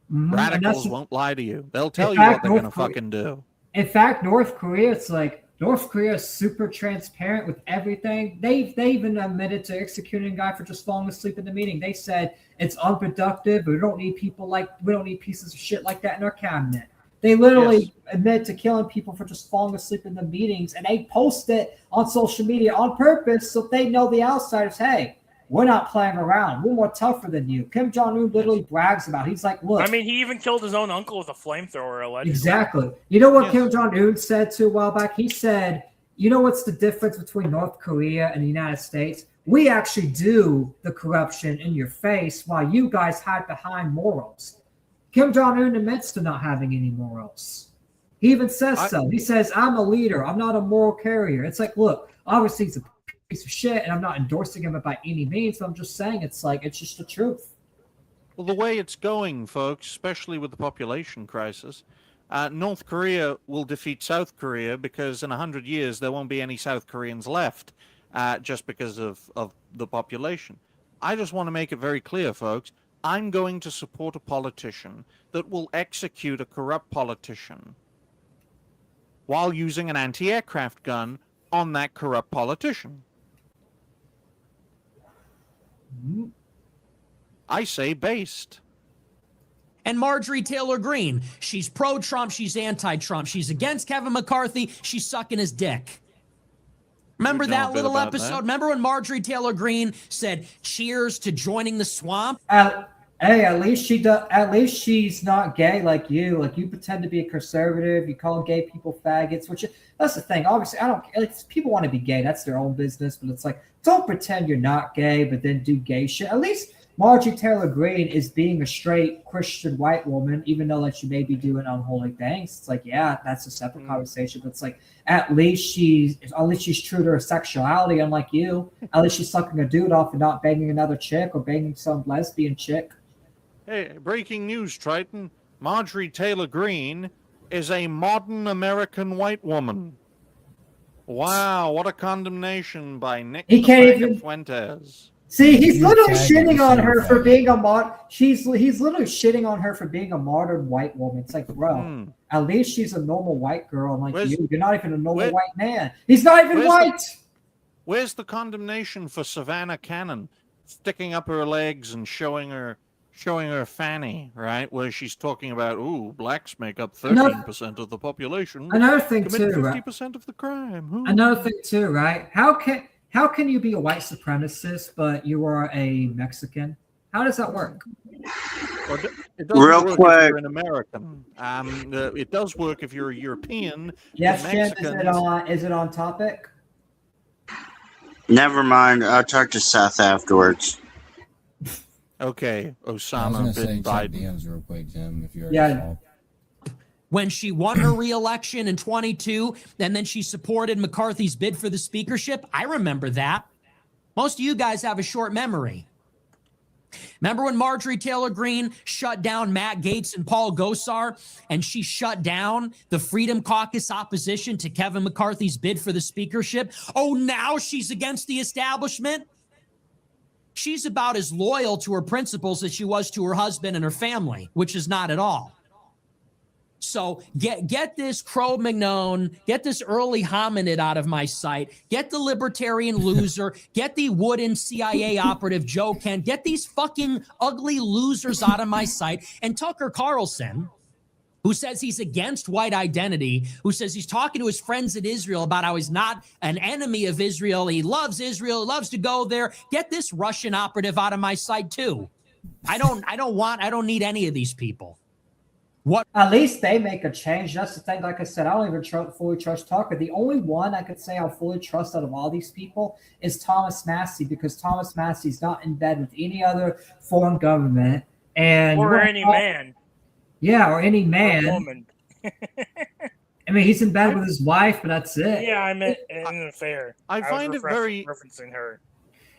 Radicals won't lie to you. They'll tell you what they're going to fucking do. In fact, North Korea, it's like North Korea is super transparent with everything. They even admitted to executing a guy for just falling asleep in the meeting. They said it's unproductive. We don't need pieces of shit like that in our cabinet. They literally admit to killing people for just falling asleep in the meetings, and they post it on social media on purpose so they know the outsiders, hey, we're not playing around. We're more tougher than you. Kim Jong-un literally brags about it. He's like, look. I mean, he even killed his own uncle with a flamethrower, allegedly. Exactly. You know what Kim Jong-un said a while back? He said, you know what's the difference between North Korea and the United States? We actually do the corruption in your face while you guys hide behind morals. Kim Jong-un admits to not having any morals. He even says so. He says, I'm a leader. I'm not a moral carrier. It's like, look, obviously he's a piece of shit, and I'm not endorsing him by any means, but I'm just saying it's just the truth. Well, the way it's going, folks, especially with the population crisis, North Korea will defeat South Korea because in 100 years there won't be any South Koreans left just because of the population. I just want to make it very clear, folks, I'm going to support a politician that will execute a corrupt politician while using an anti-aircraft gun on that corrupt politician. I say based. And Marjorie Taylor Greene, she's pro-Trump, she's anti-Trump, she's against Kevin McCarthy, she's sucking his dick. Remember that little episode? Remember when Marjorie Taylor Greene said, cheers to joining the swamp? Hey, at least she's not gay like you. Like, you pretend to be a conservative. You call gay people faggots, that's the thing. Obviously, people want to be gay. That's their own business. But it's like, don't pretend you're not gay, but then do gay shit. At least Marjorie Taylor Greene is being a straight Christian white woman, even though she may be doing unholy things. It's like, yeah, that's a separate conversation. But it's like, at least she's true to her sexuality, unlike you. At least she's sucking a dude off and not banging another chick or banging some lesbian chick. Hey, breaking news, Triton. Marjorie Taylor Greene is a modern American white woman. Wow, what a condemnation by Nick Fuentes. See, he's literally shitting on her for being a he's literally shitting on her for being a modern white woman. It's like, bro, at least she's a normal white girl. I'm like, you're not even a normal white man. He's not even white. Where's the condemnation for Savannah Cannon sticking up her legs and showing her fanny, right? Where she's talking about, blacks make up 13% of the population. Another thing too, 50% of the crime. Another thing too, right? How can you be a white supremacist but you are a Mexican? How does that work? Well, it doesn't Real work quick. if you're an American. It does work if you're a European. Yes, Jim, is it on topic? Never mind. I'll talk to Seth afterwards. Okay, Osama I was bin check Biden. DMs real quick, Jim, if you're When she won her re-election in 22, and then she supported McCarthy's bid for the speakership. I remember that. Most of you guys have a short memory. Remember when Marjorie Taylor Greene shut down Matt Gaetz and Paul Gosar, and she shut down the Freedom Caucus opposition to Kevin McCarthy's bid for the speakership? Oh, now she's against the establishment? She's about as loyal to her principles as she was to her husband and her family, which is not at all. So get this Cro-Magnon, get this early hominid out of my sight, get the libertarian loser, get the wooden CIA operative Joe Kent, get these fucking ugly losers out of my sight. And Tucker Carlson, who says he's against white identity, who says he's talking to his friends in Israel about how he's not an enemy of Israel, he loves Israel, loves to go there. Get this Russian operative out of my sight too. I don't need any of these people. What? At least they make a change. That's the thing. Like I said, I don't even fully trust Tucker. The only one I could say I fully trust out of all these people is Thomas Massie, because Thomas Massie's not in bed with any other foreign government. Or any man. Yeah, or any man. Or woman. I mean, he's in bed with his wife, but that's it. Yeah, I meant in an affair. I find it very referencing her.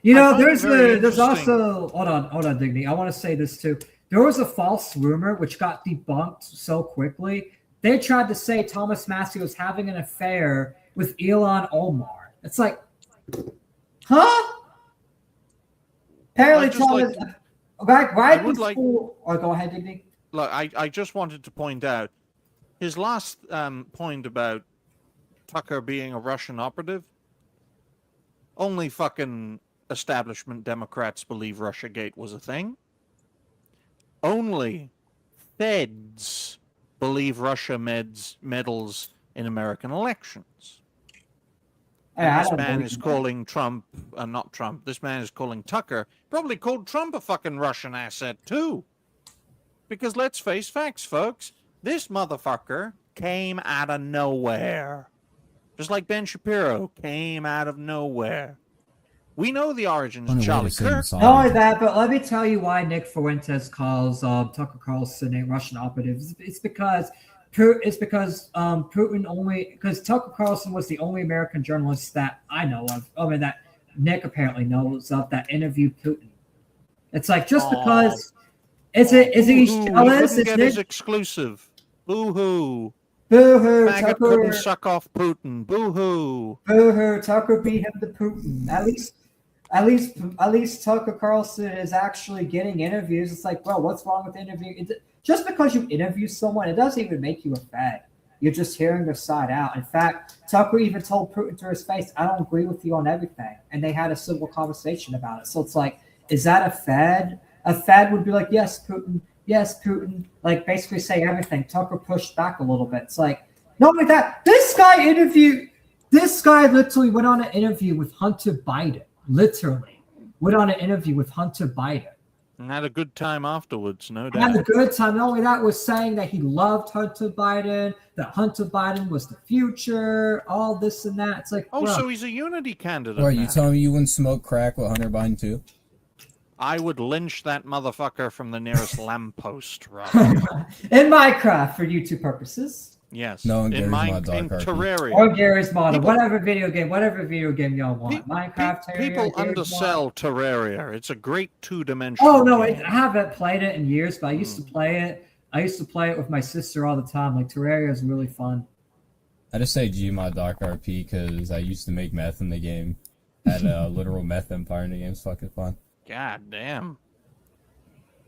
You know, there's also hold on, Dignity. I want to say this too. There was a false rumor which got debunked so quickly. They tried to say Thomas Massie was having an affair with Ilhan Omar. It's like, huh? Apparently, Thomas. Right before. Or go ahead, Dignity. Look, I just wanted to point out his last point about Tucker being a Russian operative. Only fucking establishment Democrats believe Russiagate was a thing. Only feds believe Russia meddles in American elections. And this man is calling Trump, not Trump, this man is calling Tucker, probably called Trump a fucking Russian asset too. Because let's face facts, folks, this motherfucker came out of nowhere. Just like Ben Shapiro came out of nowhere. We know the origins of Charlie Kirk. Not only that, but let me tell you why Nick Fuentes calls Tucker Carlson a Russian operative. It's because Putin only, because Tucker Carlson was the only American journalist that I know of. I mean, that Nick apparently knows of that interviewed Putin. It's like just because is he jealous? He get his exclusive. Boo hoo. Boo hoo. Tucker couldn't suck off Putin. Boo hoo. Boo hoo. Tucker beat him to Putin. At least Tucker Carlson is actually getting interviews. It's like, well, what's wrong with interview? Just because you interview someone, it doesn't even make you a fed. You're just hearing their side out. In fact, Tucker even told Putin to his face, I don't agree with you on everything. And they had a civil conversation about it. So it's like, is that a fed? A fed would be like, yes, Putin, like basically say everything. Tucker pushed back a little bit. It's like, not only that, this guy literally went on an interview with Hunter Biden. Literally went on an interview with Hunter Biden. And had a good time afterwards, no doubt. Had a good time. Not only that, was saying that he loved Hunter Biden, that Hunter Biden was the future, all this and that. It's like, so he's a unity candidate. Are you telling me you wouldn't smoke crack with Hunter Biden too? I would lynch that motherfucker from the nearest lamppost, Rob. In Minecraft for YouTube purposes. Yes. No, in Terraria. Or Gary's model. Whatever video game y'all want. Minecraft, Terraria. People undersell Terraria. It's a great two-dimensional Oh, no, game. I haven't played it in years, but I used to play it. I used to play it with my sister all the time. Like, Terraria is really fun. I just say Gmod Dark RP because I used to make meth in the game. Had a literal meth empire in the game. It's fucking fun. God damn.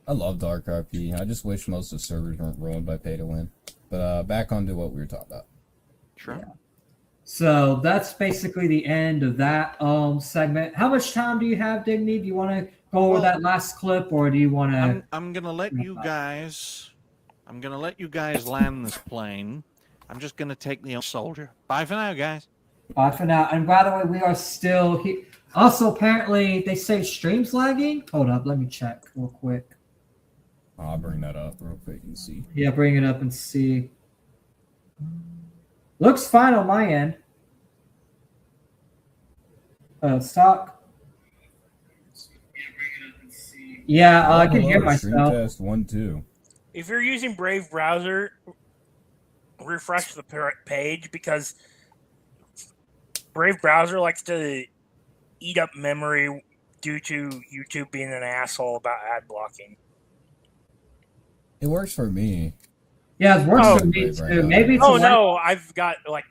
I love Dark RP. I just wish most of the servers weren't ruined by pay to win. But back on to what we were talking about. Sure. Yeah. So that's basically the end of that segment. How much time do you have, Digny? Do you want to go over that last clip, or do you want to? I'm gonna let you guys. I'm gonna let you guys land this plane. I'm just gonna take the soldier. Bye for now, guys. Bye for now. And by the way, we are still here. Also, apparently, they say stream's lagging. Hold up, let me check real quick. I'll bring that up real quick and see. Yeah, bring it up and see. Looks fine on my end. Stock. Yeah, I can hear myself. Test 1, 2. If you're using Brave browser, refresh the page because Brave browser likes to eat up memory due to YouTube being an asshole about ad blocking. It works for me. Yeah, it works Oh, for me Brave too. right now. Maybe it's Oh a no, I've got like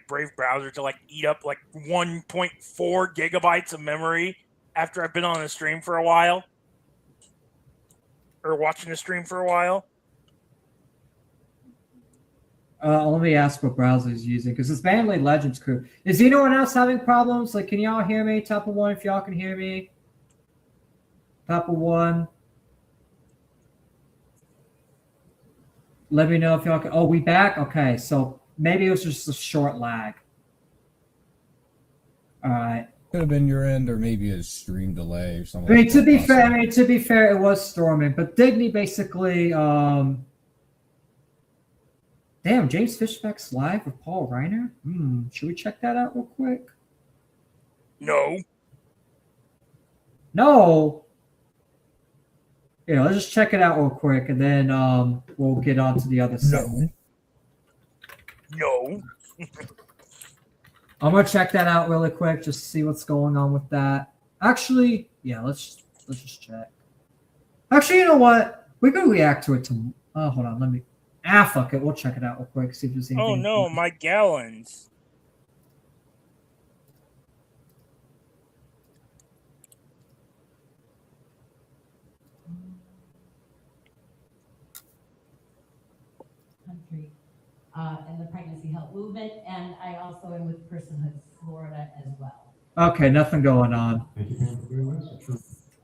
Brave browser to like eat up like 1.4 gigabytes of memory after I've been on a stream for a while. Or watching a stream for a while. Let me ask what browser he's using because it's mainly Legends Crew. Is anyone else having problems? Like, can y'all hear me? Type of one if y'all can hear me. Type of one. Let me know if y'all can. Oh, we back? Okay, so maybe it was just a short lag. All right. Could have been your end, or maybe a stream delay or something. I mean, to be fair, it was storming, but Digny basically, damn, James Fishback's live with Paul Reiner. Should we check that out real quick? No. No. Yeah, let's just check it out real quick, and then we'll get on to the other segment. No. I'm gonna check that out really quick, just to see what's going on with that. Actually, yeah, let's just check. Actually, you know what? We can react to it hold on, let me. Fuck it. We'll check it out real quick. See if there's anything. Oh no, my gallons. Country and the pregnancy help movement, and I also am with Personhood Florida as well. Okay, nothing going on.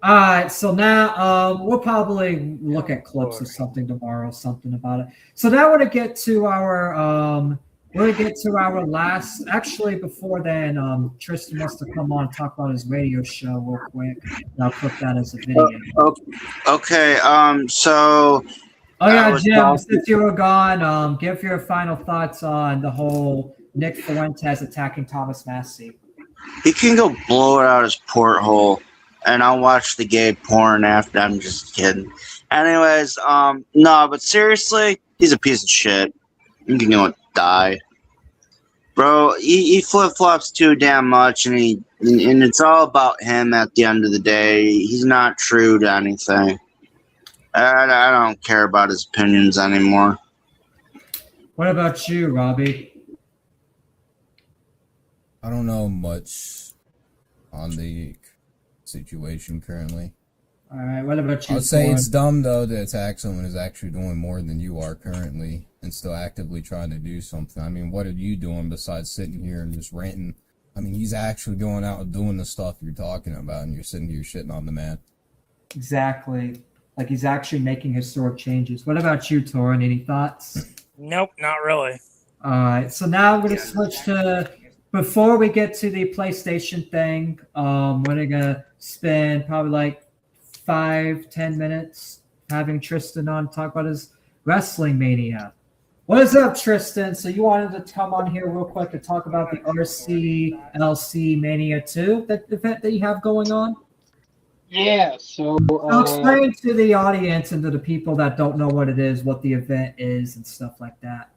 All right, so now we'll probably look at clips or something tomorrow, something about it. So now we're gonna get to our last. Actually, before then, Tristan wants to come on and talk about his radio show real quick. And I'll put that as a video. Okay. So. Oh yeah, Jim. Since you were gone, give your final thoughts on the whole Nick Fuentes attacking Thomas Massie. He can go blow it out his porthole, and I'll watch the gay porn after. I'm just kidding. Anyways, no, but seriously, he's a piece of shit. You can go and die, bro. He flip flops too damn much, and it's all about him at the end of the day. He's not true to anything. I don't care about his opinions anymore. What about you, Robbie? I don't know much on the situation currently. All right, what about you? I'd say it's dumb, though, to attack someone who's actually doing more than you are currently and still actively trying to do something. I mean, what are you doing besides sitting here and just ranting? I mean, he's actually going out and doing the stuff you're talking about, and you're sitting here shitting on the man. Exactly. Like he's actually making historic changes. What about you, Torin? Any thoughts? Nope, not really. All right, so now we're going to switch to, before we get to the PlayStation thing, we're going to spend probably like 5-10 minutes having Tristan on talk about his wrestling mania. What is up, Tristan? So you wanted to come on here real quick to talk about the RCLC Mania 2, that event that you have going on? Yeah, so explain to the audience and to the people that don't know what it is, what the event is and stuff like that.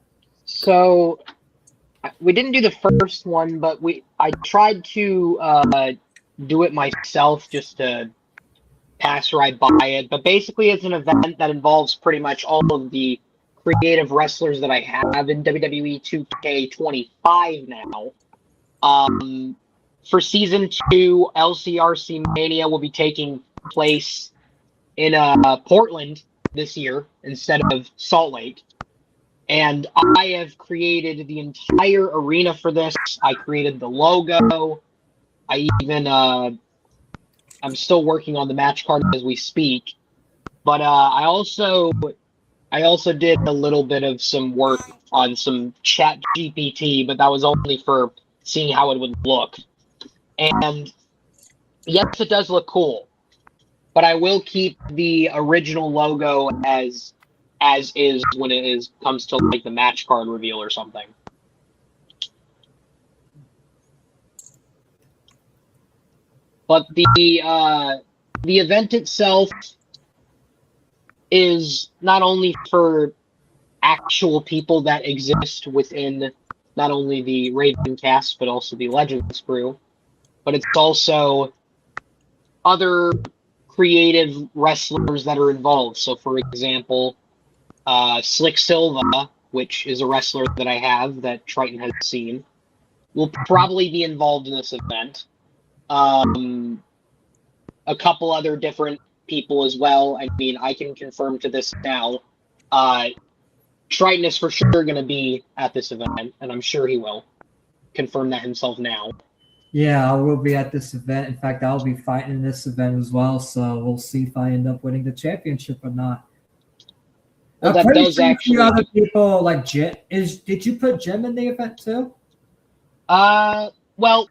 So we didn't do the first one, but I tried to do it myself just to pass right by it. But basically, it's an event that involves pretty much all of the creative wrestlers that I have in WWE 2K25 now. For Season 2, LCRC Mania will be taking place in Portland this year instead of Salt Lake. And I have created the entire arena for this. I created the logo. I even, I'm still working on the match card as we speak. But I also did a little bit of some work on some Chat GPT, but that was only for seeing how it would look. And yes, it does look cool, but I will keep the original logo as is when it comes to like the match card reveal or something. But the event itself is not only for actual people that exist within not only the Raven cast but also the Legends crew. But it's also other creative wrestlers that are involved. So, for example, Slick Silva, which is a wrestler that I have that Triton has seen, will probably be involved in this event. A couple other different people as well. I mean, I can confirm to this now. Triton is for sure going to be at this event, and I'm sure he will confirm that himself now. Yeah, I will be at this event. In fact, I'll be fighting in this event as well. So we'll see if I end up winning the championship or not. Well, I'm that pretty does sure a actually. few other people like Jim. Did you put Jim in the event too? Well,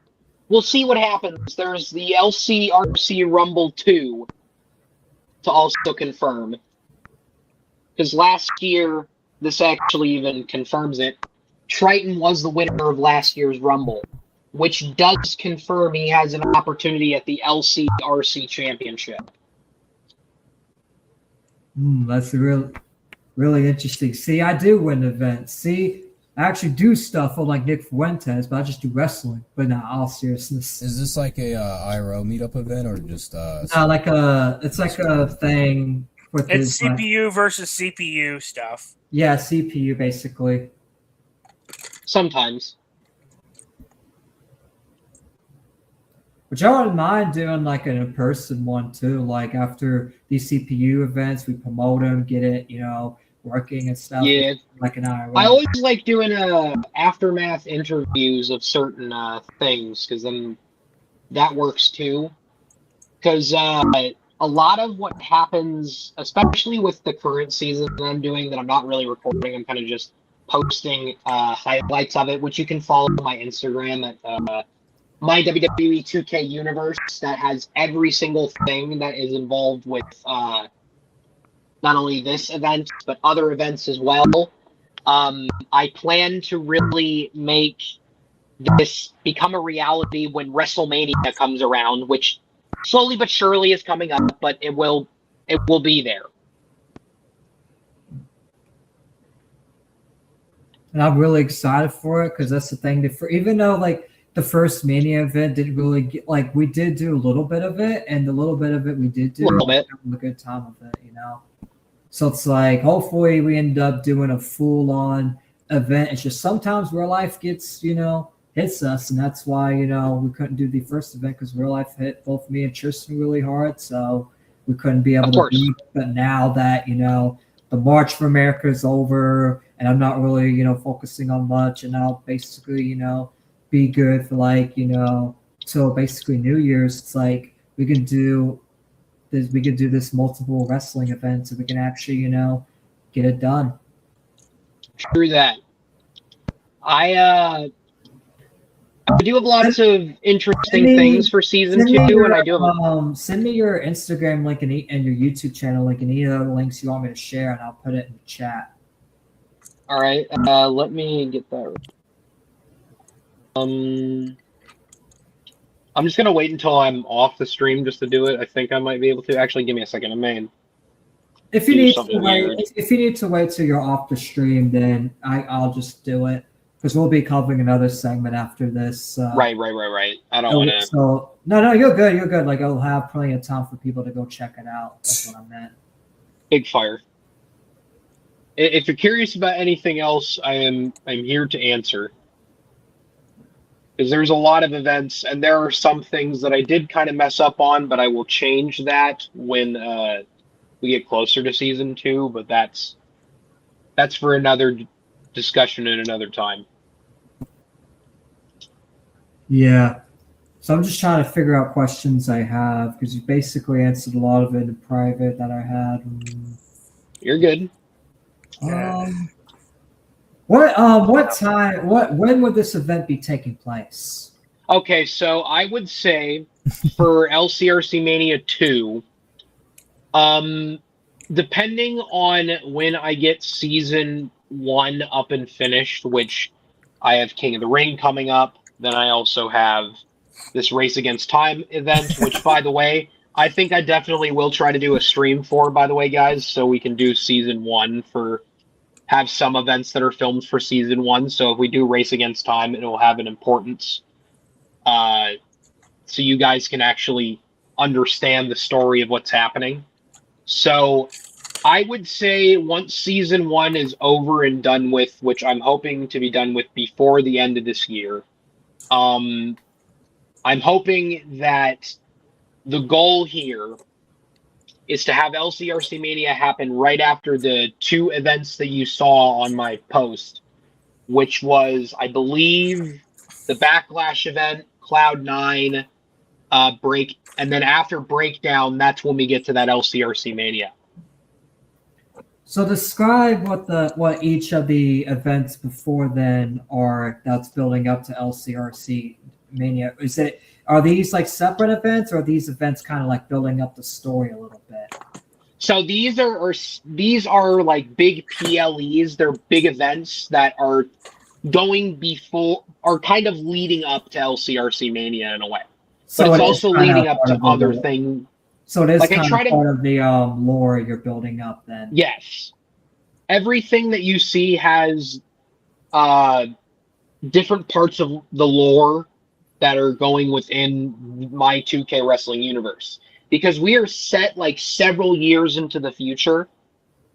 we'll see what happens. There's the LCRC Rumble 2 to also confirm. Because last year, this actually even confirms it, Triton was the winner of last year's Rumble, which does confirm he has an opportunity at the LCRC Championship. That's really interesting. See, I do win events. See, I actually do stuff unlike Nick Fuentes, but I just do wrestling. But no, all seriousness. Is this like a IRL meetup event or just it's like a thing with It's this, CPU versus CPU stuff. Yeah, CPU basically. Sometimes. Which I wouldn't mind doing like an in-person one too. Like after these CPU events, we promote them, get it, working and stuff. Yeah. Like an IRL. I always like doing aftermath interviews of certain things, because then that works too. Because a lot of what happens, especially with the current season that I'm doing, that I'm not really recording, I'm kind of just posting highlights of it, which you can follow my Instagram at my WWE 2K Universe, that has every single thing that is involved with not only this event, but other events as well. I plan to really make this become a reality when WrestleMania comes around, which slowly but surely is coming up, but it will be there. And I'm really excited for it because that's the thing. Even though like the first Mania event didn't really get, like, we did do a little bit of it, and the little bit of it we did do, having a good time with it, So it's like, hopefully we end up doing a full-on event. It's just sometimes real life gets, hits us, and that's why, we couldn't do the first event, because real life hit both me and Tristan really hard, so we couldn't be able to do it. But now that, the March for America is over, and I'm not really, focusing on much, and I'll basically, be good for like, till basically New Year's, it's like we can do this multiple wrestling events, and we can actually, get it done. True that. I do have lots of interesting things for season 2, and I do have send me your Instagram link and your YouTube channel link and any other links you want me to share, and I'll put it in the chat. All right, let me get that. I'm just gonna wait until I'm off the stream just to do it. I think I might be able to. Actually, give me a second. I'm in. If you need to wait till you're off the stream, then I'll just do it, because we'll be covering another segment after this. Right. I don't want to. So no, you're good. You're good. Like, I'll have plenty of time for people to go check it out. That's what I meant. Big fire. If you're curious about anything else, I'm here to answer. Because there's a lot of events, and there are some things that I did kind of mess up on, but I will change that when we get closer to season 2. But that's for another discussion at another time. Yeah. So I'm just trying to figure out questions I have, because you basically answered a lot of it in private that I had. You're good. When would this event be taking place? Okay, so I would say for LCRC Mania 2, depending on when I get season 1 up and finished, which I have King of the Ring coming up, then I also have this Race Against Time event, which, by the way, I think I definitely will try to do a stream for, by the way, guys, so we can do season 1 have some events that are filmed for season 1. So if we do Race Against Time, it will have an importance. So you guys can actually understand the story of what's happening. So I would say once season 1 is over and done with, which I'm hoping to be done with before the end of this year, I'm hoping that the goal here is to have LCRC Mania happen right after the 2 events that you saw on my post, which was, I believe, the Backlash event, Cloud9, break, and then after Breakdown, that's when we get to that LCRC Mania. So describe what each of the events before then are that's building up to LCRC Mania. Are these like separate events, or are these events kind of like building up the story a little bit? So these are like big PLEs. They're big events that are kind of leading up to LCRC Mania in a way. So but it's also leading up to other things. So it is like kind of part of the lore you're building up then. Yes. Everything that you see has different parts of the lore that are going within my 2K Wrestling universe. Because we are set like several years into the future.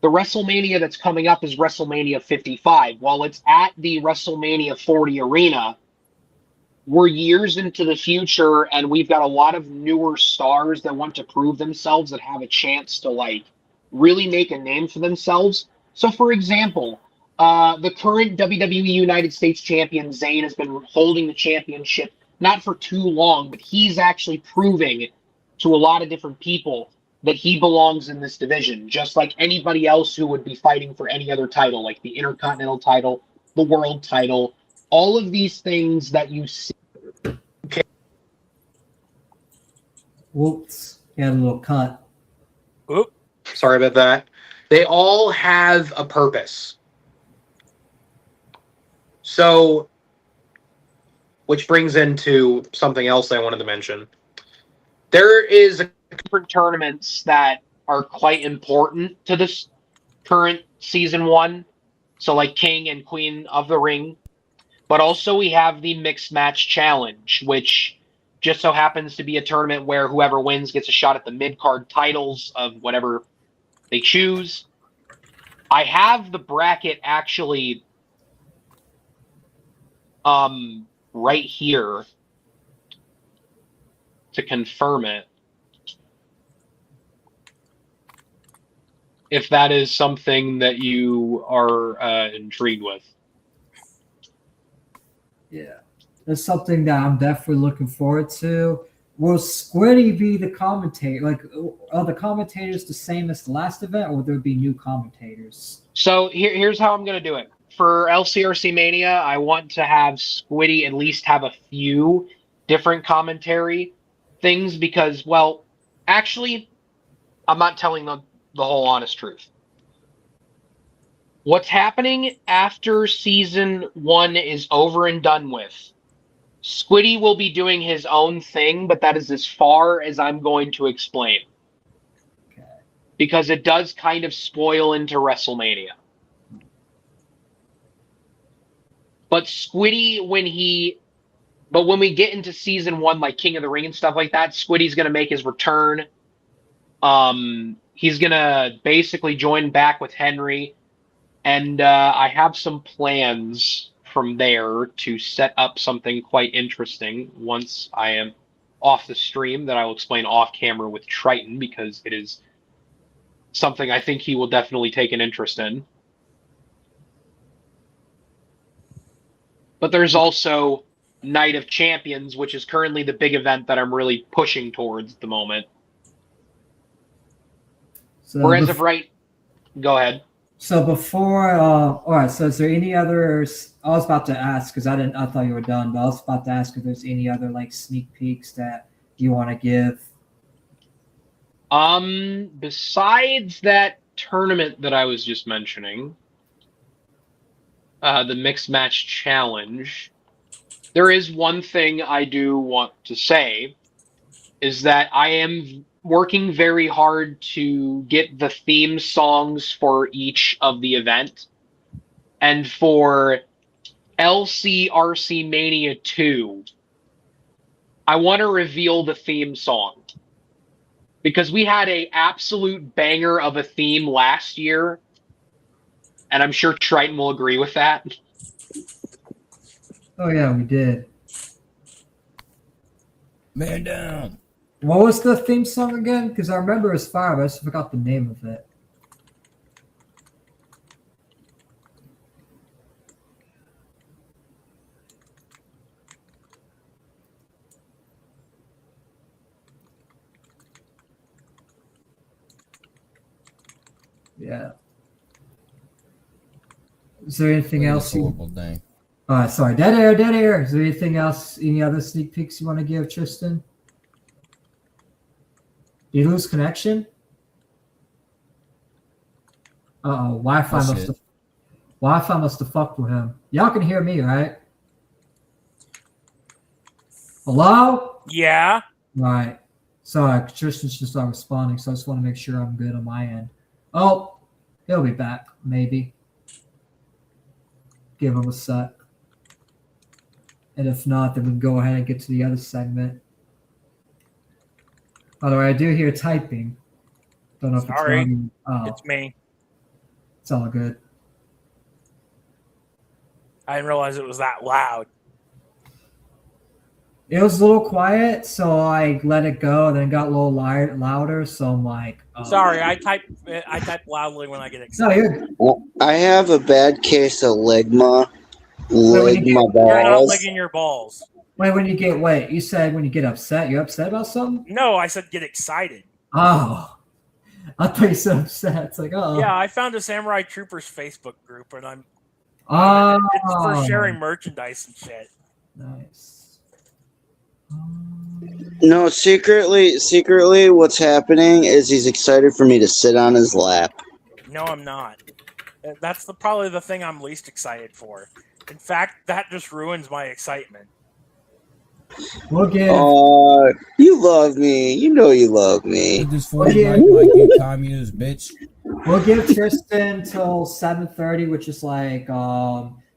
The WrestleMania that's coming up is WrestleMania 55. While it's at the WrestleMania 40 arena, we're years into the future, and we've got a lot of newer stars that want to prove themselves, that have a chance to like really make a name for themselves. So, for example, the current WWE United States champion, Zayn, has been holding the championship not for too long, but he's actually proving to a lot of different people that he belongs in this division, just like anybody else who would be fighting for any other title, like the Intercontinental title, the World title, all of these things that you see. Whoops, you had a little cut. Oop. Sorry about that. They all have a purpose. So, which brings into something else I wanted to mention. There is different tournaments that are quite important to this current season 1. So like King and Queen of the Ring. But also we have the Mixed Match Challenge, which just so happens to be a tournament where whoever wins gets a shot at the mid-card titles of whatever they choose. I have the bracket actually right here to confirm it. If that is something that you are intrigued with. Yeah, that's something that I'm definitely looking forward to. Will Squiddy be the commentator? Like, are the commentators the same as the last event, or will there be new commentators? So here's how I'm going to do it. For LCRC Mania, I want to have Squiddy at least have a few different commentary things because, well, actually, I'm not telling the whole honest truth. What's happening after season 1 is over and done with, Squiddy will be doing his own thing, but that is as far as I'm going to explain. Okay. Because it does kind of spoil into WrestleMania. But Squiddy, when we get into season 1, like King of the Ring and stuff like that, Squiddy's going to make his return. He's going to basically join back with Henry. And I have some plans from there to set up something quite interesting once I am off the stream that I will explain off camera with Triton, because it is something I think he will definitely take an interest in. But there's also Night of Champions, which is currently the big event that I'm really pushing towards at the moment. So Whereas of right, go ahead. So before, all right. So is there any others? I was about to ask because I thought you were done, but I was about to ask if there's any other like sneak peeks that you want to give. Besides that tournament that I was just mentioning, the Mixed Match Challenge, there is one thing I do want to say, is that I am working very hard to get the theme songs for each of the event. And for LCRC Mania 2, I want to reveal the theme song. because we had a absolute banger of a theme last year, and I'm sure Triton will agree with that. Oh yeah, we did. Man down. What was the theme song again? Because I remember it was fire, but I just forgot the name of it. Yeah. Is there anything else? Horrible thing. Sorry, dead air, dead air. Is there anything else? Any other sneak peeks you want to give, Tristan? Did you lose connection? Uh-oh, Wi-Fi must have fucked with him. Y'all can hear me, right? Hello? Yeah. Right. Sorry, Tristan's just not responding, so I just want to make sure I'm good on my end. Oh, he'll be back, maybe. Give him a sec. And if not, then we can go ahead and get to the other segment. By the way, I do hear typing. Don't know if Sorry. It's me. It's all good. I didn't realize it was that loud. It was a little quiet, so I let it go, and then it got a little louder. So I'm like, sorry, I type loudly when I get excited. No, you're good. Well, I have a bad case of ligma. Ligma You're not balls. licking your balls. Wait, you said when you get upset. You're upset about something? No, I said get excited. Oh. I thought you said upset. It's like, oh. Yeah, I found a Samurai Troopers Facebook group, and it's for sharing merchandise and shit. Nice. No, secretly, what's happening is he's excited for me to sit on his lap. No, I'm not. That's probably the thing I'm least excited for. In fact, that just ruins my excitement. We'll give. You love me. You know you love me. This like you communist bitch. We'll give Tristan till 7:30, which is like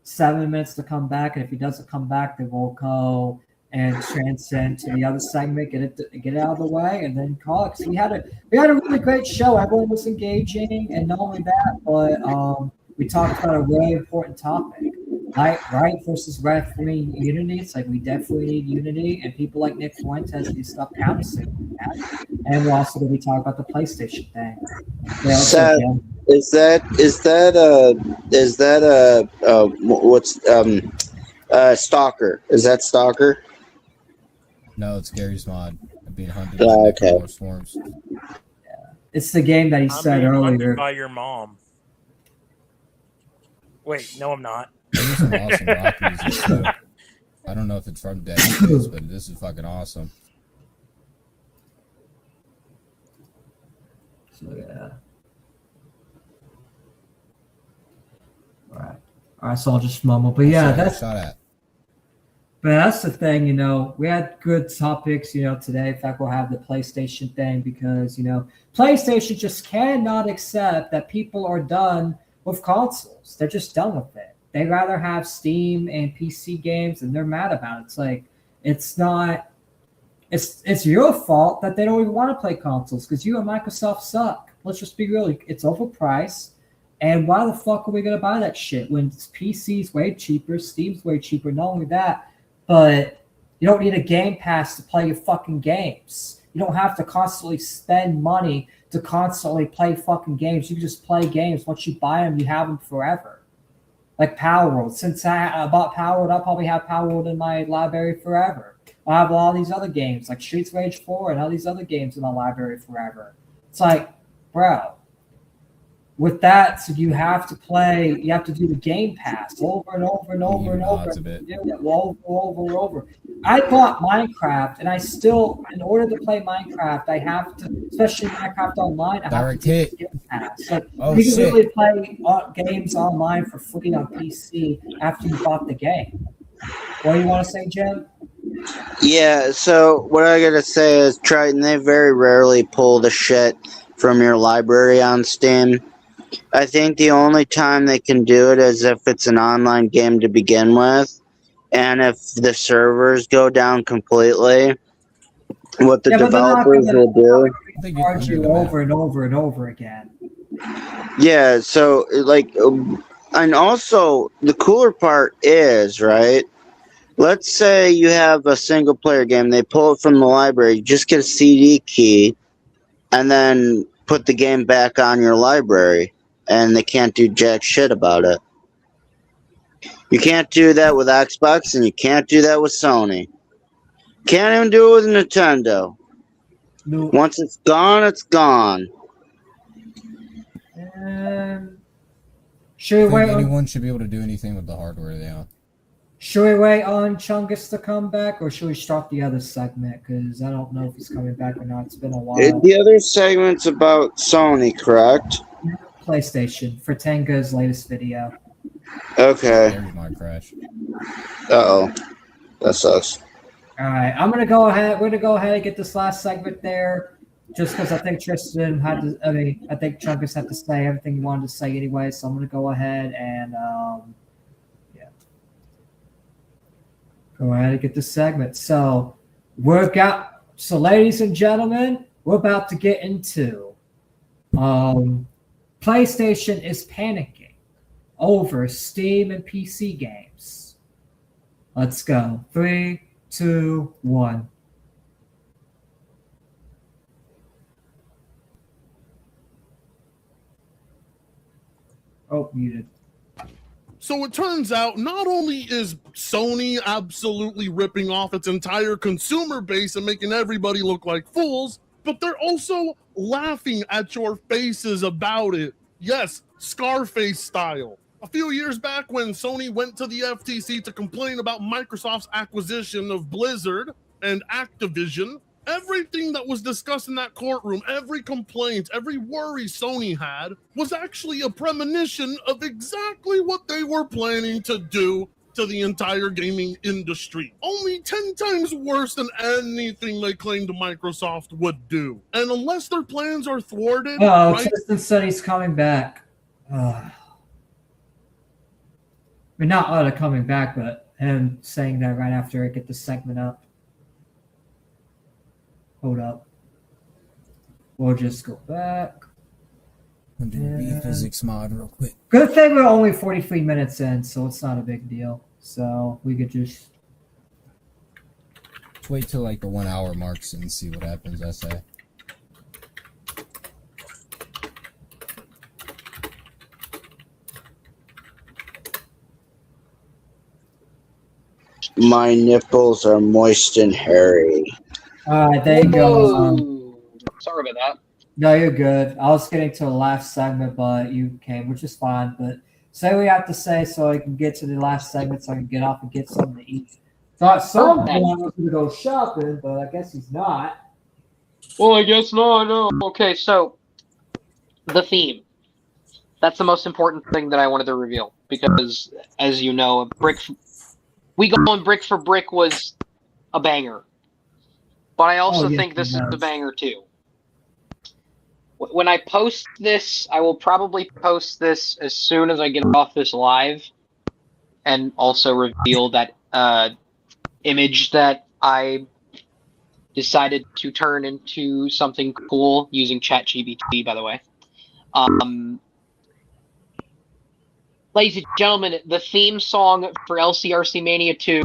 7 minutes to come back. And if he doesn't come back, then we'll go and transcend to the other segment, get it out of the way, and then call it. 'Cause we had a really great show. Everyone was engaging, and not only that, but we talked about a really important topic. Right versus referee unity. It's like we definitely need unity, and people like Nick Fuentes need to stop countersignaling that. And we're also going to be talking about the PlayStation thing. What's Stalker? Is that Stalker? No, it's Gary's mod. Being hunted by swarms. It's the game that he said being earlier. Hunted by your mom. Wait, no, I'm not. There's some awesome rock music too. I don't know if it's from Dead Space, but this is fucking awesome. So yeah. All right. So I'll just mumble, but yeah, that's the thing. We had good topics. Today. In fact, we'll have the PlayStation thing because PlayStation just cannot accept that people are done with consoles. They're just done with it. They rather have Steam and PC games, and they're mad about it. It's like it's your fault that they don't even want to play consoles because you and Microsoft suck. Let's just be real. It's overpriced, and why the fuck are we gonna buy that shit when PC's way cheaper, Steam's way cheaper? Not only that, but you don't need a Game Pass to play your fucking games. You don't have to constantly spend money to constantly play fucking games. You can just play games. Once you buy them, you have them forever. Like Power World. Since I bought Power World, I'll probably have Power World in my library forever. I have all these other games like Streets of Rage 4 and all these other games in my library forever. It's like, bro, with that, so you have to do the Game Pass over and over and over and over. Over. I bought Minecraft, and I still, in order to play Minecraft, I have to, especially Minecraft Online, I have to do the Game Pass. Like, you can literally play games online for free on PC after you bought the game. What do you want to say, Jim? Yeah, so what I gotta say is, Triton, they very rarely pull the shit from your library on Steam. I think the only time they can do it is if it's an online game to begin with, and if the servers go down completely, what the Yeah, but they're not developers gonna will do. charge you over and over and over again. Yeah, so like, and also the cooler part is, right? Let's say you have a single player game, they pull it from the library, you just get a CD key, and then put the game back on your library, and they can't do jack shit about it. You can't do that with Xbox, and you can't do that with Sony. Can't even do it with Nintendo. No. Once it's gone, it's gone. Should we I wait think on, anyone should be able to do anything with the hardware they own. should we wait on Chungus to come back, or should we start the other segment? Because I don't know if he's coming back or not. It's been a while. The other segment's about Sony, correct? PlayStation for Tenga's latest video. Okay. There's my crash. Uh-oh. That sucks. All right, I'm gonna go ahead. We're gonna go ahead and get this last segment there, just because I think Tristan had to. I mean, I think Chungus had to say everything he wanted to say anyway. So I'm gonna go ahead and yeah, go ahead and get this segment. So ladies and gentlemen, we're about to get into PlayStation is panicking over Steam and PC games. Let's go. 3, 2, 1. Oh, muted. So it turns out not only is Sony absolutely ripping off its entire consumer base and making everybody look like fools, but they're also laughing at your faces about it. Yes, Scarface style. A few years back when Sony went to the FTC to complain about Microsoft's acquisition of Blizzard and Activision, everything that was discussed in that courtroom, every complaint, every worry Sony had was actually a premonition of exactly what they were planning to do to the entire gaming industry. Only 10 times worse than anything they claimed Microsoft would do. And unless their plans are thwarted... Oh, right? Tristan said he's coming back. I mean, not Oda coming back, but him saying that right after I get the segment up. Hold up. We'll just go back. I'll do a physics mod real quick. Good thing we're only 43 minutes in, so it's not a big deal. So we could just Wait till like the 1 hour marks and see what happens, I say. My nipples are moist and hairy. All right, there you go. Whoa. Sorry about that. No, you're good. I was getting to the last segment, but you came, which is fine. But say what you have to say so I can get to the last segment so I can get off and get something to eat. Thought someone was going to go shopping, but I guess he's not. Well, I guess no. Okay, so the theme. That's the most important thing that I wanted to reveal because, as you know, We Go on Brick for Brick was a banger. But I also think this is a banger too. When I post this, I will probably post this as soon as I get off this live and also reveal that image that I decided to turn into something cool using ChatGPT, by the way. Ladies and gentlemen, the theme song for LCRC Mania 2,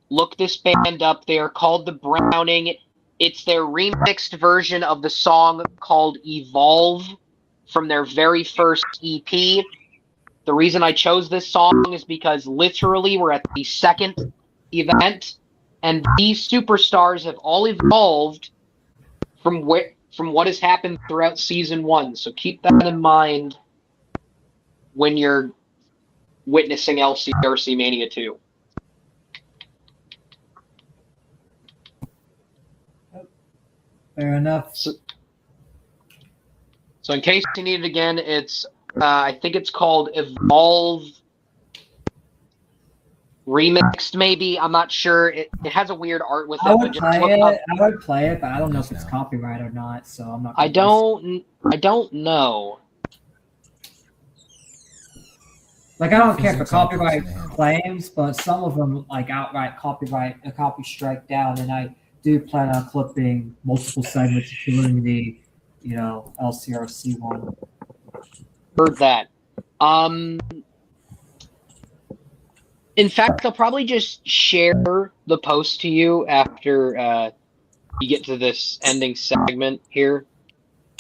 look this band up. They are called The Browning. It's their remixed version of the song called Evolve from their very first EP. The reason I chose this song is because literally we're at the second event, and these superstars have all evolved from what has happened throughout Season 1. So keep that in mind when you're witnessing LCRC Mania 2. Fair enough. So in case you need it again, it's I think it's called Evolve Remixed, maybe. I'm not sure. It has a weird art with it. I would play it, but I don't know if it's copyright or not, so I'm not. I don't know. Like, I don't care for copyright claims, but some of them, like, outright copy strike down, and I do plan on clipping multiple segments, including the, LCRC one. Heard that. In fact, I'll probably just share the post to you after you get to this ending segment here.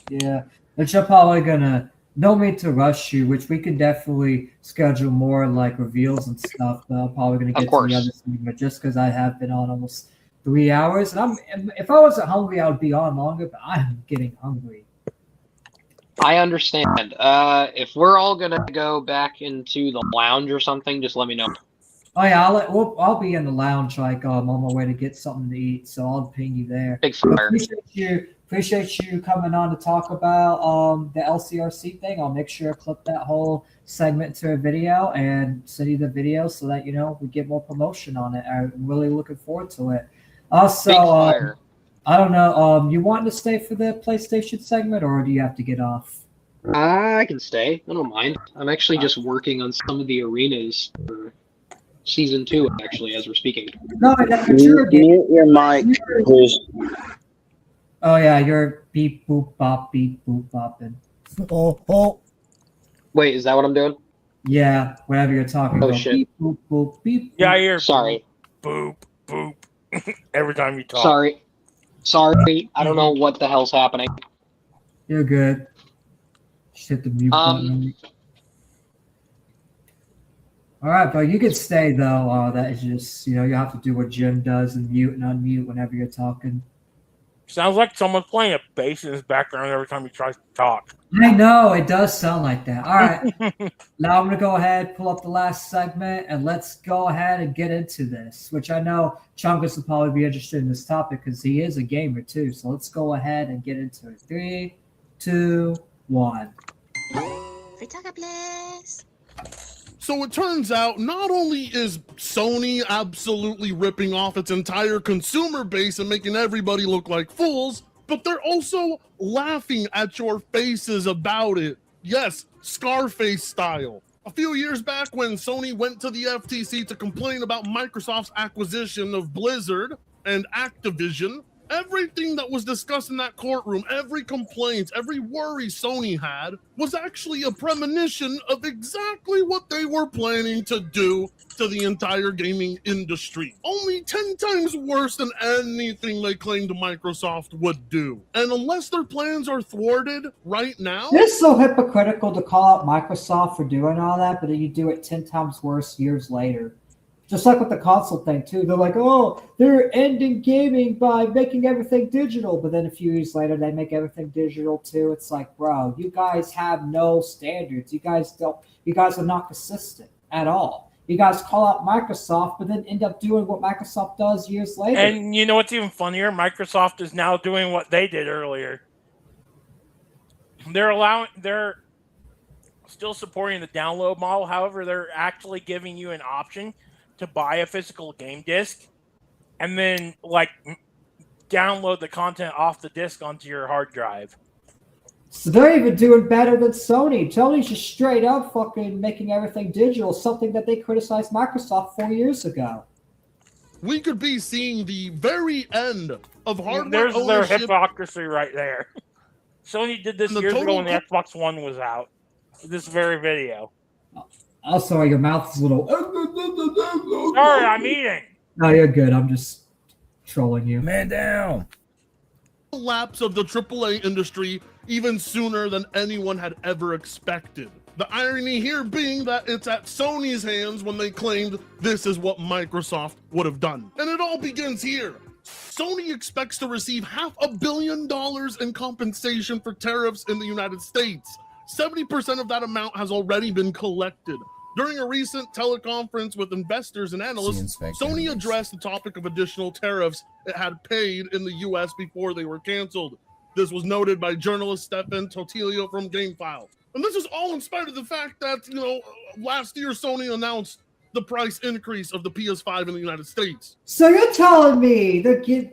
Yeah, which I'm probably gonna. No need to rush you, which we could definitely schedule more like reveals and stuff. But I'm probably gonna get to the other segment just because I have been on almost 3 hours, and if I wasn't hungry, I would be on longer. But I'm getting hungry. I understand. If we're all gonna go back into the lounge or something, just let me know. Oh yeah, I'll be in the lounge like on my way to get something to eat, so I'll ping you there. Big fire. Appreciate you coming on to talk about the LCRC thing. I'll make sure to clip that whole segment to a video and send you the video so that we get more promotion on it. I'm really looking forward to it. Also, I don't know. You want to stay for the PlayStation segment, or do you have to get off? I can stay. I don't mind. I'm actually just working on some of the arenas for Season 2, actually, as we're speaking. No, mute your mic, please. Oh yeah, you're beep boop bop bopping. Oh. Wait, is that what I'm doing? Yeah, whatever you're talking about. Shit. Beep boop boop beep. Yeah, you're sorry. Boop boop. Every time you talk. Sorry. I don't know what the hell's happening. You're good. Just hit the mute button. All right, but you can stay though. That is just you have to do what Jim does and mute and unmute whenever you're talking. Sounds like someone's playing a bass in his background every time he tries to talk. I know, it does sound like that. All right. Now I'm going to go ahead, pull up the last segment, and let's go ahead and get into this, which I know Chungus will probably be interested in this topic because he is a gamer too. So let's go ahead and get into it. 3, 2, 1. Free talker, please. So it turns out not only is Sony absolutely ripping off its entire consumer base and making everybody look like fools, but they're also laughing at your faces about it. Yes, Scarface style. A few years back when Sony went to the FTC to complain about Microsoft's acquisition of Blizzard and Activision, everything that was discussed in that courtroom, every complaint, every worry Sony had was actually a premonition of exactly what they were planning to do to the entire gaming industry. Only 10 times worse than anything they claimed Microsoft would do. And unless their plans are thwarted right now... It's so hypocritical to call out Microsoft for doing all that, but then you do it 10 times worse years later. Just like with the console thing, too. They're like, oh, they're ending gaming by making everything digital. But then a few years later, they make everything digital, too. It's like, bro, you guys have no standards. You guys are not consistent at all. You guys call out Microsoft, but then end up doing what Microsoft does years later. And you know what's even funnier? Microsoft is now doing what they did earlier. They're still supporting the download model. However, they're actually giving you an option to buy a physical game disc and then download the content off the disc onto your hard drive. So they're even doing better than Sony. Sony's just straight up fucking making everything digital, something that they criticized Microsoft 4 years ago. We could be seeing the very end of hardware There's ownership. their hypocrisy right there. Sony did this years ago when the Xbox One was out. This very video. Also, your mouth is a little... Sorry, I'm eating. No, you're good. I'm just trolling you. Man down. Collapse of the AAA industry even sooner than anyone had ever expected. The irony here being that it's at Sony's hands when they claimed this is what Microsoft would have done. And it all begins here. Sony expects to receive $500 million in compensation for tariffs in the United States. 70% of that amount has already been collected. During a recent teleconference with investors and analysts, Sony addressed the topic of additional tariffs it had paid in the U.S. before they were canceled. This was noted by journalist Stefan Totilio from GameFile. And this is all in spite of the fact that, last year Sony announced the price increase of the PS5 in the United States. So you're telling me they're getting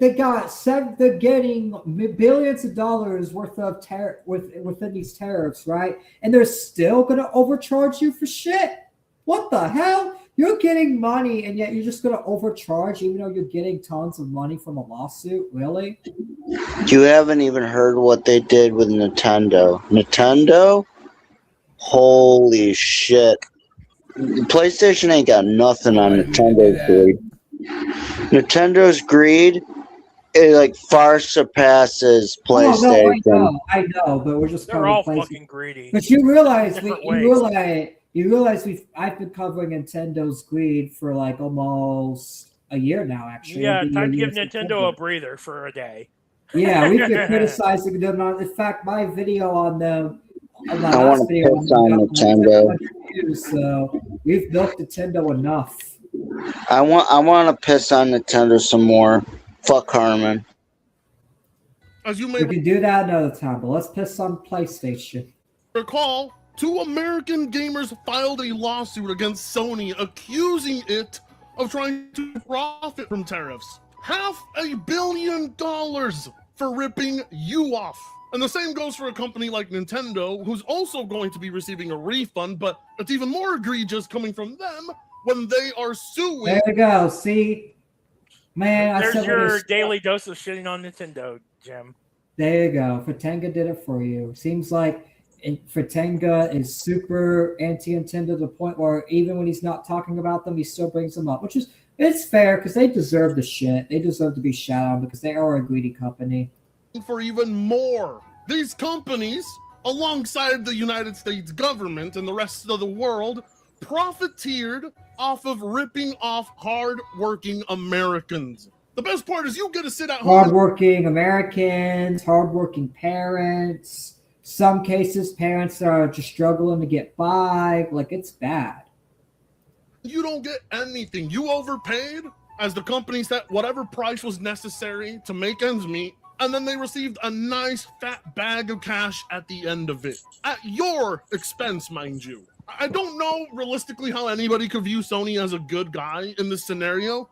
billions of dollars worth of within these tariffs, right? And they're still going to overcharge you for shit? What the hell? You're getting money, and yet you're just going to overcharge, even though you're getting tons of money from a lawsuit. Really? You haven't even heard what they did with Nintendo. Nintendo? Holy shit. PlayStation ain't got nothing on Why did they do Nintendo's that? greed. Nintendo's greed, it like far surpasses Oh no, PlayStation. I know, but we're just They're covering all PlayStation. fucking greedy. But you realize Different you realize I've been covering Nintendo's greed for like almost a year now. Actually, Yeah, It'll be time a to year give Nintendo September. a breather for a day. Yeah, we've been criticizing them. In fact, my video on them, my I last want to video on piss them on got like Nintendo. 700 views. So we've milked Nintendo enough. I want to piss on Nintendo some more. Fuck Harmon. As you may We can do that another time, but let's piss on PlayStation. recall, 2 American gamers filed a lawsuit against Sony accusing it of trying to profit from tariffs. $500 million for ripping you off. And the same goes for a company like Nintendo, who's also going to be receiving a refund, but it's even more egregious coming from them when they are suing. There you go. See, man, I There's said your daily dose of shitting on Nintendo, Jim. There you go. Fatenga did it for you. Seems like Fatenga is super anti-Nintendo to the point where even when he's not talking about them, he still brings them up, which is it's fair because they deserve the shit. They deserve to be shot on because they are a greedy company. For even more. These companies, alongside the United States government and the rest of the world, profiteered off of ripping off hard-working Americans. The best part is you get to sit at home. Hardworking Americans, hardworking parents. Some cases, parents are just struggling to get by. Like, it's bad. You don't get anything. You overpaid as the company set whatever price was necessary to make ends meet, and then they received a nice fat bag of cash at the end of it. At your expense, mind you. I don't know realistically how anybody could view Sony as a good guy in this scenario,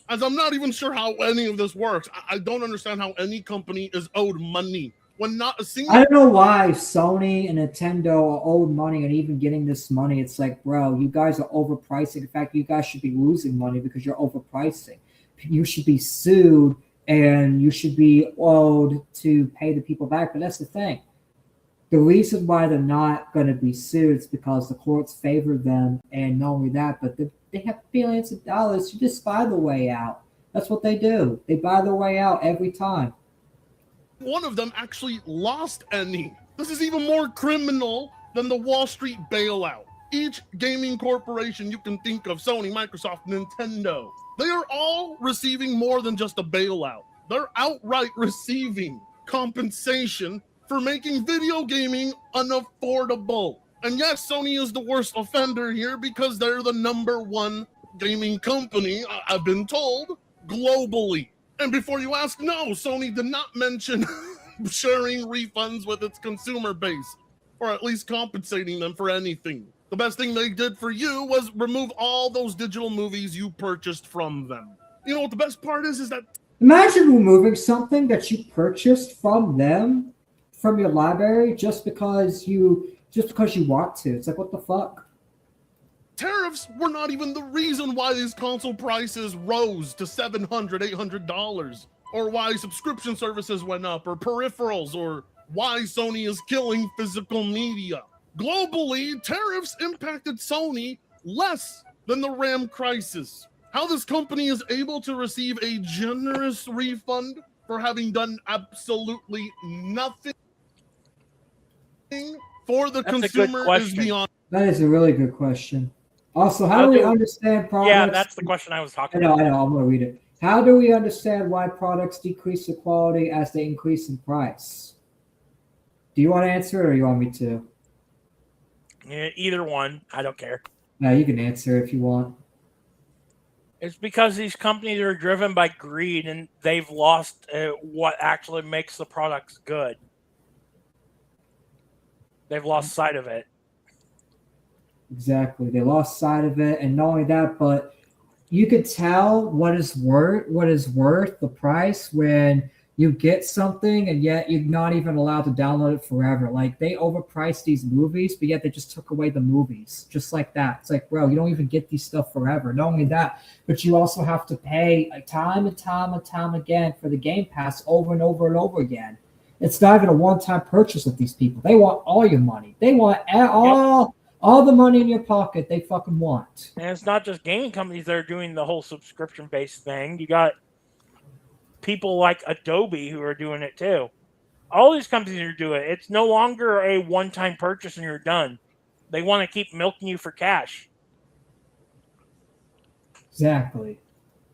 as I'm not even sure how any of this works. I don't understand how any company is owed money when not a single... I don't know why Sony and Nintendo are owed money and even getting this money. It's like, bro, you guys are overpricing. In fact, you guys should be losing money because you're overpricing. You should be sued and you should be owed to pay the people back. But that's the thing. The reason why they're not going to be sued is because the courts favor them. And not only that, but they have billions of dollars to just buy the way out. That's what they do. They buy their way out every time. One of them actually lost any. This is even more criminal than the Wall Street bailout. Each gaming corporation you can think of, Sony, Microsoft, Nintendo, they are all receiving more than just a bailout. They're outright receiving compensation for making video gaming unaffordable. And yes, Sony is the worst offender here because they're the #1 gaming company, I've been told, globally. And before you ask, no, Sony did not mention sharing refunds with its consumer base, or at least compensating them for anything. The best thing they did for you was remove all those digital movies you purchased from them. You know what the best part is that... Imagine removing something that you purchased from them, from your library, just because you want to. It's like, what the fuck? Tariffs were not even the reason why these console prices rose to $700, $800, or why subscription services went up, or peripherals, or why Sony is killing physical media. Globally, tariffs impacted Sony less than the RAM crisis. How this company is able to receive a generous refund for having done absolutely nothing for the consumer is beyond. That is a really good question. Also, how do we understand products? Yeah, that's the question I was talking about. I know. I'm going to read it. How do we understand why products decrease in quality as they increase in price? Do you want to answer it or you want me to? Yeah, either one. I don't care. No, you can answer if you want. It's because these companies are driven by greed and they've lost what actually makes the products good. They've lost sight of it. Exactly. They lost sight of it. And not only that, but you could tell what is worth the price when you get something and yet you're not even allowed to download it forever. Like they overpriced these movies, but yet they just took away the movies just like that. It's like, bro, you don't even get these stuff forever. Not only that, but you also have to pay time and time again for the Game Pass over and over and over again. It's not even a one-time purchase with these people. They want all your money. They want all the money in your pocket. They fucking want. And it's not just gaming companies that are doing the whole subscription-based thing. You got people like Adobe who are doing it too. All these companies are doing it. It's no longer a one-time purchase and you're done. They want to keep milking you for cash. Exactly.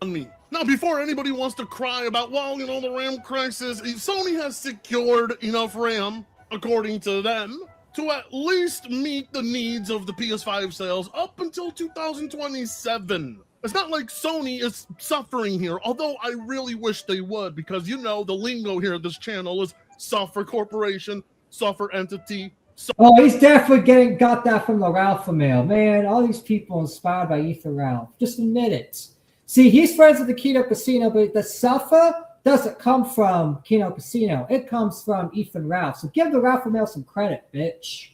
On me. Now, before anybody wants to cry about, well, the RAM crisis, Sony has secured enough RAM, according to them, to at least meet the needs of the PS5 sales up until 2027. It's not like Sony is suffering here, although I really wish they would, because the lingo here at this channel is suffer corporation, suffer entity. Oh, he's definitely got that from the Ralph mail. Man, all these people inspired by Ethan Ralph. Just admit it. See, he's friends with the Kino Casino, but the suffer doesn't come from Kino Casino. It comes from Ethan Ralph. So give the Ralph mail some credit, bitch.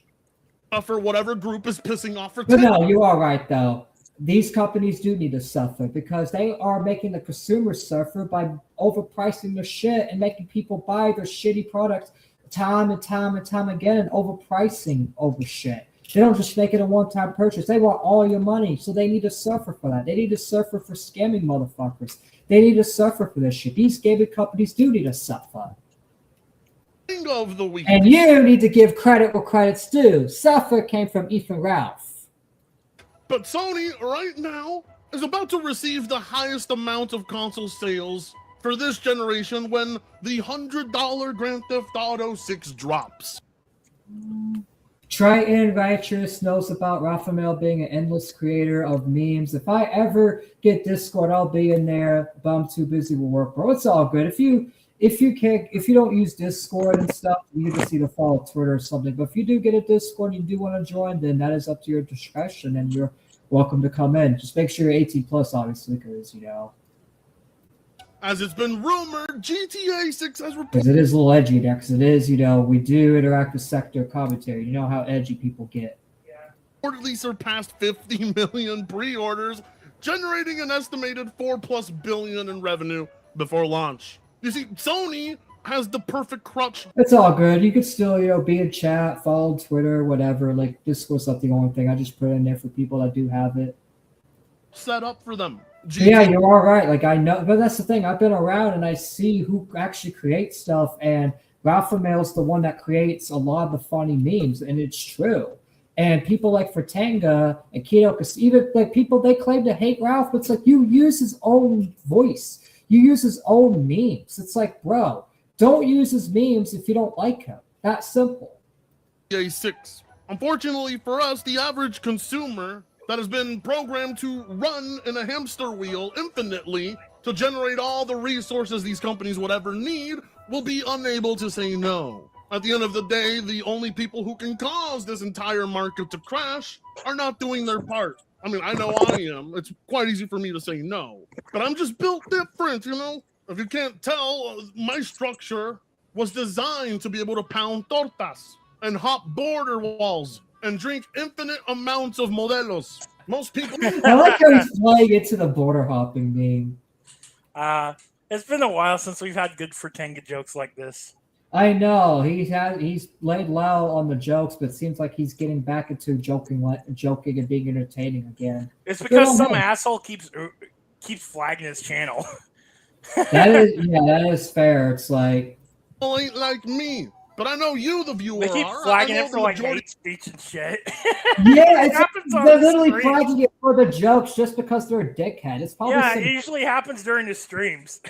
For whatever group is pissing off for But no, you are right, though. These companies do need to suffer because they are making the consumers suffer by overpricing their shit and making people buy their shitty products time and time again and overpricing over shit. They don't just make it a one-time purchase. They want all your money, so they need to suffer for that. They need to suffer for scamming motherfuckers. They need to suffer for this shit. These gaming companies do need to suffer. Of the week. And you need to give credit where credit's due. Suffer came from Ethan Ralph. But Sony, right now, is about to receive the highest amount of console sales for this generation when the $100 Grand Theft Auto 6 drops. Triton Righteous knows about Raphael being an endless creator of memes. If I ever get Discord, I'll be in there, but I'm too busy with work, bro. It's all good. If you don't use Discord and stuff, you just need to follow Twitter or something. But if you do get a Discord and you do want to join, then that is up to your discretion and you're welcome to come in. Just make sure you're 18 plus, obviously, because As it's been rumored, GTA 6 has reported. Because it is a little edgy there, because it is, we do interactive sector commentary. You know how edgy people get. Reportedly surpassed 50 million pre-orders, generating an estimated $4+ billion in revenue before launch. You see, Sony has the perfect crutch. It's all good. You could still, be in chat, follow Twitter, whatever. Like, Discord's not the only thing. I just put it in there for people that do have it. Set up for them. Yeah, you're all right. Like, I know, but that's the thing. I've been around and I see who actually creates stuff, and Raphael's the one that creates a lot of the funny memes, and it's true. And people like Fratanga and Keto, even like people, they claim to hate Ralph, but it's like you use his own voice. You use his own memes. It's like, bro, don't use his memes if you don't like him. That simple. GTA 6. Unfortunately for us, the average consumer that has been programmed to run in a hamster wheel infinitely to generate all the resources these companies would ever need will be unable to say no. At the end of the day, the only people who can cause this entire market to crash are not doing their part. I mean, I know I am. It's quite easy for me to say no, but I'm just built different, If you can't tell, my structure was designed to be able to pound tortas and hop border walls and drink infinite amounts of modelos. Most people. I like how he's playing into the border hopping meme. It's been a while since we've had good Fratanga jokes like this. I know he's laid low on the jokes, but it seems like he's getting back into joking and being entertaining again. It's because some asshole keeps flagging his channel. That is fair. It's like, ain't like me. But I know you, the viewer, they keep flagging it for like hate speech and shit. Yeah, they're literally flagging it for the jokes just because they're a dickhead. It's probably it usually happens during his streams.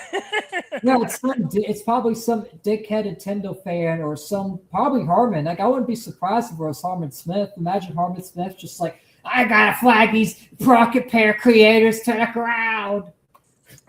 No, it's probably some dickhead Nintendo fan or probably Harmon. Like, I wouldn't be surprised if it was Harmon Smith. Imagine Harmon Smith just like, I gotta flag these Rocket Pair creators to the ground.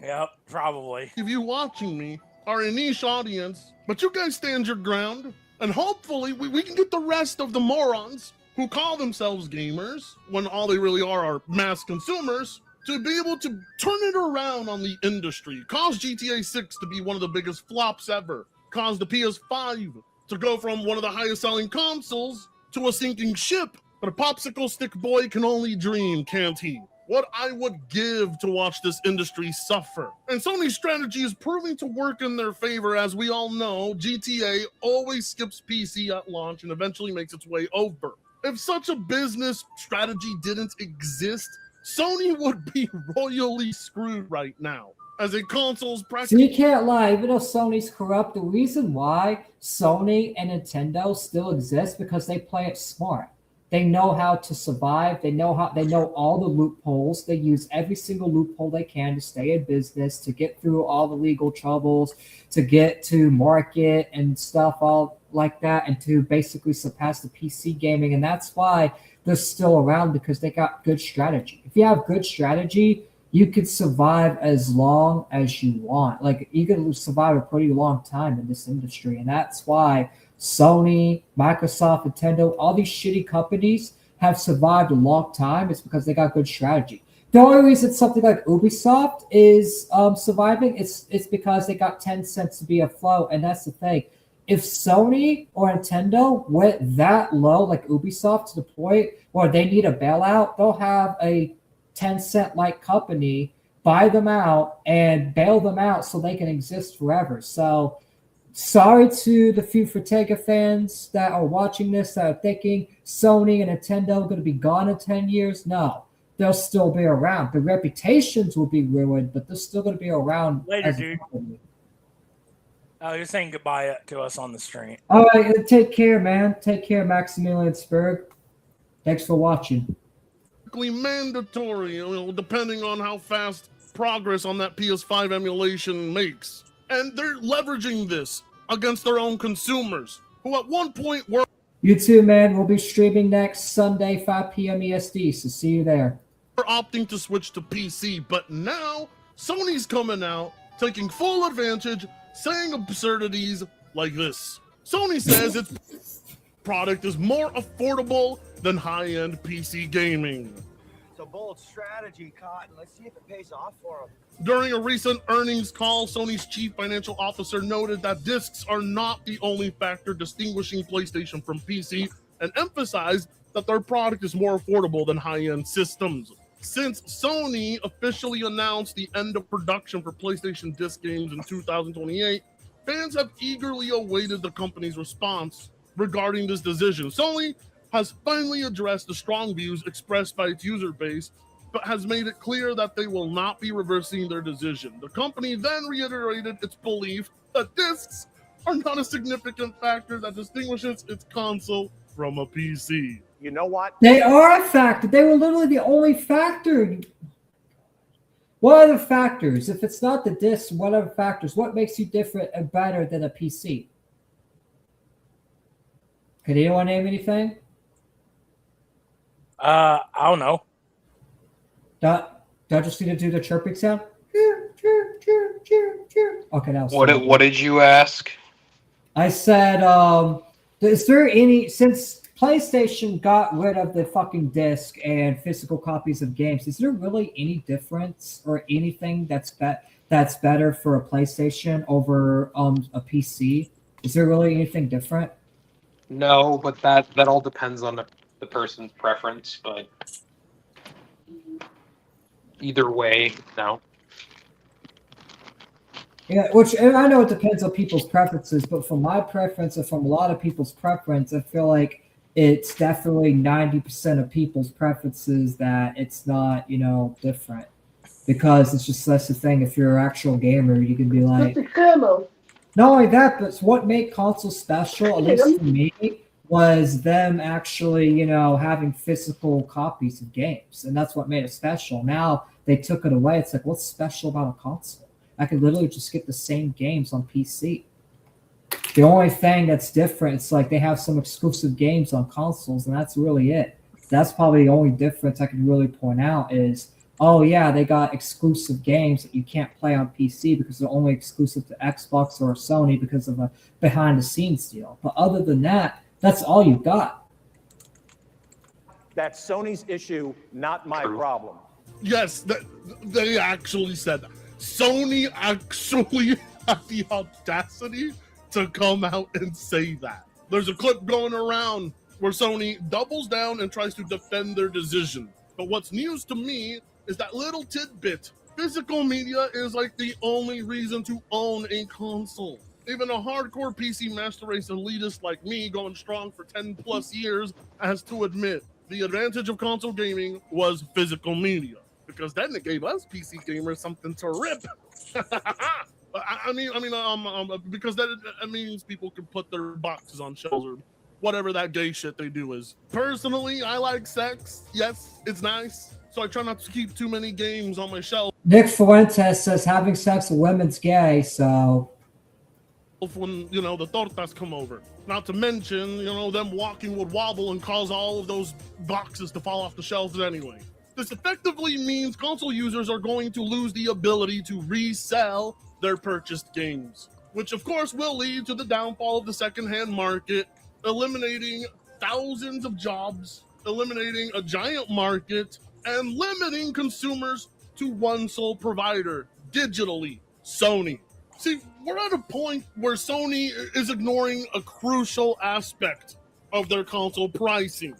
Yep, probably. If you watching me are a niche audience, but you guys stand your ground, and hopefully we can get the rest of the morons who call themselves gamers when all they really are mass consumers to be able to turn it around on the industry, cause GTA 6 to be one of the biggest flops ever, cause the PS5 to go from one of the highest selling consoles to a sinking ship. But a popsicle stick boy can only dream, can't he? What I would give to watch this industry suffer. And Sony's strategy is proving to work in their favor. As we all know, GTA always skips PC at launch and eventually makes its way over. If such a business strategy didn't exist, Sony would be royally screwed right now. As a console's So practically... you can't lie, even though Sony's corrupt, the reason why Sony and Nintendo still exist because they play it smart. They know how to survive. They know all the loopholes. They use every single loophole they can to stay in business, to get through all the legal troubles, to get to market and stuff all like that, and to basically surpass the PC gaming. And that's why they're still around, because they got good strategy. If you have good strategy, you can survive as long as you want. Like, you can survive a pretty long time in this industry. And that's why Sony, Microsoft, Nintendo, all these shitty companies have survived a long time. It's because they got good strategy. The only reason something like Ubisoft is surviving, it's because they got 10 cents to be afloat. And that's the thing. If Sony or Nintendo went that low, like Ubisoft, to the point where they need a bailout, they'll have a 10-cent-like company buy them out and bail them out so they can exist forever. So sorry to the few Fortega fans that are watching this that are thinking Sony and Nintendo are going to be gone in 10 years. No, they'll still be around. Their reputations will be ruined, but they're still going to be around. Later, dude. Oh, you're saying goodbye to us on the stream. All right, take care, man. Take care, Maximilian Spurg. Thanks for watching. Mandatory, depending on how fast progress on that PS5 emulation makes. And they're leveraging this against their own consumers, who at one point were... You too, man. We'll be streaming next Sunday, 5 p.m. EST, so see you there. ...opting to switch to PC, but now Sony's coming out, taking full advantage, saying absurdities like this. Sony says its product is more affordable than high-end PC gaming. It's a bold strategy, Cotton. Let's see if it pays off for them. During a recent earnings call, Sony's chief financial officer noted that discs are not the only factor distinguishing PlayStation from PC, and emphasized that their product is more affordable than high-end systems. Since Sony officially announced the end of production for PlayStation disc games in 2028, fans have eagerly awaited the company's response regarding this decision. Sony has finally addressed the strong views expressed by its user base, but has made it clear that they will not be reversing their decision. The company then reiterated its belief that discs are not a significant factor that distinguishes its console from a PC. You know what? They are a factor. They were literally the only factor. What are the factors? If it's not the disc, what are the factors? What makes you different and better than a PC? Can anyone name anything? I don't know. Do I just need to do the chirping sound? Okay, now. What did you ask? I said, is there any, since PlayStation got rid of the fucking disc and physical copies of games, is there really any difference or anything that's better for a PlayStation over a PC? Is there really anything different? No, but that all depends on the person's preference, but either way, no. Yeah, which, and I know it depends on people's preferences, but from my preference and from a lot of people's preference, I feel like it's definitely 90% of people's preferences that it's not, different. Because it's just that's the thing. If you're an actual gamer, you can be like, not only that, but what made consoles special, at least for me, was them actually, having physical copies of games. And that's what made it special. Now they took it away. It's like, what's special about a console? I could literally just get the same games on PC. The only thing that's different, it's like they have some exclusive games on consoles, and that's really it. That's probably the only difference I can really point out is, oh yeah, they got exclusive games that you can't play on PC because they're only exclusive to Xbox or Sony because of a behind-the-scenes deal. But other than that, that's all you got. That's Sony's issue, not my problem. Yes, they actually said that. Sony actually had the audacity to come out and say that. There's a clip going around where Sony doubles down and tries to defend their decision. But what's news to me is that little tidbit. Physical media is like the only reason to own a console. Even a hardcore PC master race elitist like me, going strong for 10 plus years, has to admit the advantage of console gaming was physical media, because then it gave us PC gamers something to rip. Because that means people can put their boxes on shelves or whatever that gay shit they do is. Personally, I like sex. Yes, it's nice. So I try not to keep too many games on my shelf. Nick Fuentes says having sex with women's gay, so When, the tortas come over. Not to mention, them walking would wobble and cause all of those boxes to fall off the shelves anyway. This effectively means console users are going to lose the ability to resell their purchased games, which of course will lead to the downfall of the secondhand market, eliminating thousands of jobs, eliminating a giant market, and limiting consumers to one sole provider, digitally, Sony. See, we're at a point where Sony is ignoring a crucial aspect of their console pricing.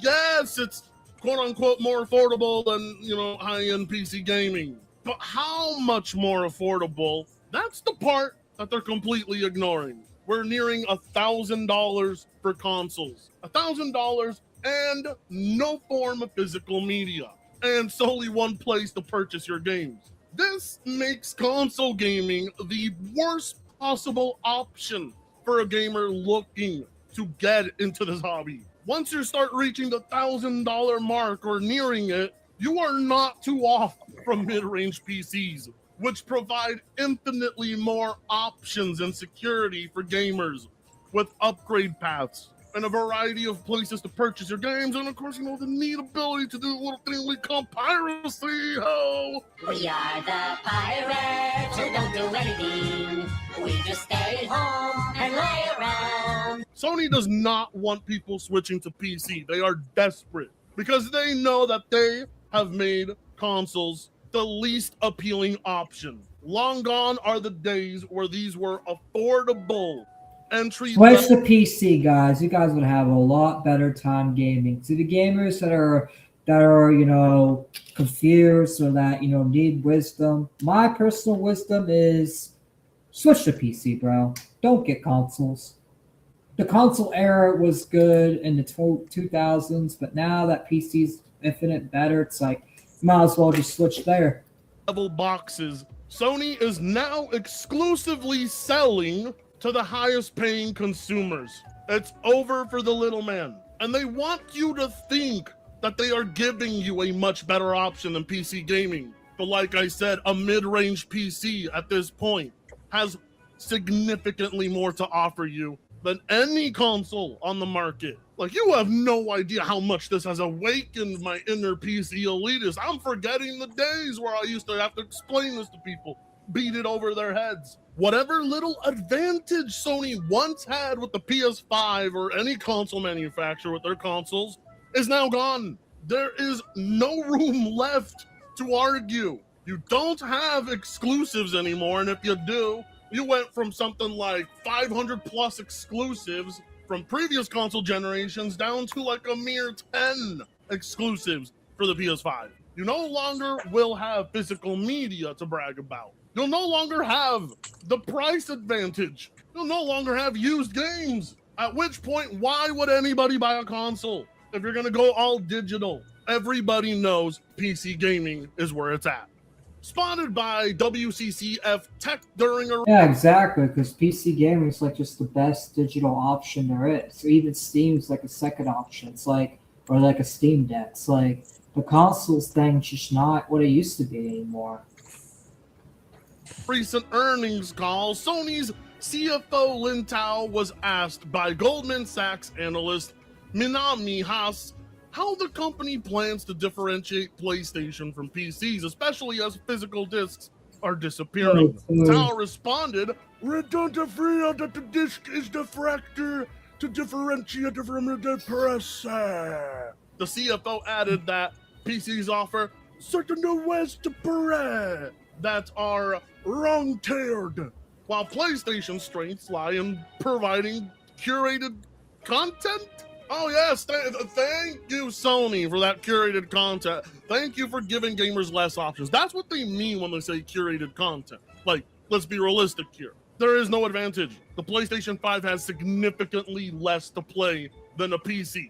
Yes, it's quote-unquote more affordable than, high-end PC gaming. But how much more affordable? That's the part that they're completely ignoring. We're nearing $1,000 for consoles. $1,000 and no form of physical media. And solely one place to purchase your games. This makes console gaming the worst possible option for a gamer looking to get into this hobby. Once you start reaching the $1,000 mark or nearing it, you are not too off from mid-range PCs, which provide infinitely more options and security for gamers with upgrade paths and a variety of places to purchase your games, and of course, the neat ability to do a little thing we call piracy. Ho! We are the pirates who don't do anything. We just stay home and lay around. Sony does not want people switching to PC. They are desperate because they know that they have made consoles the least appealing option. Long gone are the days where these were affordable entry. switch to PC, guys. You guys would have a lot better time gaming. To the gamers that are confused or that need wisdom, my personal wisdom is switch to PC, bro. Don't get consoles. The console era was good in the 2000s, but now that PC's infinite better, it's like might as well just switch there. Level boxes. Sony is now exclusively selling to the highest paying consumers. It's over for the little man. And they want you to think that they are giving you a much better option than PC gaming. But like I said, a mid-range PC at this point has significantly more to offer you than any console on the market. Like, you have no idea how much this has awakened my inner PC elitist. I'm forgetting the days where I used to have to explain this to people, beat it over their heads. Whatever little advantage Sony once had with the PS5 or any console manufacturer with their consoles is now gone. There is no room left to argue. You don't have exclusives anymore, and if you do, you went from something like 500 plus exclusives from previous console generations down to like a mere 10 exclusives for the PS5. You no longer will have physical media to brag about. You'll no longer have the price advantage. You'll no longer have used games. At which point, why would anybody buy a console? If you're gonna go all digital, everybody knows PC gaming is where it's at. Spotted by WCCF Tech during a... Yeah, exactly, because PC gaming is like just the best digital option there is. So even Steam's like a second option. It's like, or like a Steam Deck. It's like the consoles thing's just not what it used to be anymore. Recent earnings call, Sony's CFO Lin Tao was asked by Goldman Sachs analyst Minami Haas how the company plans to differentiate PlayStation from PCs, especially as physical discs are disappearing. Tao responded, "We don't agree that the disc is the factor to differentiate from the press." The CFO added that PCs offer certain West Beret that are wrong-tiered, while PlayStation strengths lie in providing curated content. Oh yes, thank you, Sony, for that curated content. Thank you for giving gamers less options. That's what they mean when they say curated content. Like, let's be realistic here. There is no advantage. The PlayStation 5 has significantly less to play than a PC.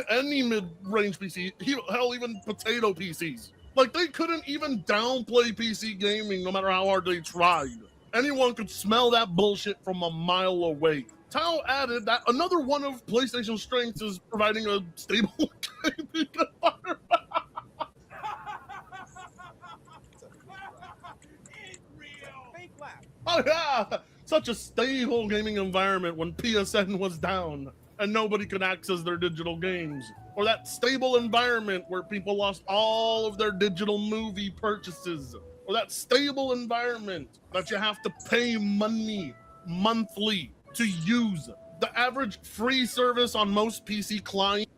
Any mid-range PC, hell, even potato PCs. Like, they couldn't even downplay PC gaming no matter how hard they tried. Anyone could smell that bullshit from a mile away. Tao added that another one of PlayStation's strengths is providing a stable gaming environment. Oh yeah, such a stable gaming environment when PSN was down and nobody could access their digital games. Or that stable environment where people lost all of their digital movie purchases. Or that stable environment that you have to pay money monthly to use. The average free service on most PC clients,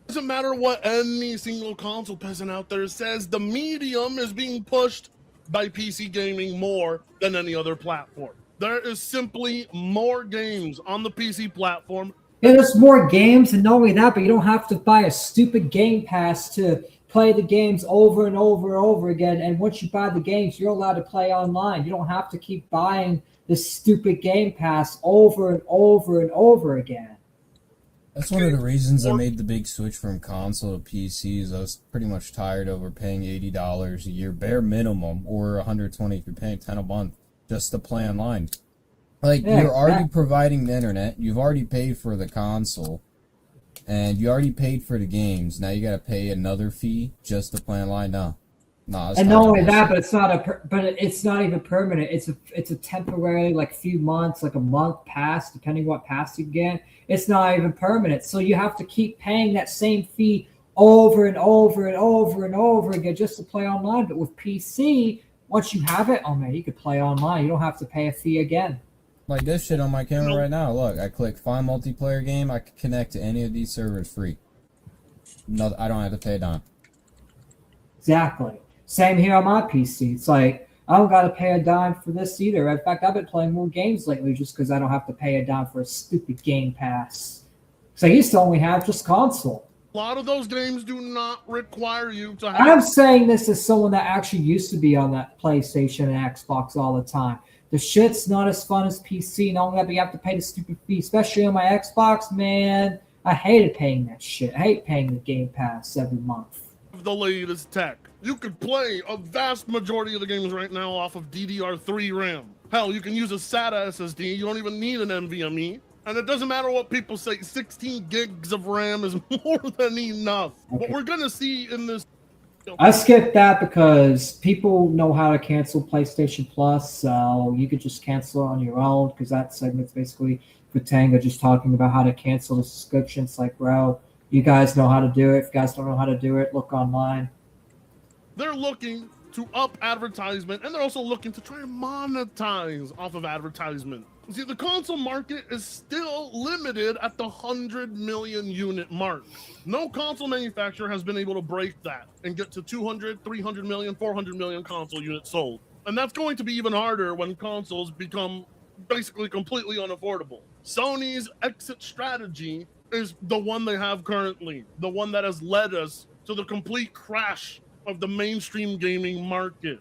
doesn't matter what any single console peasant out there says, the medium is being pushed by PC gaming more than any other platform. There is simply more games on the PC platform. Yeah, there's more games, and not only that, but you don't have to buy a stupid Game Pass to play the games over and over and over again. And once you buy the games, you're allowed to play online. You don't have to keep buying this stupid Game Pass over and over and over again. That's one of the reasons I made the big switch from console to PCs. I was pretty much tired over paying $80 a year, bare minimum, or $120 if you're paying $10 a month, just to play online. Like, yeah, you're already providing the internet, you've already paid for the console, and you already paid for the games. Now you got to pay another fee just to play online. No, and not only that, but it's not even permanent. It's a temporary, like, few months, like a month pass, depending what pass you get. It's not even permanent, so you have to keep paying that same fee over and over and over and over again just to play online. But with PC, once you have it, oh man, you could play online. You don't have to pay a fee again. Like this shit on my camera right now. Look, I click find multiplayer game. I can connect to any of these servers free. No, I don't have to pay a dime. Exactly. Same here on my PC. It's like, I don't got to pay a dime for this either. In fact, I've been playing more games lately just because I don't have to pay a dime for a stupid Game Pass. Because I used to only have just console. A lot of those games do not require you to have... I'm saying this as someone that actually used to be on that PlayStation and Xbox all the time. The shit's not as fun as PC. Not only that, but you have to pay the stupid fee. Especially on my Xbox, man. I hated paying that shit. I hate paying the Game Pass every month. The latest tech. You could play a vast majority of the games right now off of DDR3 RAM. Hell, you can use a SATA SSD. You don't even need an NVMe. And it doesn't matter what people say, 16 gigs of RAM is more than enough. Okay. What we're going to see in this... I skipped that because people know how to cancel PlayStation Plus, so you could just cancel it on your own because that segment's basically Futanga just talking about how to cancel the subscription. It's like, bro, you guys know how to do it. If you guys don't know how to do it, look online. They're looking to up advertisement, and they're also looking to try and monetize off of advertisement. See, the console market is still limited at the 100 million unit mark. No console manufacturer has been able to break that and get to 200, 300 million, 400 million console units sold. And that's going to be even harder when consoles become basically completely unaffordable. Sony's exit strategy is the one they have currently, the one that has led us to the complete crash of the mainstream gaming market.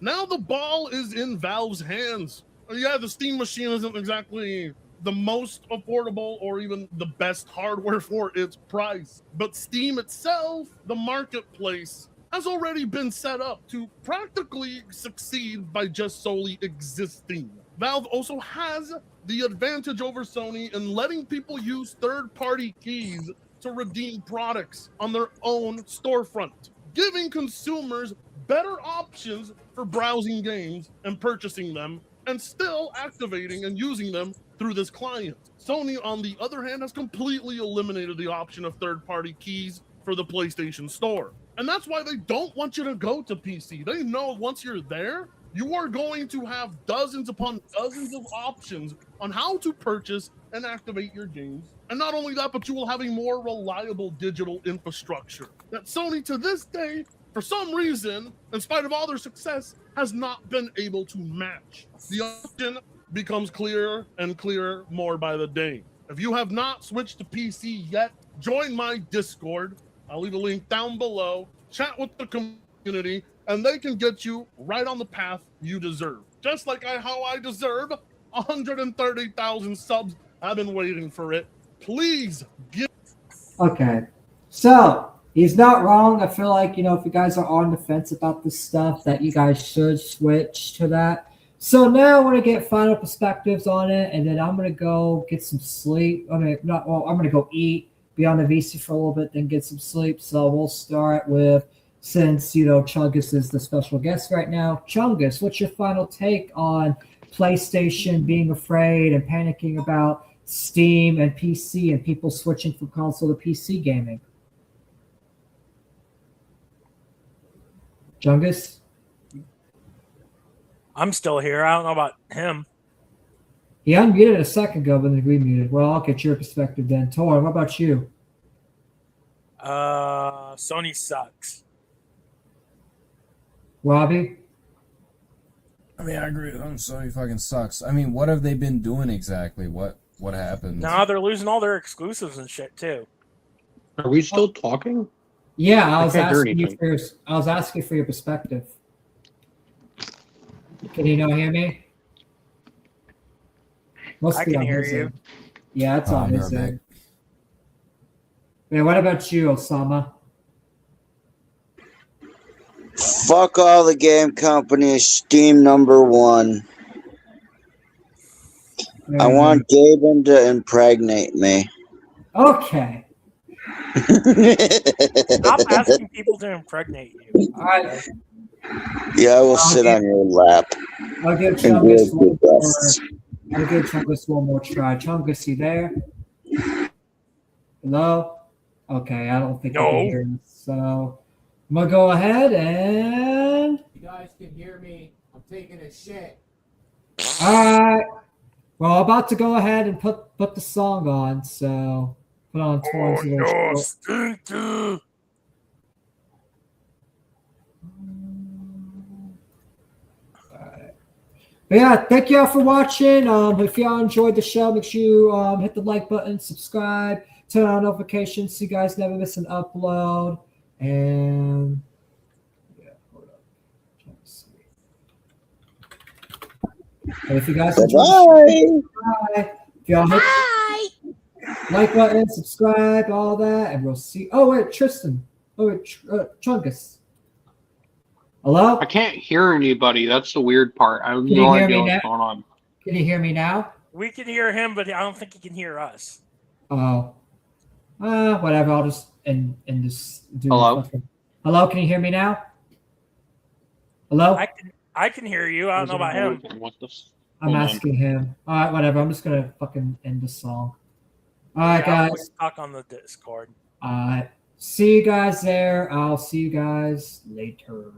Now the ball is in Valve's hands. Yeah, the Steam machine isn't exactly the most affordable or even the best hardware for its price. But Steam itself, the marketplace, has already been set up to practically succeed by just solely existing. Valve also has the advantage over Sony in letting people use third-party keys to redeem products on their own storefront, giving consumers better options for browsing games and purchasing them, and still activating and using them through this client. Sony, on the other hand, has completely eliminated the option of third-party keys for the PlayStation Store. And that's why they don't want you to go to PC. They know once you're there, you are going to have dozens upon dozens of options on how to purchase and activate your games. And not only that, but you will have a more reliable digital infrastructure that Sony to this day for some reason, in spite of all their success, has not been able to match. The option becomes clearer and clearer more by the day. If you have not switched to PC yet, join my Discord. I'll leave a link down below. Chat with the community, and they can get you right on the path you deserve. Just like how I deserve 130,000 subs. I've been waiting for it. Please give. Okay. So he's not wrong. I feel like, if you guys are on the fence about this stuff, that you guys should switch to that. So now I want to get final perspectives on it, and then I'm going to go get some sleep. I'm going to go eat, be on the VC for a little bit, then get some sleep. So we'll start with, since, Chungus is the special guest right now. Chungus, what's your final take on PlayStation being afraid and panicking about Steam and PC and people switching from console to PC gaming? Chungus? I'm still here. I don't know about him. He unmuted a second ago, but then remuted. Well, I'll get your perspective then. Tor, what about you? Sony sucks. Robbie? I mean, I agree with him. Sony fucking sucks. I mean, what have they been doing exactly? What happened? Now they're losing all their exclusives and shit too. Are we still talking? Yeah, I was can't hear asking for your perspective. Can you not hear me? I can hear you. End. Yeah, it's on his end. Man, what about you, Osama? Fuck all the game companies. Steam #1. I want Gaben to impregnate me. Okay. Stop asking people to impregnate you. All right. Yeah, I will sit on your lap. I'll give Chungus one more try. Chungus, you there? Hello? Okay, I don't think you can hear us. So I'm going to go ahead and... You guys can hear me. I'm taking a shit. All right. Well, I'm about to go ahead and put the song on, so put on towards stinky. But yeah, thank y'all for watching. If y'all enjoyed the show, make sure you hit the like button, subscribe, turn on notifications so you guys never miss an upload. And yeah, hold up. And if you guys enjoyed if y'all hit like button, subscribe, all that, and we'll see. Oh wait, Tristan. Oh wait, Chungus. Hello? I can't hear anybody. That's the weird part. I have Can no you hear idea me what's now? going on. Can you hear me now? We can hear him, but I don't think he can hear us. Oh. Whatever. I'll just end this. Hello? Hello, can you hear me now? Hello? I can hear you. I don't know about him. I'm asking him. All right, whatever. I'm just gonna fucking end the song. All right, Yeah, guys. I'll talk on the Discord. See you guys there. I'll see you guys later.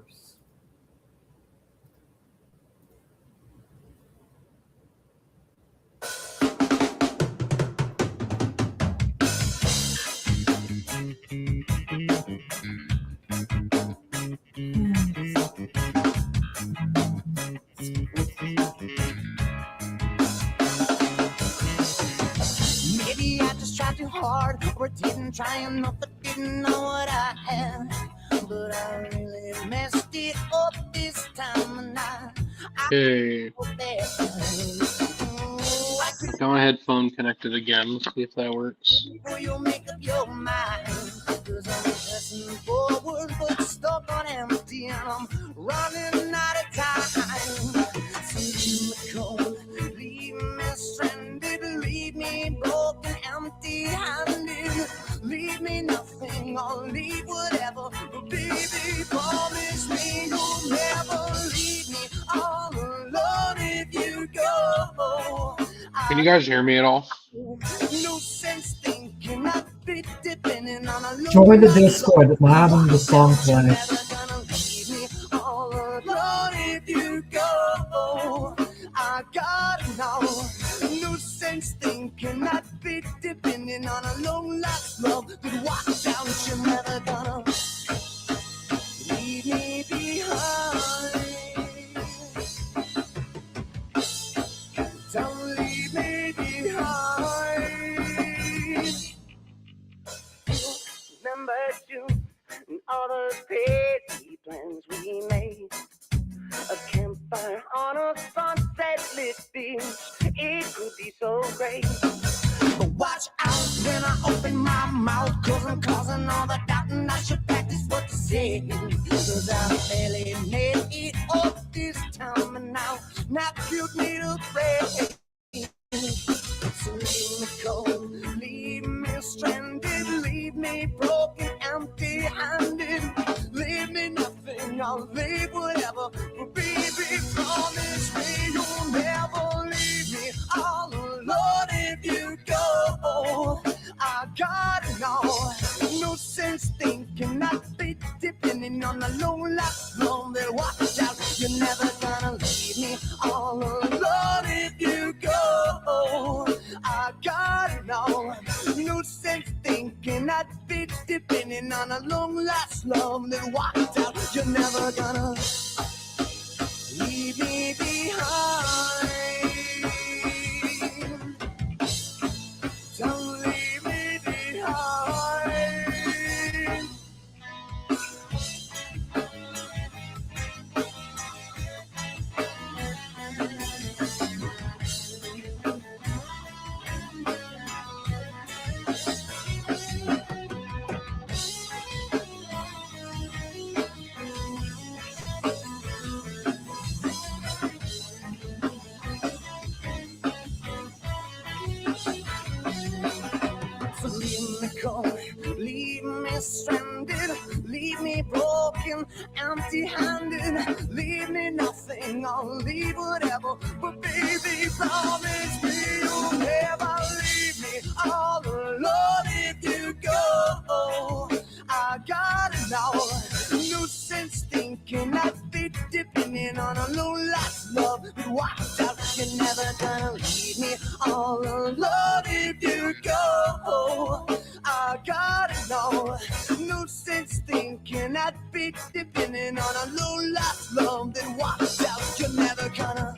Maybe I just tried too hard, or didn't try enough, but didn't know what I had. But I really messed it up this time, and Okay. Got my headphone connected again. Let's see if that works. You'll make up your mind, 'cause I'm pressing forward, but stuck on empty, and I'm running out of time. Leave me cold, leave me stranded, leave me broken, empty-handed, leave me nothing, or leave whatever. But baby, promise me you'll never leave me all alone if you go. Can you guys hear me at all? No sense thinking I'd be depending on a Join the Discord. We're having the song play. all alone if you go. I gotta know. No sense thinking I'd be depending on a long lost love that walks down. You're never gonna leave crazy plans we made. A campfire on a sunset lit beach. It could be so great. But watch out when I open my mouth, 'cause I'm causing all the doubt, and I should practice what to say. 'Cause I barely made it up this time, and now you need a break. So leave me cold, leave me stranded, leave me broken, empty-handed, leave me nothing, I'll leave whatever. But baby, promise me you'll never leave me all alone. If you go, I gotta know. No sense thinking I'd be depending on the long last long that watch out. You're never gonna leave me all alone. If you go, I gotta know. No sense thinking I'd be depending on a long last love that walked out. You're never gonna leave me behind. Don't leave me behind. So leave me cold, leave me stranded, leave me broken, empty-handed, leave me nothing, I'll leave whatever. But baby, promise me you'll never leave me all alone. If you go, I gotta know. No sense thinking I'd be depending on a long last love that walked out. You're never gonna leave me all alone. If you go, I gotta know. No sense thinking I'd be depending on a long last love that walked out. You're never gonna